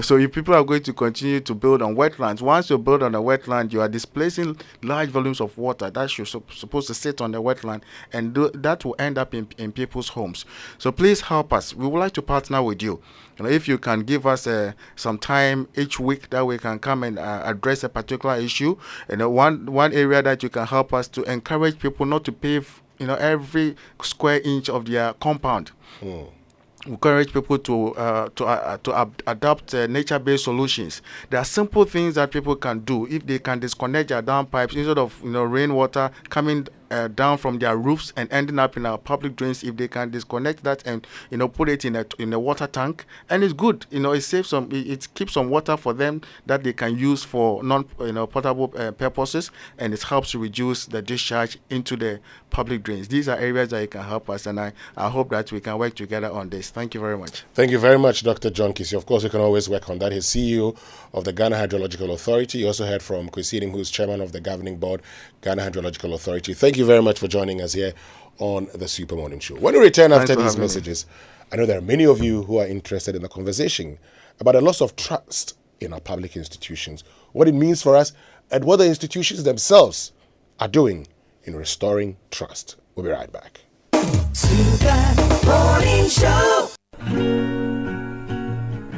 Speaker 3: So if people are going to continue to build on wetlands, once you build on a wetland, you are displacing large volumes of water that you're supposed to sit on the wetland, and that will end up in people's homes. So please help us. We would like to partner with you. If you can give us some time each week that we can come and address a particular issue, one area that you can help us to encourage people not to pave, every square inch of their compound. Encourage people to adopt nature-based solutions. There are simple things that people can do if they can disconnect their down pipes instead of rainwater coming down from their roofs and ending up in our public drains. If they can disconnect that and put it in a water tank, and it's good. It saves it keeps some water for them that they can use for potable purposes, and it helps to reduce the discharge into the public drains. These are areas that you can help us, and I hope that we can work together on this. Thank you very much.
Speaker 14: Thank you very much, Dr. John Kisi. Of course, we can always work on that. He's CEO of the Ghana Hydrological Authority. You also heard from Kwesi Nim, who's chairman of the governing board, Ghana Hydrological Authority. Thank you very much for joining us here on the Super Morning Show. When we return after these messages, I know there are many of you who are interested in the conversation about the loss of trust in our public institutions, what it means for us, and what the institutions themselves are doing in restoring trust. We'll be right back.
Speaker 8: Super Morning Show.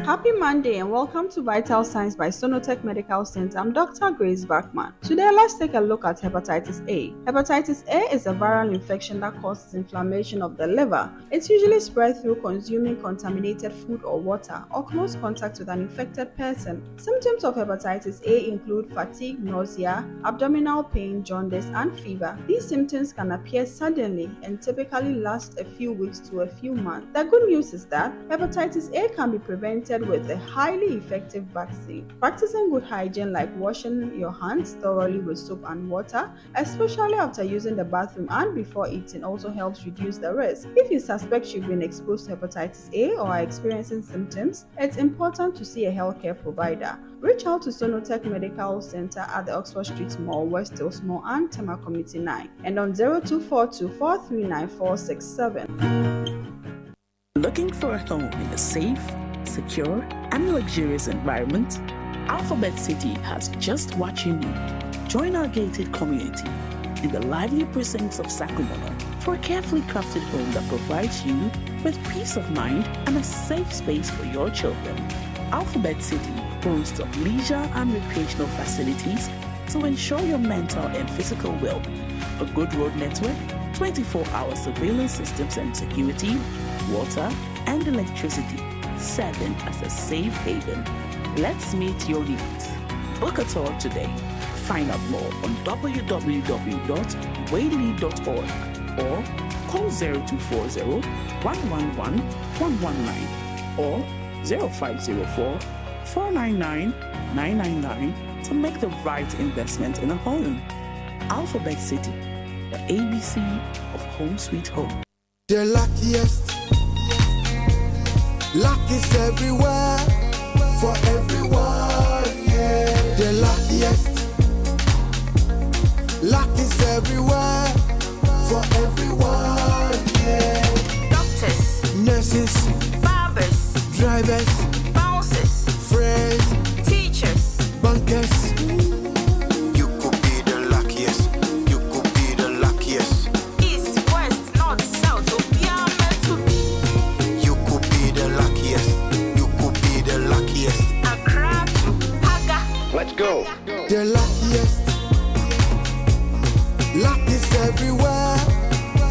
Speaker 9: Happy Monday and welcome to Vital Signs by Sonotech Medical Center. I'm Dr. Grace Bachman. Today, let's take a look at hepatitis A. Hepatitis A is a viral infection that causes inflammation of the liver. It's usually spread through consuming contaminated food or water or close contact with an infected person. Symptoms of hepatitis A include fatigue, nausea, abdominal pain, jaundice, and fever. These symptoms can appear suddenly and typically last a few weeks to a few months. The good news is that hepatitis A can be prevented with a highly effective vaccine. Practicing good hygiene like washing your hands thoroughly with soap and water, especially after using the bathroom and before eating, also helps reduce the risk. If you suspect you've been exposed to hepatitis A or are experiencing symptoms, it's important to see a healthcare provider. Reach out to Sonotech Medical Center at the Oxford Street Mall, West Hills Mall, and Tema Committee 9, and on 0242 439 467.
Speaker 28: Looking for a home in a safe, secure, and luxurious environment? Alphabet City has just what you need. Join our gated community in the lively precincts of Sakumono for a carefully crafted home that provides you with peace of mind and a safe space for your children. Alphabet City boasts of leisure and recreational facilities to ensure your mental and physical well-being. A good road network, 24-hour surveillance systems and security, water, and electricity, serving as a safe haven. Let's meet your needs. Book a tour today. Find out more on www.waylead.org or call 0240 111 119 or 0504 499 999 to make the right investment in a home. Alphabet City, the ABC of home sweet home.
Speaker 10: The luckiest. Luck is everywhere for everyone. Yeah. The luckiest. Luck is everywhere for everyone. Yeah.
Speaker 11: Doctors,
Speaker 10: nurses,
Speaker 11: barbers,
Speaker 10: drivers,
Speaker 11: bouncers,
Speaker 10: friends,
Speaker 11: teachers,
Speaker 10: bankers.
Speaker 11: You could be the luckiest. You could be the luckiest. East, west, north, south, Obia meant to be. You could be the luckiest. You could be the luckiest. Accra to Haga. Let's go.
Speaker 10: The luckiest. Luck is everywhere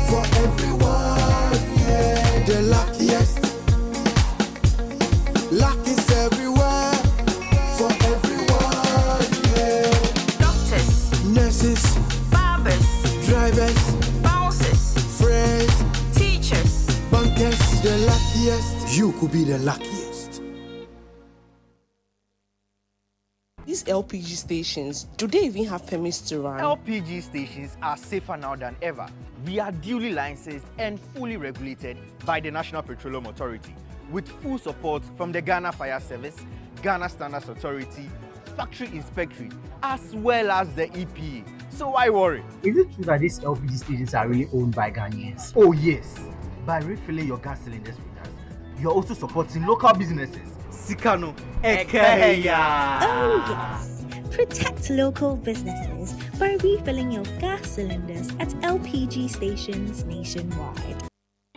Speaker 10: for everyone. Yeah. The luckiest. Luck is everywhere for everyone. Yeah.
Speaker 11: Doctors,
Speaker 10: nurses,
Speaker 11: barbers,
Speaker 10: drivers,
Speaker 11: bouncers,
Speaker 10: friends,
Speaker 11: teachers,
Speaker 10: bankers. The luckiest. You could be the luckiest.
Speaker 20: These LPG stations, do they even have permits to run?
Speaker 23: LPG stations are safer now than ever. We are duly licensed and fully regulated by the National Petroleum Authority, with full support from the Ghana Fire Service, Ghana Standards Authority, Factory Inspectorate, as well as the EPA. So why worry?
Speaker 24: Is it true that these LPG stations are really owned by Ghanaians?
Speaker 23: Oh yes. By refilling your gas cylinders with us, you're also supporting local businesses. Sikano Ekeya.
Speaker 29: Oh yes. Protect local businesses by refilling your gas cylinders at LPG stations nationwide.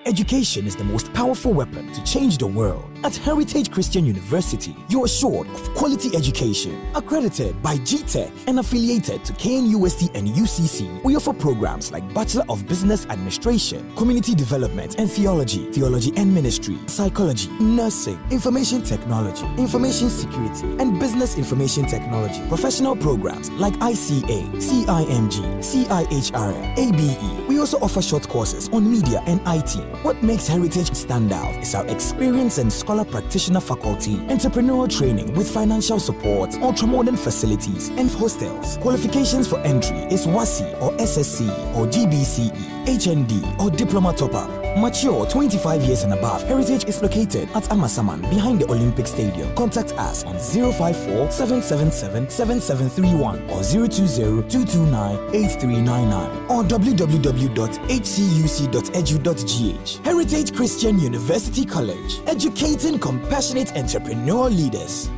Speaker 12: Education is the most powerful weapon to change the world. At Heritage Christian University, you're assured of quality education. Accredited by GTech and affiliated to KNUST and UCC, we offer programs like Bachelor of Business Administration, Community Development and Theology, Theology and Ministry, Psychology, Nursing, Information Technology, Information Security, and Business Information Technology. Professional programs like ICA, CIMG, CIHRM, ABE. We also offer short courses on media and IT. What makes Heritage stand out is our experienced and scholar practitioner faculty, entrepreneurial training with financial support, ultramodern facilities, and hostels. Qualifications for entry is WASI or SSC or GBCE, HND or Diploma Top-Up. Mature 25 years and above. Heritage is located at Amasaman behind the Olympic Stadium. Contact us on 054 777 7731 or 020 229 8399 or www.hcuc.edu.gh. Heritage Christian University College, educating compassionate entrepreneurial leaders.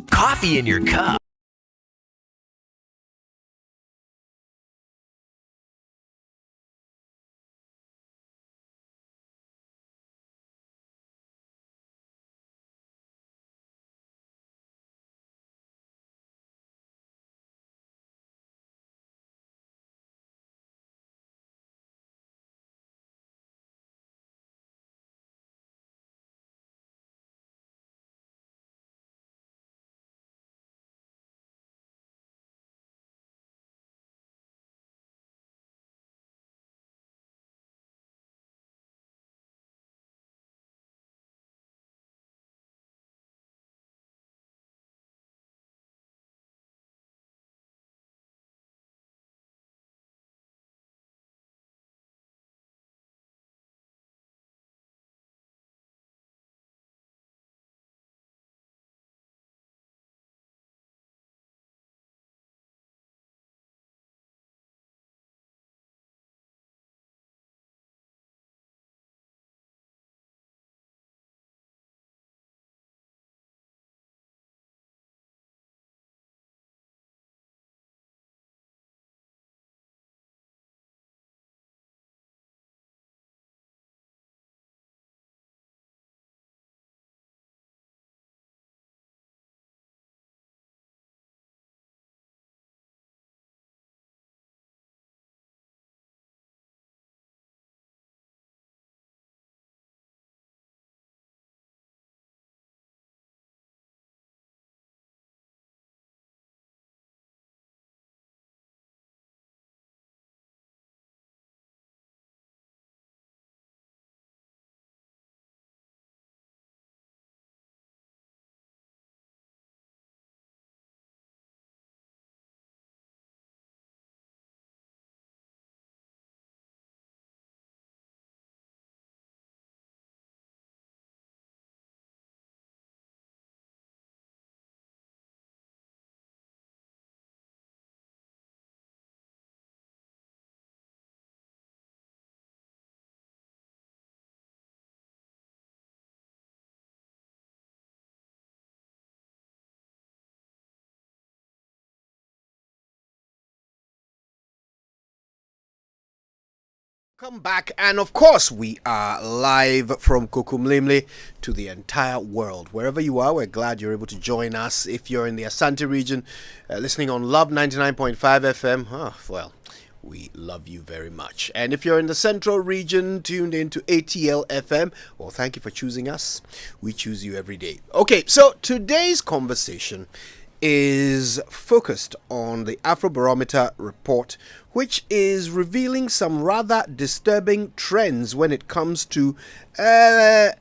Speaker 2: Coffee in your cup.
Speaker 13: Come back, and of course, we are live from Kokumlemle to the entire world. Wherever you are, we're glad you're able to join us. If you're in the Asante region, listening on Love 99.5 FM, well, we love you very much. And if you're in the Central region, tuned into ATL FM, well, thank you for choosing us. We choose you every day. Okay, so today's conversation is focused on the Afrobarometer report, which is revealing some rather disturbing trends when it comes to the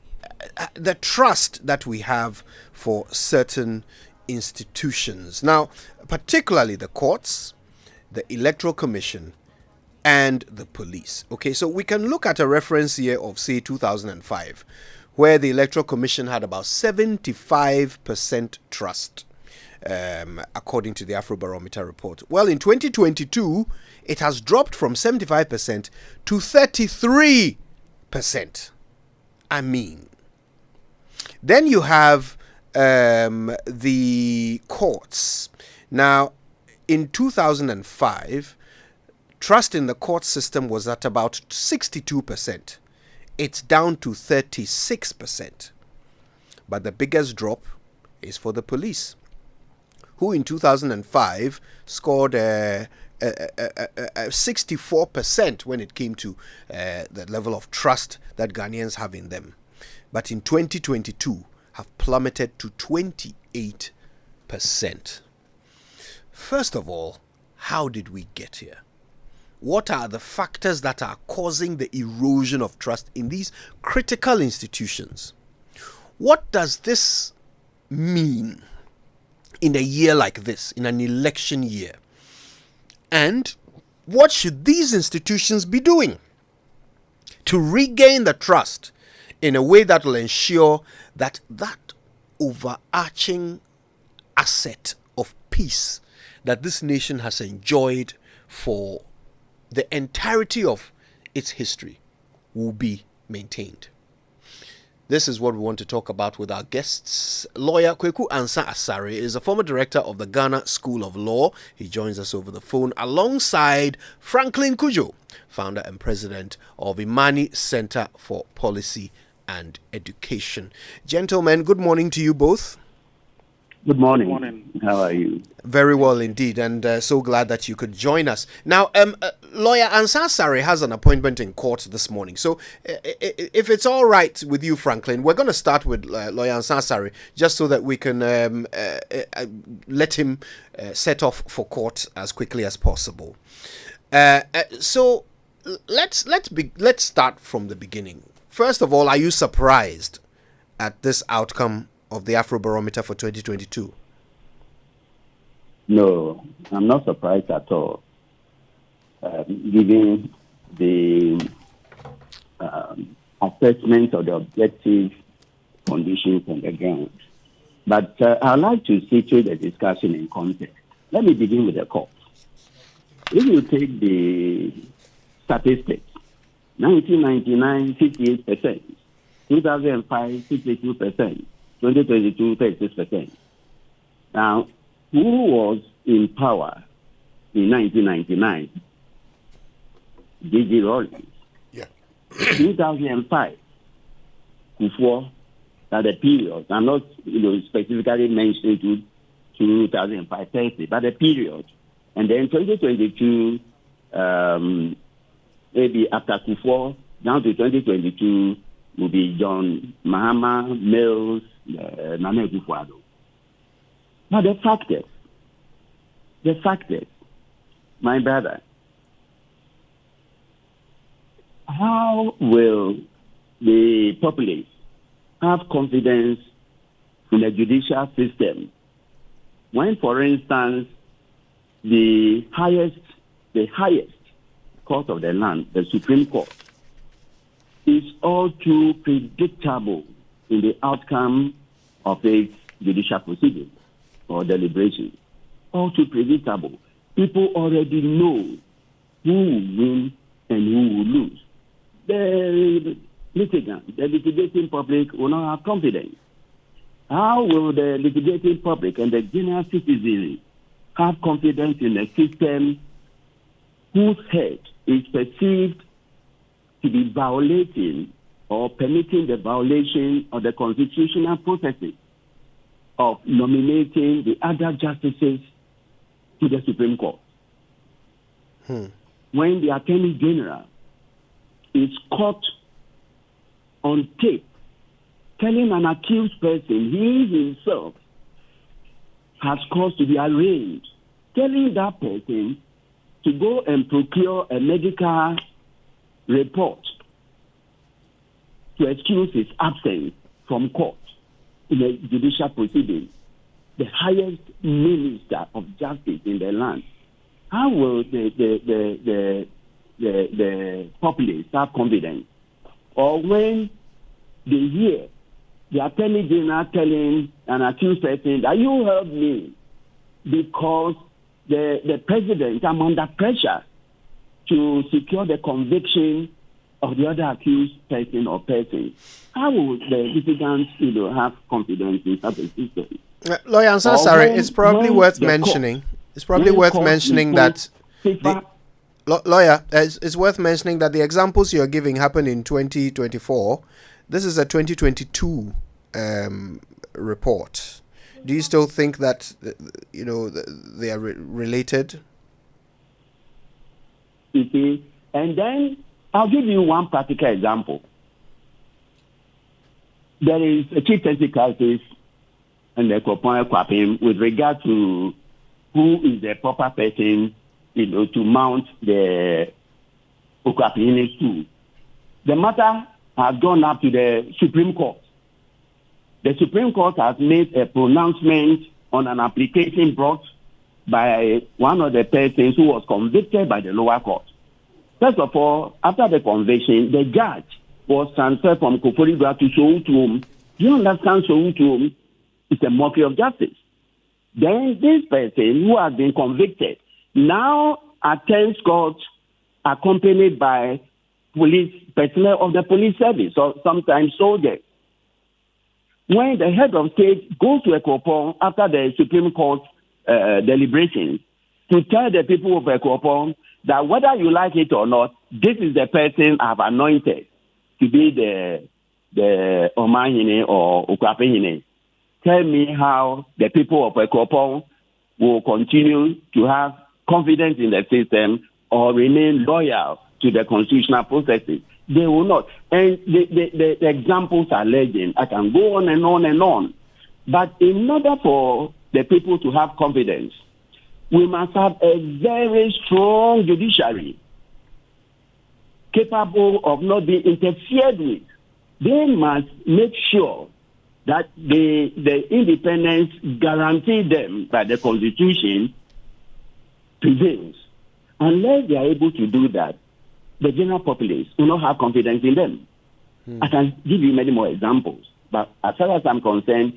Speaker 13: trust that we have for certain institutions. Now, particularly the courts, the Electoral Commission, and the police. Okay, so we can look at a reference year of, say, 2005, where the Electoral Commission had about 75% trust. According to the Afrobarometer report. Well, in 2022, it has dropped from 75% to 33%. I mean, then you have the courts. Now, in 2005, trust in the court system was at about 62%. It's down to 36%. But the biggest drop is for the police, who in 2005 scored 64% when it came to the level of trust that Ghanaians have in them. But in 2022 have plummeted to 28%. First of all, how did we get here? What are the factors that are causing the erosion of trust in these critical institutions? What does this mean in a year like this, in an election year? And what should these institutions be doing to regain the trust in a way that will ensure that that overarching asset of peace that this nation has enjoyed for the entirety of its history will be maintained? This is what we want to talk about with our guests. Lawyer Kweku Ansa Asare is a former director of the Ghana School of Law. He joins us over the phone alongside Franklin Kujo, founder and president of Imani Center for Policy and Education. Gentlemen, good morning to you both.
Speaker 5: Good morning. How are you?
Speaker 13: Very well indeed, and so glad that you could join us. Now, Lawyer Ansa Sari has an appointment in court this morning. So, if it's all right with you, Franklin, we're going to start with Lawyer Ansa Sari, just so that we can let him set off for court as quickly as possible. So, let's start from the beginning. First of all, are you surprised at this outcome of the Afrobarometer for 2022?
Speaker 5: No, I'm not surprised at all, given the assessment of the objective conditions on the ground. But I'd like to situate the discussion in context. Let me begin with the court. If you take the statistics, 1999, 58%, 2005, 62%, 2022, 36%. Now, who was in power in 1999? Gigi Rawlings.
Speaker 14: Yeah.
Speaker 5: 2005, Kufuor, that the period, I'm not specifically mentioning 2005, 30, but the period. And then 2022, maybe after Kufuor, down to 2022, will be John Mahama, Mills, Nana Akufo-Addo. Now the fact is, my brother, how will the populace have confidence in the judicial system when, for instance, the highest court of the land, the Supreme Court, is all too predictable in the outcome of its judicial proceedings or deliberations? All too predictable. People already know who will win and who will lose. The litigant, the litigating public will not have confidence. How will the litigating public and the general citizenry have confidence in a system whose head is perceived to be violating or permitting the violation of the constitutional processes of nominating the other justices to the Supreme Court. When the Attorney General is caught on tape telling an accused person he himself has caused to be arraigned, telling that person to go and procure a medical report to excuse his absence from court in a judicial proceeding, the highest minister of justice in the land, how will the populace have confidence? Or when they hear the Attorney General telling an accused person that you help me because the president, I'm under pressure to secure the conviction of the other accused person or persons. How would the litigants, have confidence in such a system?
Speaker 13: Lawyer Ansari, it's probably worth mentioning. It's probably worth mentioning that. Lawyer, it's worth mentioning that the examples you're giving happened in 2024. This is a 2022 report. Do you still think that they are related?
Speaker 5: You see, and then I'll give you one practical example. There is a chief technical case and the Kwapim with regard to who is the proper person, to mount the Okwapini stool. The matter has gone up to the Supreme Court. The Supreme Court has made a pronouncement on an application brought by one of the persons who was convicted by the lower court. First of all, after the conviction, the judge was transferred from Koporigua to Soutuum. Do you understand Soutuum? It's a mockery of justice. Then this person who has been convicted now attends court accompanied by police personnel of the police service or sometimes soldiers. When the head of state goes to Ekopon after the Supreme Court deliberations to tell the people of Ekopon that whether you like it or not, this is the person I've anointed to be the Omahine or Okwapehine. Tell me how the people of Ekopon will continue to have confidence in the system or remain loyal to the constitutional processes. They will not. And the examples are legion. I can go on and on and on. But in order for the people to have confidence, we must have a very strong judiciary capable of not being interfered with. They must make sure that the independence guaranteed them by the Constitution prevails. Unless they are able to do that, the general populace will not have confidence in them. I can give you many more examples, but as far as I'm concerned,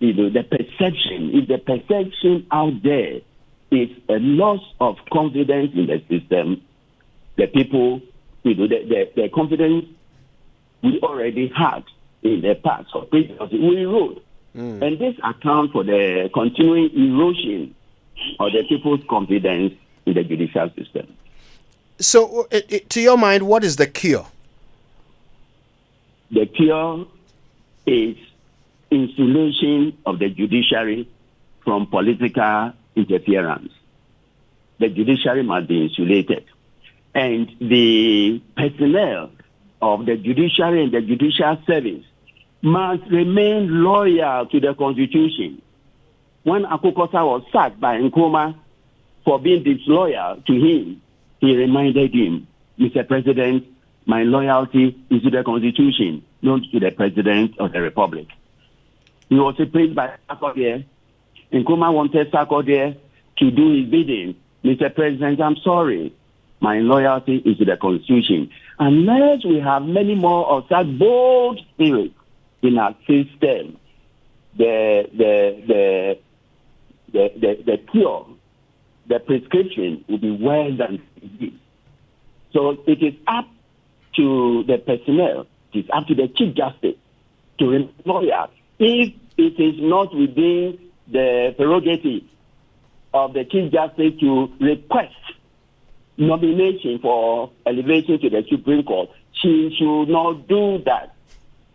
Speaker 5: the perception out there is a loss of confidence in the system. The people, the confidence we already had in the past, or previously, we erode. And this accounts for the continuing erosion of the people's confidence in the judicial system.
Speaker 13: So, to your mind, what is the cure?
Speaker 5: The cure is insulation of the judiciary from political interference. The judiciary must be insulated. And the personnel of the judiciary and the judicial service must remain loyal to the Constitution. When Akukosa was sacked by Nkrumah for being disloyal to him, he reminded him, Mr. President, my loyalty is to the Constitution, not to the President of the Republic. He was praised by Sarkodie. Nkrumah wanted Sarkodie to do his bidding. Mr. President, I'm sorry. My loyalty is to the Constitution. Unless we have many more of such bold spirits in our system, the cure, the prescription will be worse than disease. So it is up to the personnel, it is up to the Chief Justice to remain loyal. If it is not within the prerogative of the Chief Justice to request nomination for elevation to the Supreme Court, she should not do that.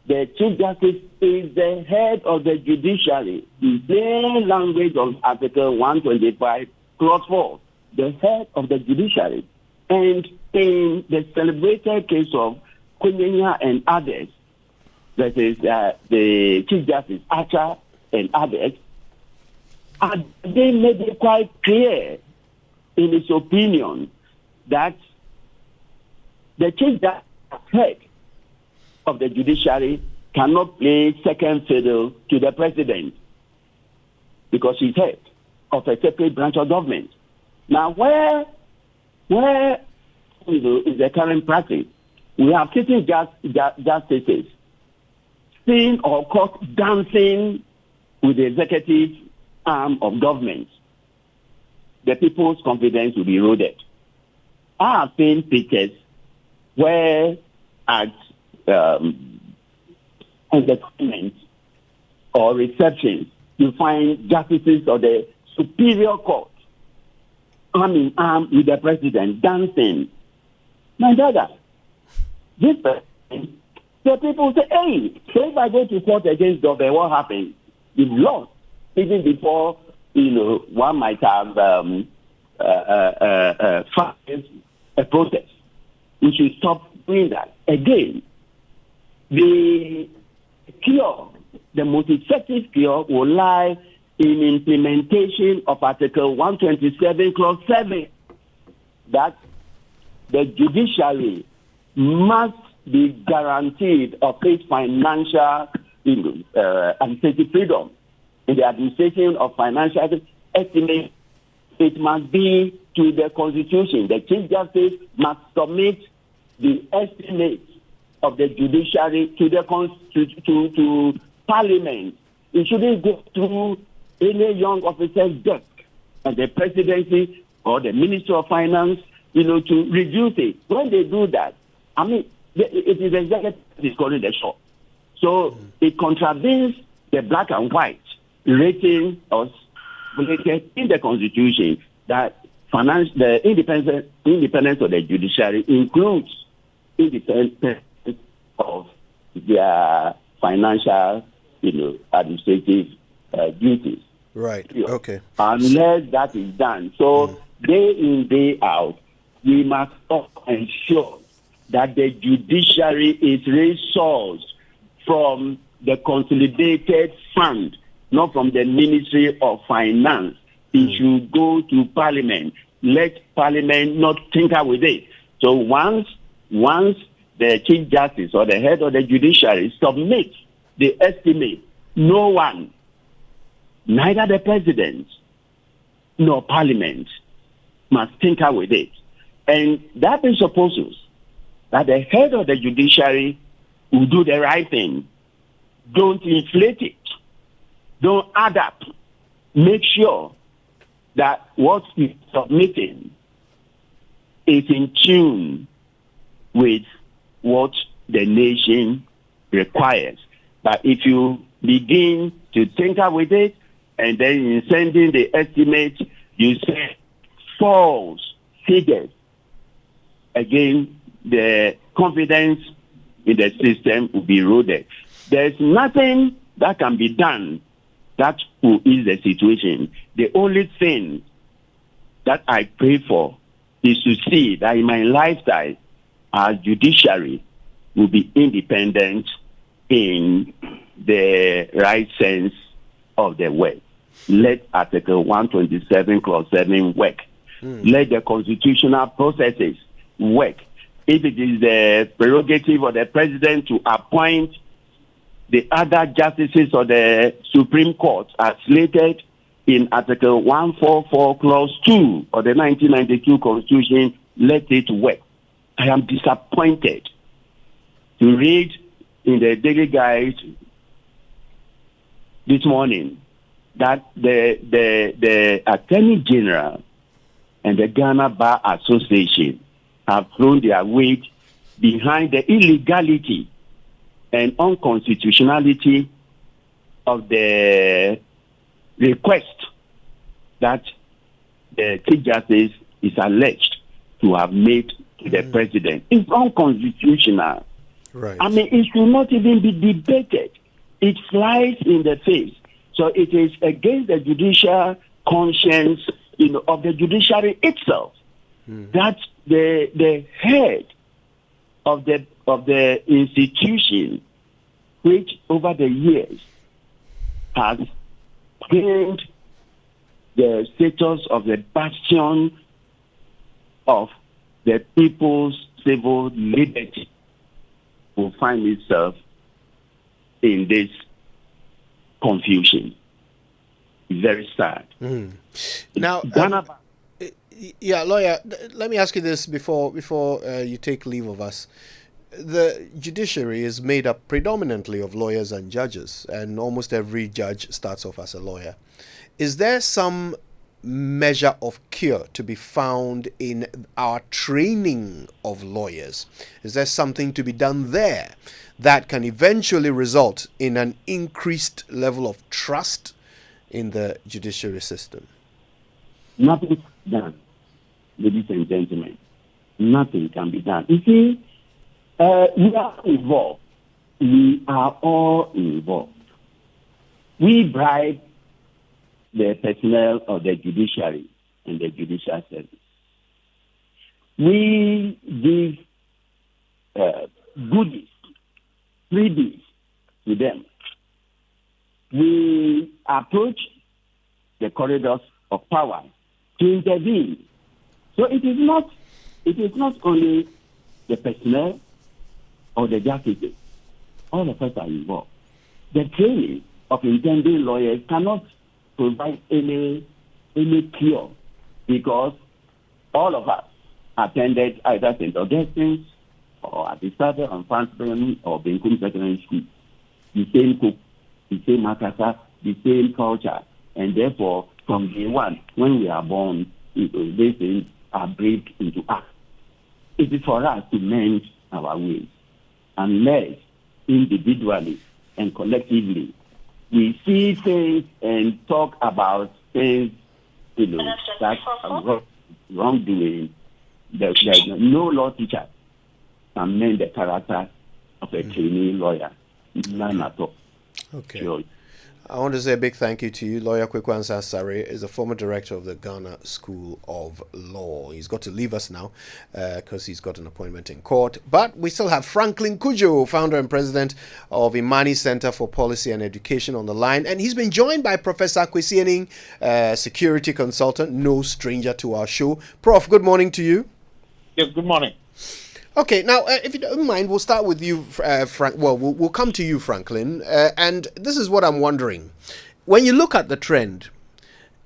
Speaker 5: The Chief Justice is the head of the judiciary. The plain language of Article 125, Clause 4, the head of the judiciary. And in the celebrated case of Kunyanya and others, that is the Chief Justice Archer and others, they made it quite clear in his opinion that the Chief Justice head of the judiciary cannot play second fiddle to the president because he's head of a separate branch of government. Now, where is the current practice? We have sitting justices seen or caught dancing with the executive arm of government. The people's confidence will be eroded. I have seen pictures where at entertainment or receptions, you find justices of the Superior Court arm in arm with the president dancing. My brother, this person, the people say, hey, so if I go to court against Dobe, what happens? You've lost. Even before, one might have filed a protest. We should stop doing that. Again, the cure, the most effective cure will lie in implementation of Article 127, Clause 7, that the judiciary must be guaranteed of its financial administrative freedom. In the administration of financial estimate, it must be to the Constitution. The Chief Justice must submit the estimate of the judiciary to the to Parliament. It shouldn't go through any young officer's desk at the presidency or the Ministry of Finance, to reduce it. When they do that, it is the executive that is calling the shot. So it contravenes the black and white rating or in the Constitution that the independence of the judiciary includes independence of their financial, administrative duties.
Speaker 13: Right. Okay.
Speaker 5: Unless that is done. So day in, day out, we must ensure that the judiciary is resourced from the consolidated fund, not from the Ministry of Finance. It should go to Parliament. Let Parliament not tinker with it. So once the Chief Justice or the head of the judiciary submits the estimate, no one, neither the President nor Parliament, must tinker with it. And that presupposes that the head of the judiciary will do the right thing. Don't inflate it. Don't add up. Make sure that what is submitting is in tune with what the nation requires. But if you begin to tinker with it, and then in sending the estimate, you say false figures, again, the confidence in the system will be eroded. There's nothing that can be done that will ease the situation. The only thing that I pray for is to see that in my lifetime, our judiciary will be independent in the right sense of the word. Let Article 127, Clause 7 work. Let the constitutional processes work. If it is the prerogative of the president to appoint the other justices of the Supreme Court as slated in Article 144, Clause 2 of the 1992 Constitution, let it work. I am disappointed to read in the Daily Guide this morning that the Attorney General and the Ghana Bar Association have thrown their weight behind the illegality and unconstitutionality of the request that the Chief Justice is alleged to have made to the president. It's unconstitutional.
Speaker 13: Right.
Speaker 5: I mean, it should not even be debated. It flies in the face. So it is against the judicial conscience, of the judiciary itself. That the head of the institution, which over the years has gained the status of the bastion of the people's civil liberty, will find itself in this confusion. Very sad.
Speaker 13: Now, yeah, lawyer, let me ask you this before you take leave of us. The judiciary is made up predominantly of lawyers and judges, and almost every judge starts off as a lawyer. Is there some measure of cure to be found in our training of lawyers? Is there something to be done there that can eventually result in an increased level of trust in the judiciary system?
Speaker 5: Nothing done, ladies and gentlemen. Nothing can be done. You see, we are involved. We are all involved. We bribe the personnel of the judiciary and the judicial service. We give goodies, freebies to them. We approach the corridors of power to intervene. So it is not only the personnel or the justices. All of us are involved. The training of intending lawyers cannot provide any cure, because all of us attended either St. Augustine's or at the Southern and Fansbury or Benkum Secondary School. The same cook, the same Makasa, the same culture, and therefore from day one, when we are born, these things are breathed into us. It is for us to mend our ways, unless individually and collectively we see things and talk about things, that are wrongdoing. There's no law teacher can mend the character of a trainee lawyer. None at all.
Speaker 13: Okay.
Speaker 5: Sure.
Speaker 13: I want to say a big thank you to you. Lawyer Kwekwansa Sare is the former director of the Ghana School of Law. He's got to leave us now because he's got an appointment in court. But we still have Franklin Kujo, founder and president of Imani Center for Policy and Education, on the line. And he's been joined by Professor Kwesi Ening, security consultant, no stranger to our show. Prof, good morning to you.
Speaker 4: Yes, good morning.
Speaker 13: Okay, now, if you don't mind, we'll start with you, Frank. Well, we'll come to you, Franklin. And this is what I'm wondering. When you look at the trend,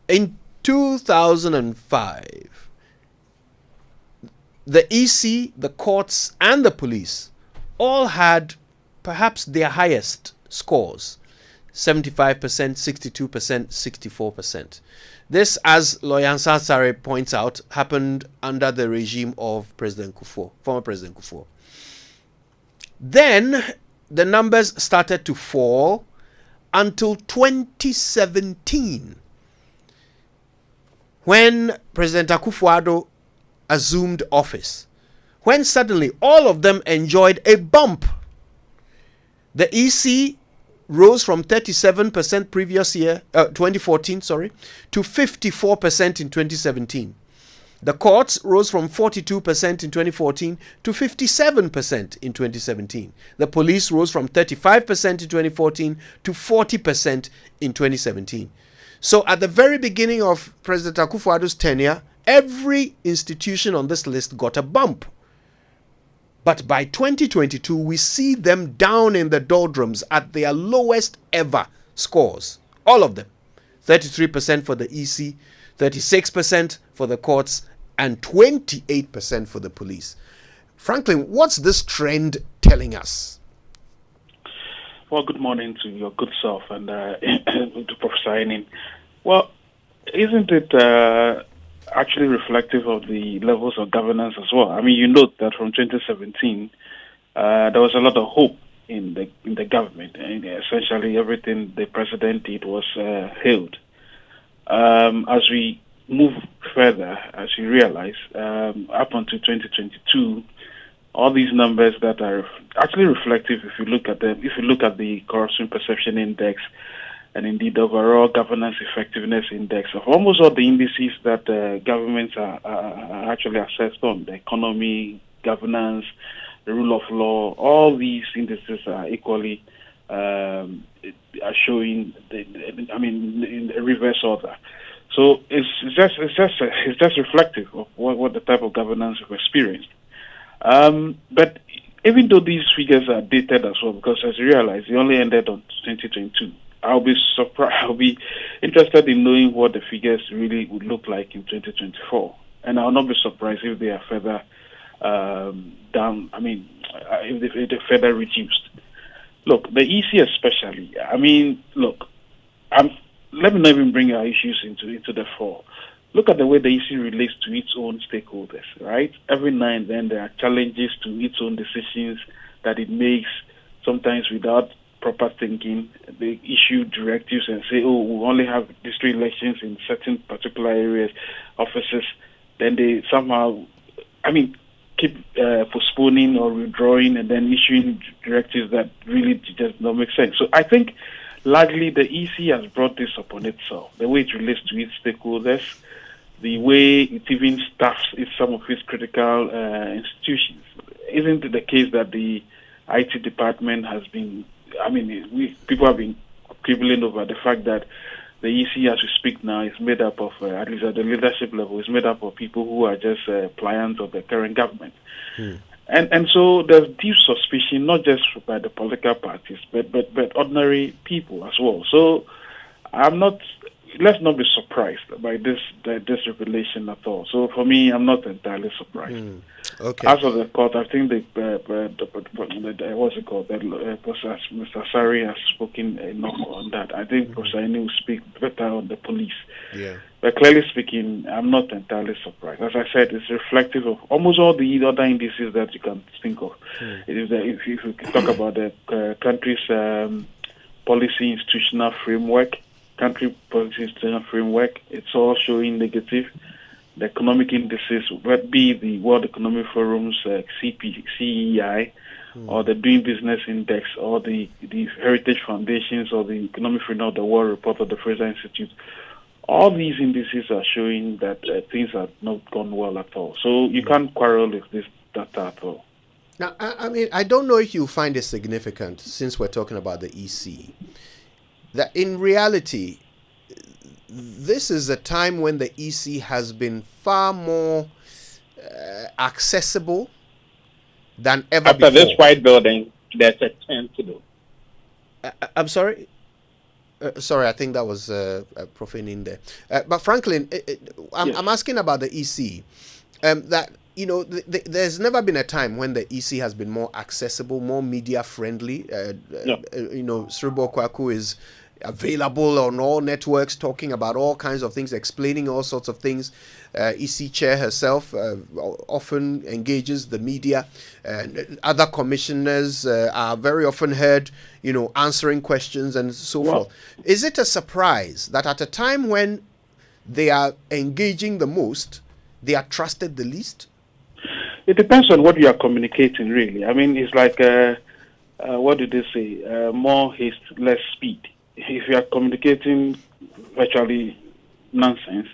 Speaker 13: in 2005, the EC, the courts, and the police all had perhaps their highest scores. 75%, 62%, 64%. This, as Lawyer Ansasare points out, happened under the regime of President Kufuor, former President Kufuor. Then the numbers started to fall until 2017, when President Akufo-Addo assumed office, when suddenly all of them enjoyed a bump. The EC rose from 37% previous year, 2014, to 54% in 2017. The courts rose from 42% in 2014 to 57% in 2017. The police rose from 35% in 2014 to 40% in 2017. So at the very beginning of President Akufo-Addo's tenure, every institution on this list got a bump. But by 2022, we see them down in the doldrums at their lowest ever scores. All of them. 33% for the EC, 36% for the courts, and 28% for the police. Franklin, what's this trend telling us?
Speaker 4: Well, good morning to your good self and to Professor Ening. Well, isn't it actually reflective of the levels of governance as well? I mean, you note that from 2017, there was a lot of hope in the government, and essentially everything the president did was hailed. As we move further, as you realize, up until 2022, all these numbers that are actually reflective, if you look at them, if you look at the Corruption Perception Index and indeed overall Governance Effectiveness Index of almost all the indices that governments are actually assessed on, the economy, governance, the rule of law, all these indices are equally are showing, in the reverse order. So it's just reflective of what the type of governance we've experienced. But even though these figures are dated as well, because as you realize, they only ended on 2022. I'll be surprised. I'll be interested in knowing what the figures really would look like in 2024, and I'll not be surprised if they are further down. If they're further reduced. Look, the EC especially. Let me not even bring our issues into the fore. Look at the way the EC relates to its own stakeholders, right? Every now and then there are challenges to its own decisions that it makes, sometimes without proper thinking. They issue directives and say, oh, we only have district elections in certain particular areas, offices. Then they somehow, keep postponing or withdrawing and then issuing directives that really just don't make sense. So I think largely the EC has brought this upon itself, the way it relates to its stakeholders, the way it even staffs some of its critical institutions. Isn't it the case that the IT department has been, people have been quibbling over the fact that the EC, as we speak now, is made up of, at least at the leadership level, is made up of people who are just pliant of the current government. And so there's deep suspicion, not just by the political parties, but ordinary people as well. So let's not be surprised by this revelation at all. So for me, I'm not entirely surprised.
Speaker 13: Okay.
Speaker 4: As of the court, I think what's it called? Mr. Sari has spoken enough on that. I think Professor Ini will speak better on the police.
Speaker 13: Yeah.
Speaker 4: But clearly speaking, I'm not entirely surprised. As I said, it's reflective of almost all the other indices that you can think of. It is if you talk about the country's policy institutional framework, it's all showing negative. The economic indices, whether be the World Economic Forum's CEI, or the Doing Business Index, or the Heritage Foundations, or the Economic Freedom of the World Report of the Fraser Institute, all these indices are showing that things have not gone well at all. So you can't quarrel with this data at all.
Speaker 13: Now, I don't know if you find it significant, since we're talking about the EC, that in reality, this is a time when the EC has been far more accessible than ever before.
Speaker 6: After this white building, there's a 10 to do.
Speaker 13: I'm sorry? Sorry, I think that was profaning there. But Franklin, I'm asking about the EC. That, there's never been a time when the EC has been more accessible, more media friendly. Sribo Kwaku is available on all networks, talking about all kinds of things, explaining all sorts of things. EC chair herself often engages the media, and other commissioners are very often heard, answering questions and so forth. Is it a surprise that at a time when they are engaging the most, they are trusted the least?
Speaker 4: It depends on what you are communicating, really. It's like, what did they say? More haste, less speed. If you are communicating virtually nonsense,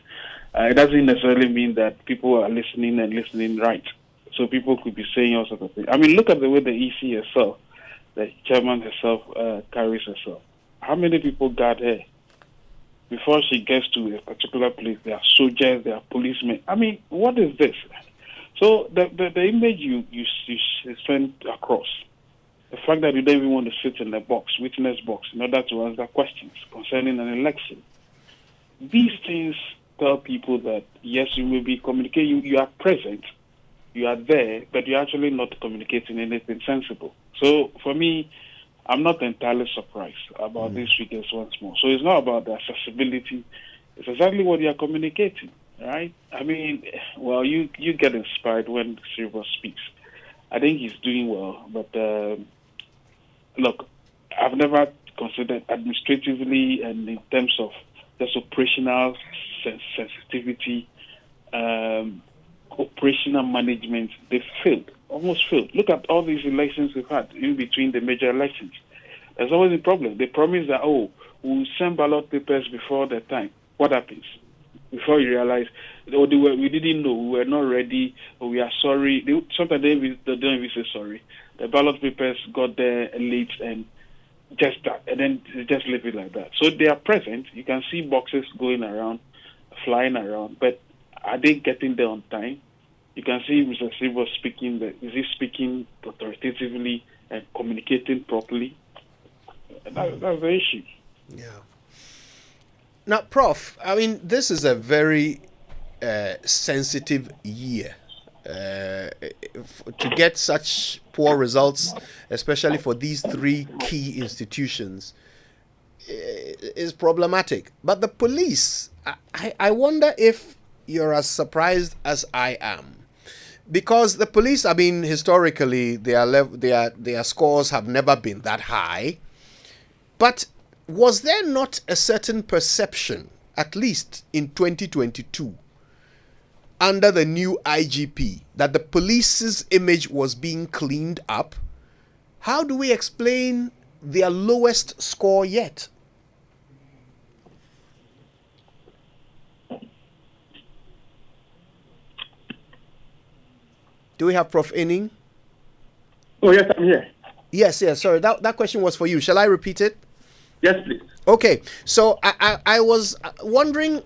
Speaker 4: it doesn't necessarily mean that people are listening and listening right. So people could be saying all sorts of things. Look at the way the EC herself, the chairman herself, carries herself. How many people guard her? Before she gets to a particular place, there are soldiers, there are policemen. What is this? So the image you send across, the fact that you don't even want to sit in the witness box, in order to answer questions concerning an election. These things tell people that, yes, you may be communicating, you are present, you are there, but you're actually not communicating anything sensible. So for me, I'm not entirely surprised about these figures once more. So it's not about the accessibility, it's exactly what you are communicating, right? You get inspired when Silver speaks. I think he's doing well, but look, I've never considered administratively and in terms of just operational sensitivity, operational management, they failed, almost failed. Look at all these elections we've had in between the major elections. There's always a problem. They promise that, we'll send ballot papers before the time. What happens? Before you realize, we didn't know, we were not ready, or we are sorry. Sometimes they don't even say sorry. The ballot papers got there late and just that, and then they just leave it like that. So they are present. You can see boxes going around, flying around, but are they getting there on time? You can see Mr. Silva speaking, but is he speaking authoritatively and communicating properly? That's the issue.
Speaker 13: Yeah. Now, Prof, I mean, this is a very sensitive year. To get such poor results, especially for these three key institutions, is problematic. But the police, I wonder if you're as surprised as I am. Because the police, I mean, historically, their scores have never been that high. But was there not a certain perception, at least in 2022, under the new IGP, that the police's image was being cleaned up? How do we explain their lowest score yet? Do we have Prof. Inning?
Speaker 6: Oh, yes, I'm here.
Speaker 13: Yes. Sorry, that question was for you. Shall I repeat it?
Speaker 6: Yes, please.
Speaker 13: Okay, so I was wondering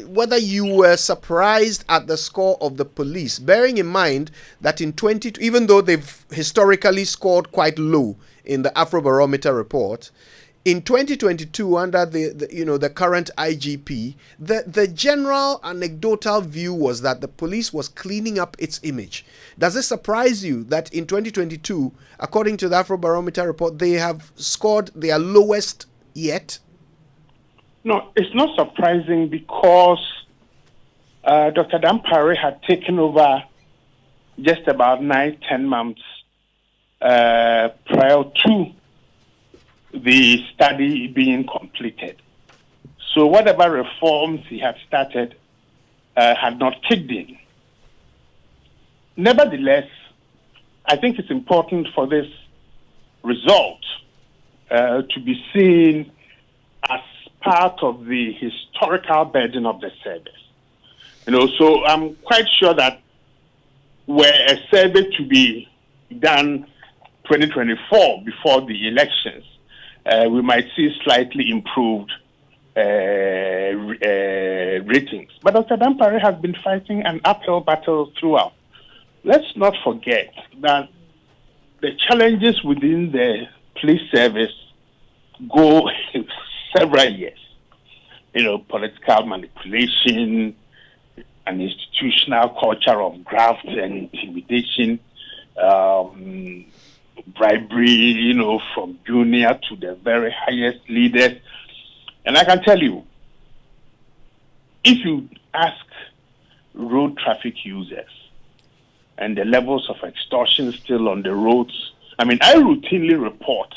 Speaker 13: whether you were surprised at the score of the police, bearing in mind that even though they've historically scored quite low in the Afrobarometer report, in 2022 under the current IGP, the general anecdotal view was that the police was cleaning up its image. Does it surprise you that in 2022, according to the Afrobarometer report, they have scored their lowest yet?
Speaker 6: No, it's not surprising because Dr. Dampare had taken over just about 9-10 months prior to the study being completed. So whatever reforms he had started had not kicked in. Nevertheless, I think it's important for this result to be seen as part of the historical burden of the service. So I'm quite sure that were a survey to be done 2024 before the elections, we might see slightly improved ratings. But Dr. Dampare has been fighting an uphill battle throughout. Let's not forget that the challenges within the police service go several years. Political manipulation, an institutional culture of graft and intimidation, bribery, from junior to the very highest leaders. And I can tell you, if you ask road traffic users and the levels of extortion still on the roads, I routinely report,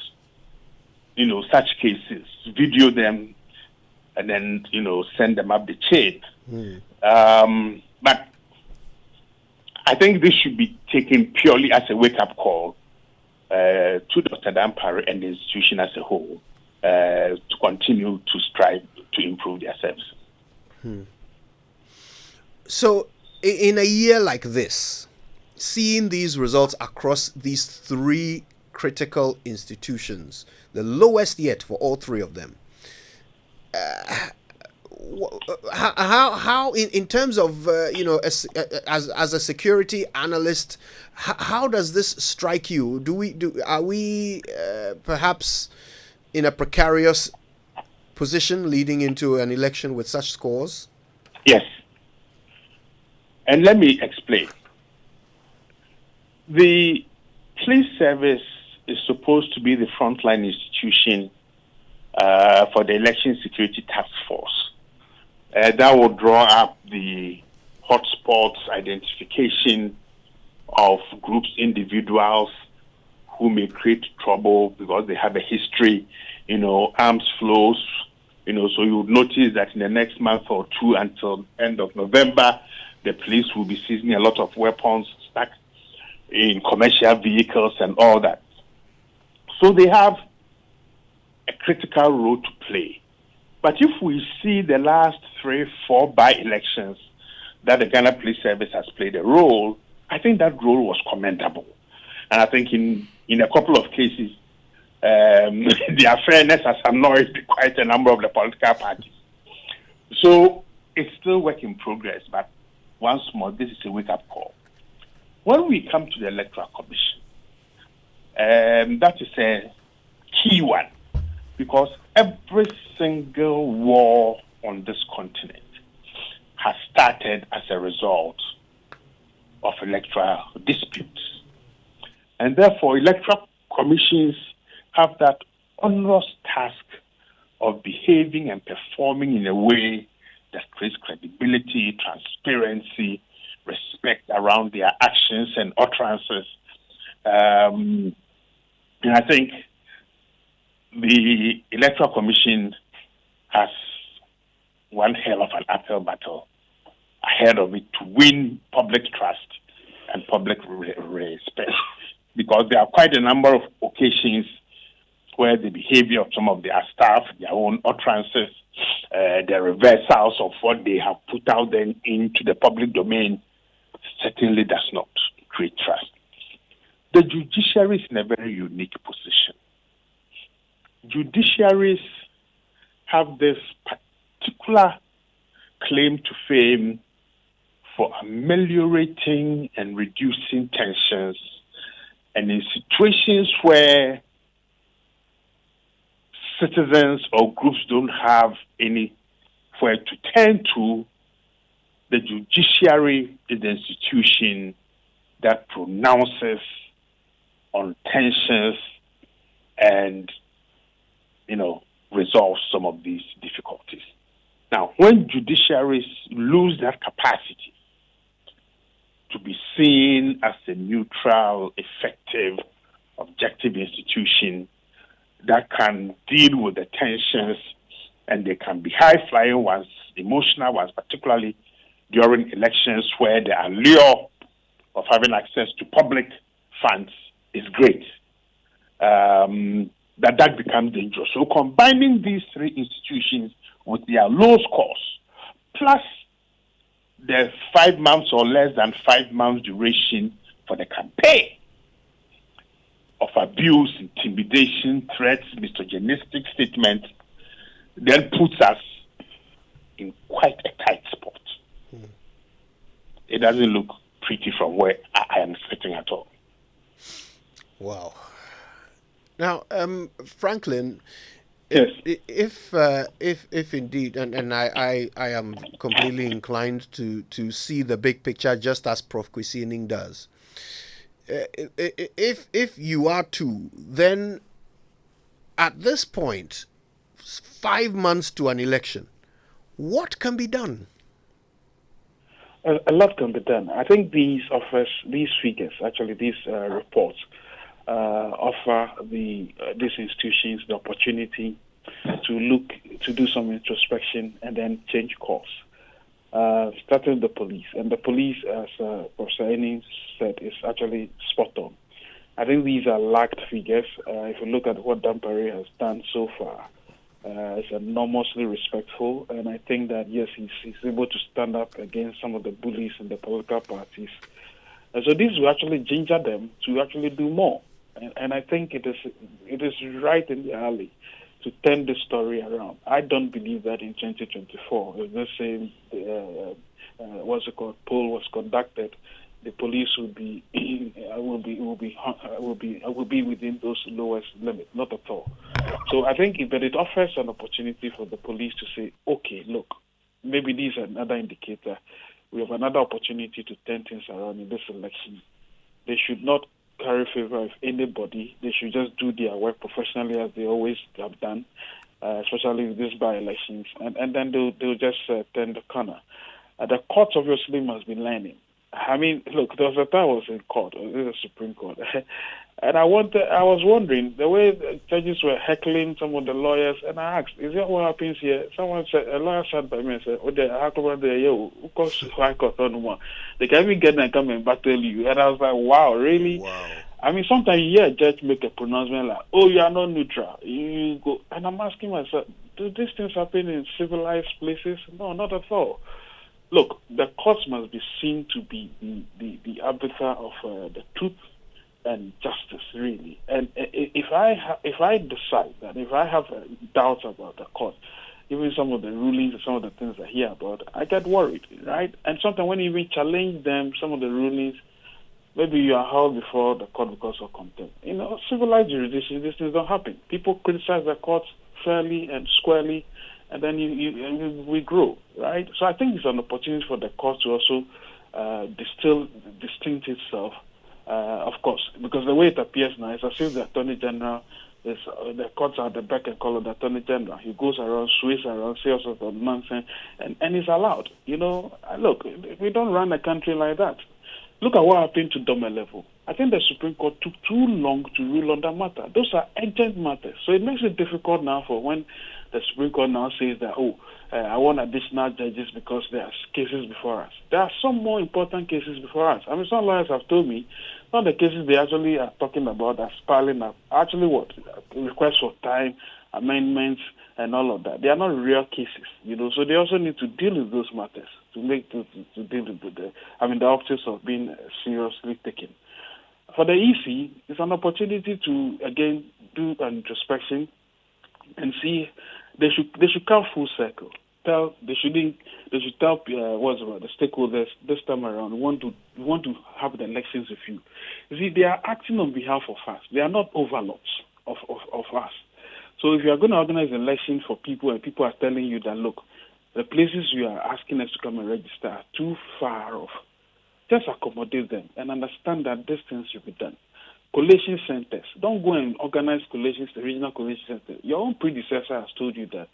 Speaker 6: such cases, video them, and then, send them up the chain. But I think this should be taken purely as a wake-up call to Dr. Dampare and the institution as a whole to continue to strive to improve their service.
Speaker 13: So, in a year like this, seeing these results across these three critical institutions, the lowest yet for all three of them, how in terms of as a security analyst, how does this strike you? Are we perhaps in a precarious position leading into an election with such scores?
Speaker 6: Yes, and let me explain. The police service is supposed to be the frontline institution for the Election Security Task Force. That will draw up the hotspots, identification of groups, individuals who may create trouble because they have a history, arms flows, So you would notice that in the next month or two until end of November, the police will be seizing a lot of weapons stuck in commercial vehicles and all that. So they have a critical role to play. But if we see the last 3-4 by-elections that the Ghana Police Service has played a role, I think that role was commendable. And I think in a couple of cases, their fairness has annoyed quite a number of the political parties. So it's still work in progress, but once more, this is a wake-up call. When we come to the Electoral Commission, that is a key one, because every single war on this continent has started as a result of electoral disputes. And therefore, electoral commissions have that onerous task of behaving and performing in a way that creates credibility, transparency, respect around their actions and utterances. And I think the Electoral Commission has one hell of an uphill battle ahead of it to win public trust and public respect, because there are quite a number of occasions where the behavior of some of their staff, their own utterances, the reversals of what they have put out then into the public domain certainly does not create trust. The judiciary is in a very unique position. Judiciaries have this particular claim to fame for ameliorating and reducing tensions, and in situations where citizens or groups don't have anywhere to turn to, the judiciary is the institution that pronounces on tensions and, resolves some of these difficulties. Now, when judiciaries lose that capacity to be seen as a neutral, effective, objective institution that can deal with the tensions, and they can be high-flying ones, emotional ones, particularly during elections where the allure of having access to public funds is great, that becomes dangerous. So combining these three institutions with their low scores, plus the 5 months or less than 5 months duration for the campaign of abuse, intimidation, threats, misogynistic statements, then puts us in quite a tight spot. It doesn't look pretty from where I am sitting at all.
Speaker 13: Wow. Now, Franklin,
Speaker 6: yes.
Speaker 13: if indeed, and I am completely inclined to see the big picture just as Prof. Kwesining does. If you are to, then at this point, 5 months to an election, what can be done?
Speaker 4: A lot can be done. I think these figures, actually these reports, offer these institutions the opportunity to do some introspection and then change course. Starting the police, and the police, as Professor Ennis said, is actually spot on. I think these are lagged figures. If you look at what Dampare has done so far, it's enormously respectful, and I think that yes, he's able to stand up against some of the bullies in the political parties. And so this will actually ginger them to actually do more, and I think it is right in the alley to turn the story around. I don't believe that in 2024, if the same poll was conducted, the police will be within those lowest limits. Not at all. So I think that it offers an opportunity for the police to say, okay, look, maybe this is another indicator. We have another opportunity to turn things around in this election. They should not carry favor with anybody. They should just do their work professionally as they always have done, especially with these by-elections, and then they'll just turn the corner. The courts obviously must be learning. I mean, look, there was a time I was in court, this is the Supreme Court, And I was wondering the way the judges were heckling some of the lawyers, and I asked, "Is that what happens here?" Someone said, a lawyer sat by me and said, "Oh, the of course, High Court on one. They can even get and come and battle you." And I was like, "Wow, really?" Wow. I mean, sometimes you hear a judge make a pronouncement like, "Oh, you are not neutral." You go, and I'm asking myself, do these things happen in civilized places? No, not at all. Look, the courts must be seen to be the arbiter of the truth and justice, really. And if I decide that, if I have doubts about the court, even some of the rulings, some of the things I hear about, I get worried, right? And sometimes when you even challenge them, some of the rulings, maybe you are held before the court because of contempt. You know, civilized jurisdiction, these things don't happen. People criticize the courts fairly and squarely, and then we grow, right? So I think it's an opportunity for the court to also distinct itself. Of course, because the way it appears now is as if the Attorney General is, the courts are at the beck and call of the Attorney General. He goes around, sways around, says all sorts of nonsense, and it's allowed. You know, look, we don't run a country like that. Look at what happened to Dome level. I think the Supreme Court took too long to rule on that matter. Those are urgent matters. So it makes it difficult now for when the Supreme Court now says that, I want additional judges because there are cases before us. There are some more important cases before us. I mean, some lawyers have told me, not the cases they actually are talking about are piling up. Actually what? Requests for time, amendments, and all of that. They are not real cases, you know, so they also need to deal with those matters to deal with the optics of being seriously taken. For the EC, it's an opportunity to, again, do an introspection and see they should come full circle. They should tell the stakeholders this time around. We want to have the elections with you. You see, they are acting on behalf of us. They are not overlords of us. So if you are going to organize an election for people and people are telling you that, look, the places you are asking us to come and register are too far off, just accommodate them and understand that these things should be done. Collation centers. Don't go and organize regional collation centers. Your own predecessor has told you that.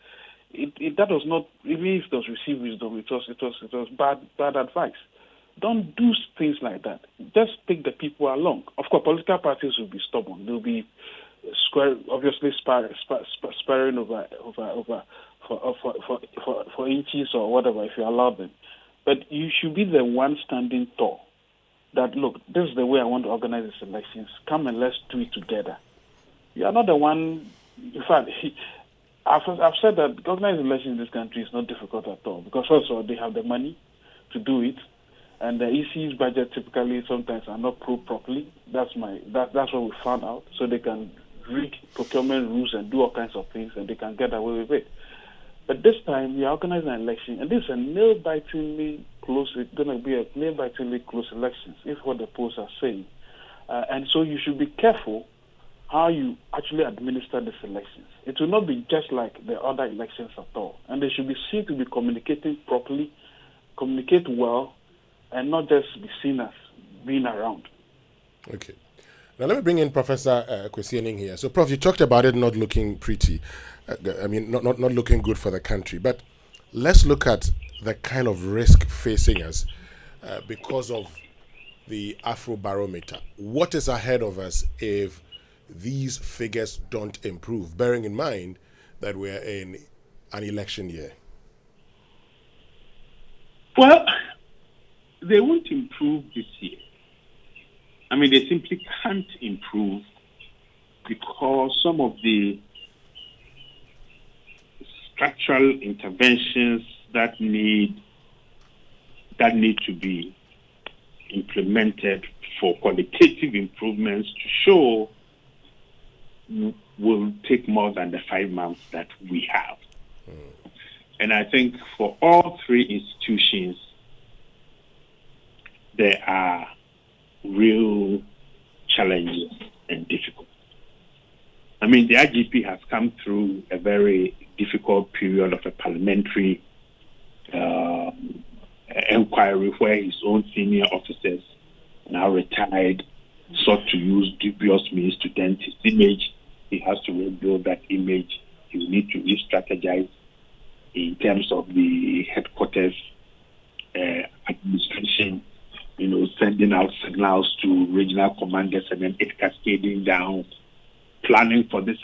Speaker 4: That was not, even if it was received wisdom, it was bad advice. Don't do things like that. Just take the people along. Of course, political parties will be stubborn. They'll be obviously sparring over for inches or whatever if you allow them. But you should be the one standing tall. That, look, this is the way I want to organize these elections. Come and let's do it together. You are not the one. In fact, I've said that organizing elections in this country is not difficult at all because also they have the money to do it, and the EC's budget typically sometimes are not approved properly. That's what we found out. So they can rig procurement rules and do all kinds of things, and they can get away with it. But this time we are organizing an election, and this is a nail-bitingly close. It's going to be a nail-bitingly close elections, if what the polls are saying. And so you should be careful how you actually administer these elections. It will not be just like the other elections at all. And they should be seen to be communicating properly, communicate well, and not just be seen as being around.
Speaker 14: Okay. Now let me bring in Professor Kwesi here. So, Prof, you talked about it not looking pretty. Not looking good for the country. But let's look at the kind of risk facing us because of the Afrobarometer. What is ahead of us if these figures don't improve, bearing in mind that we're in an election year?
Speaker 6: Well, they won't improve this year. I mean, they simply can't improve because some of the structural interventions that need to be implemented for qualitative improvements to show will take more than the 5 months that we have. And I think for all three institutions, there are real challenges and difficulties. I mean, the IGP has come through a very difficult period of a parliamentary inquiry where his own senior officers, now retired, sought to use dubious means to dent his image. He has to rebuild that image. He will need to re-strategize in terms of the headquarters administration sending out signals to regional commanders and then it cascading down, planning for this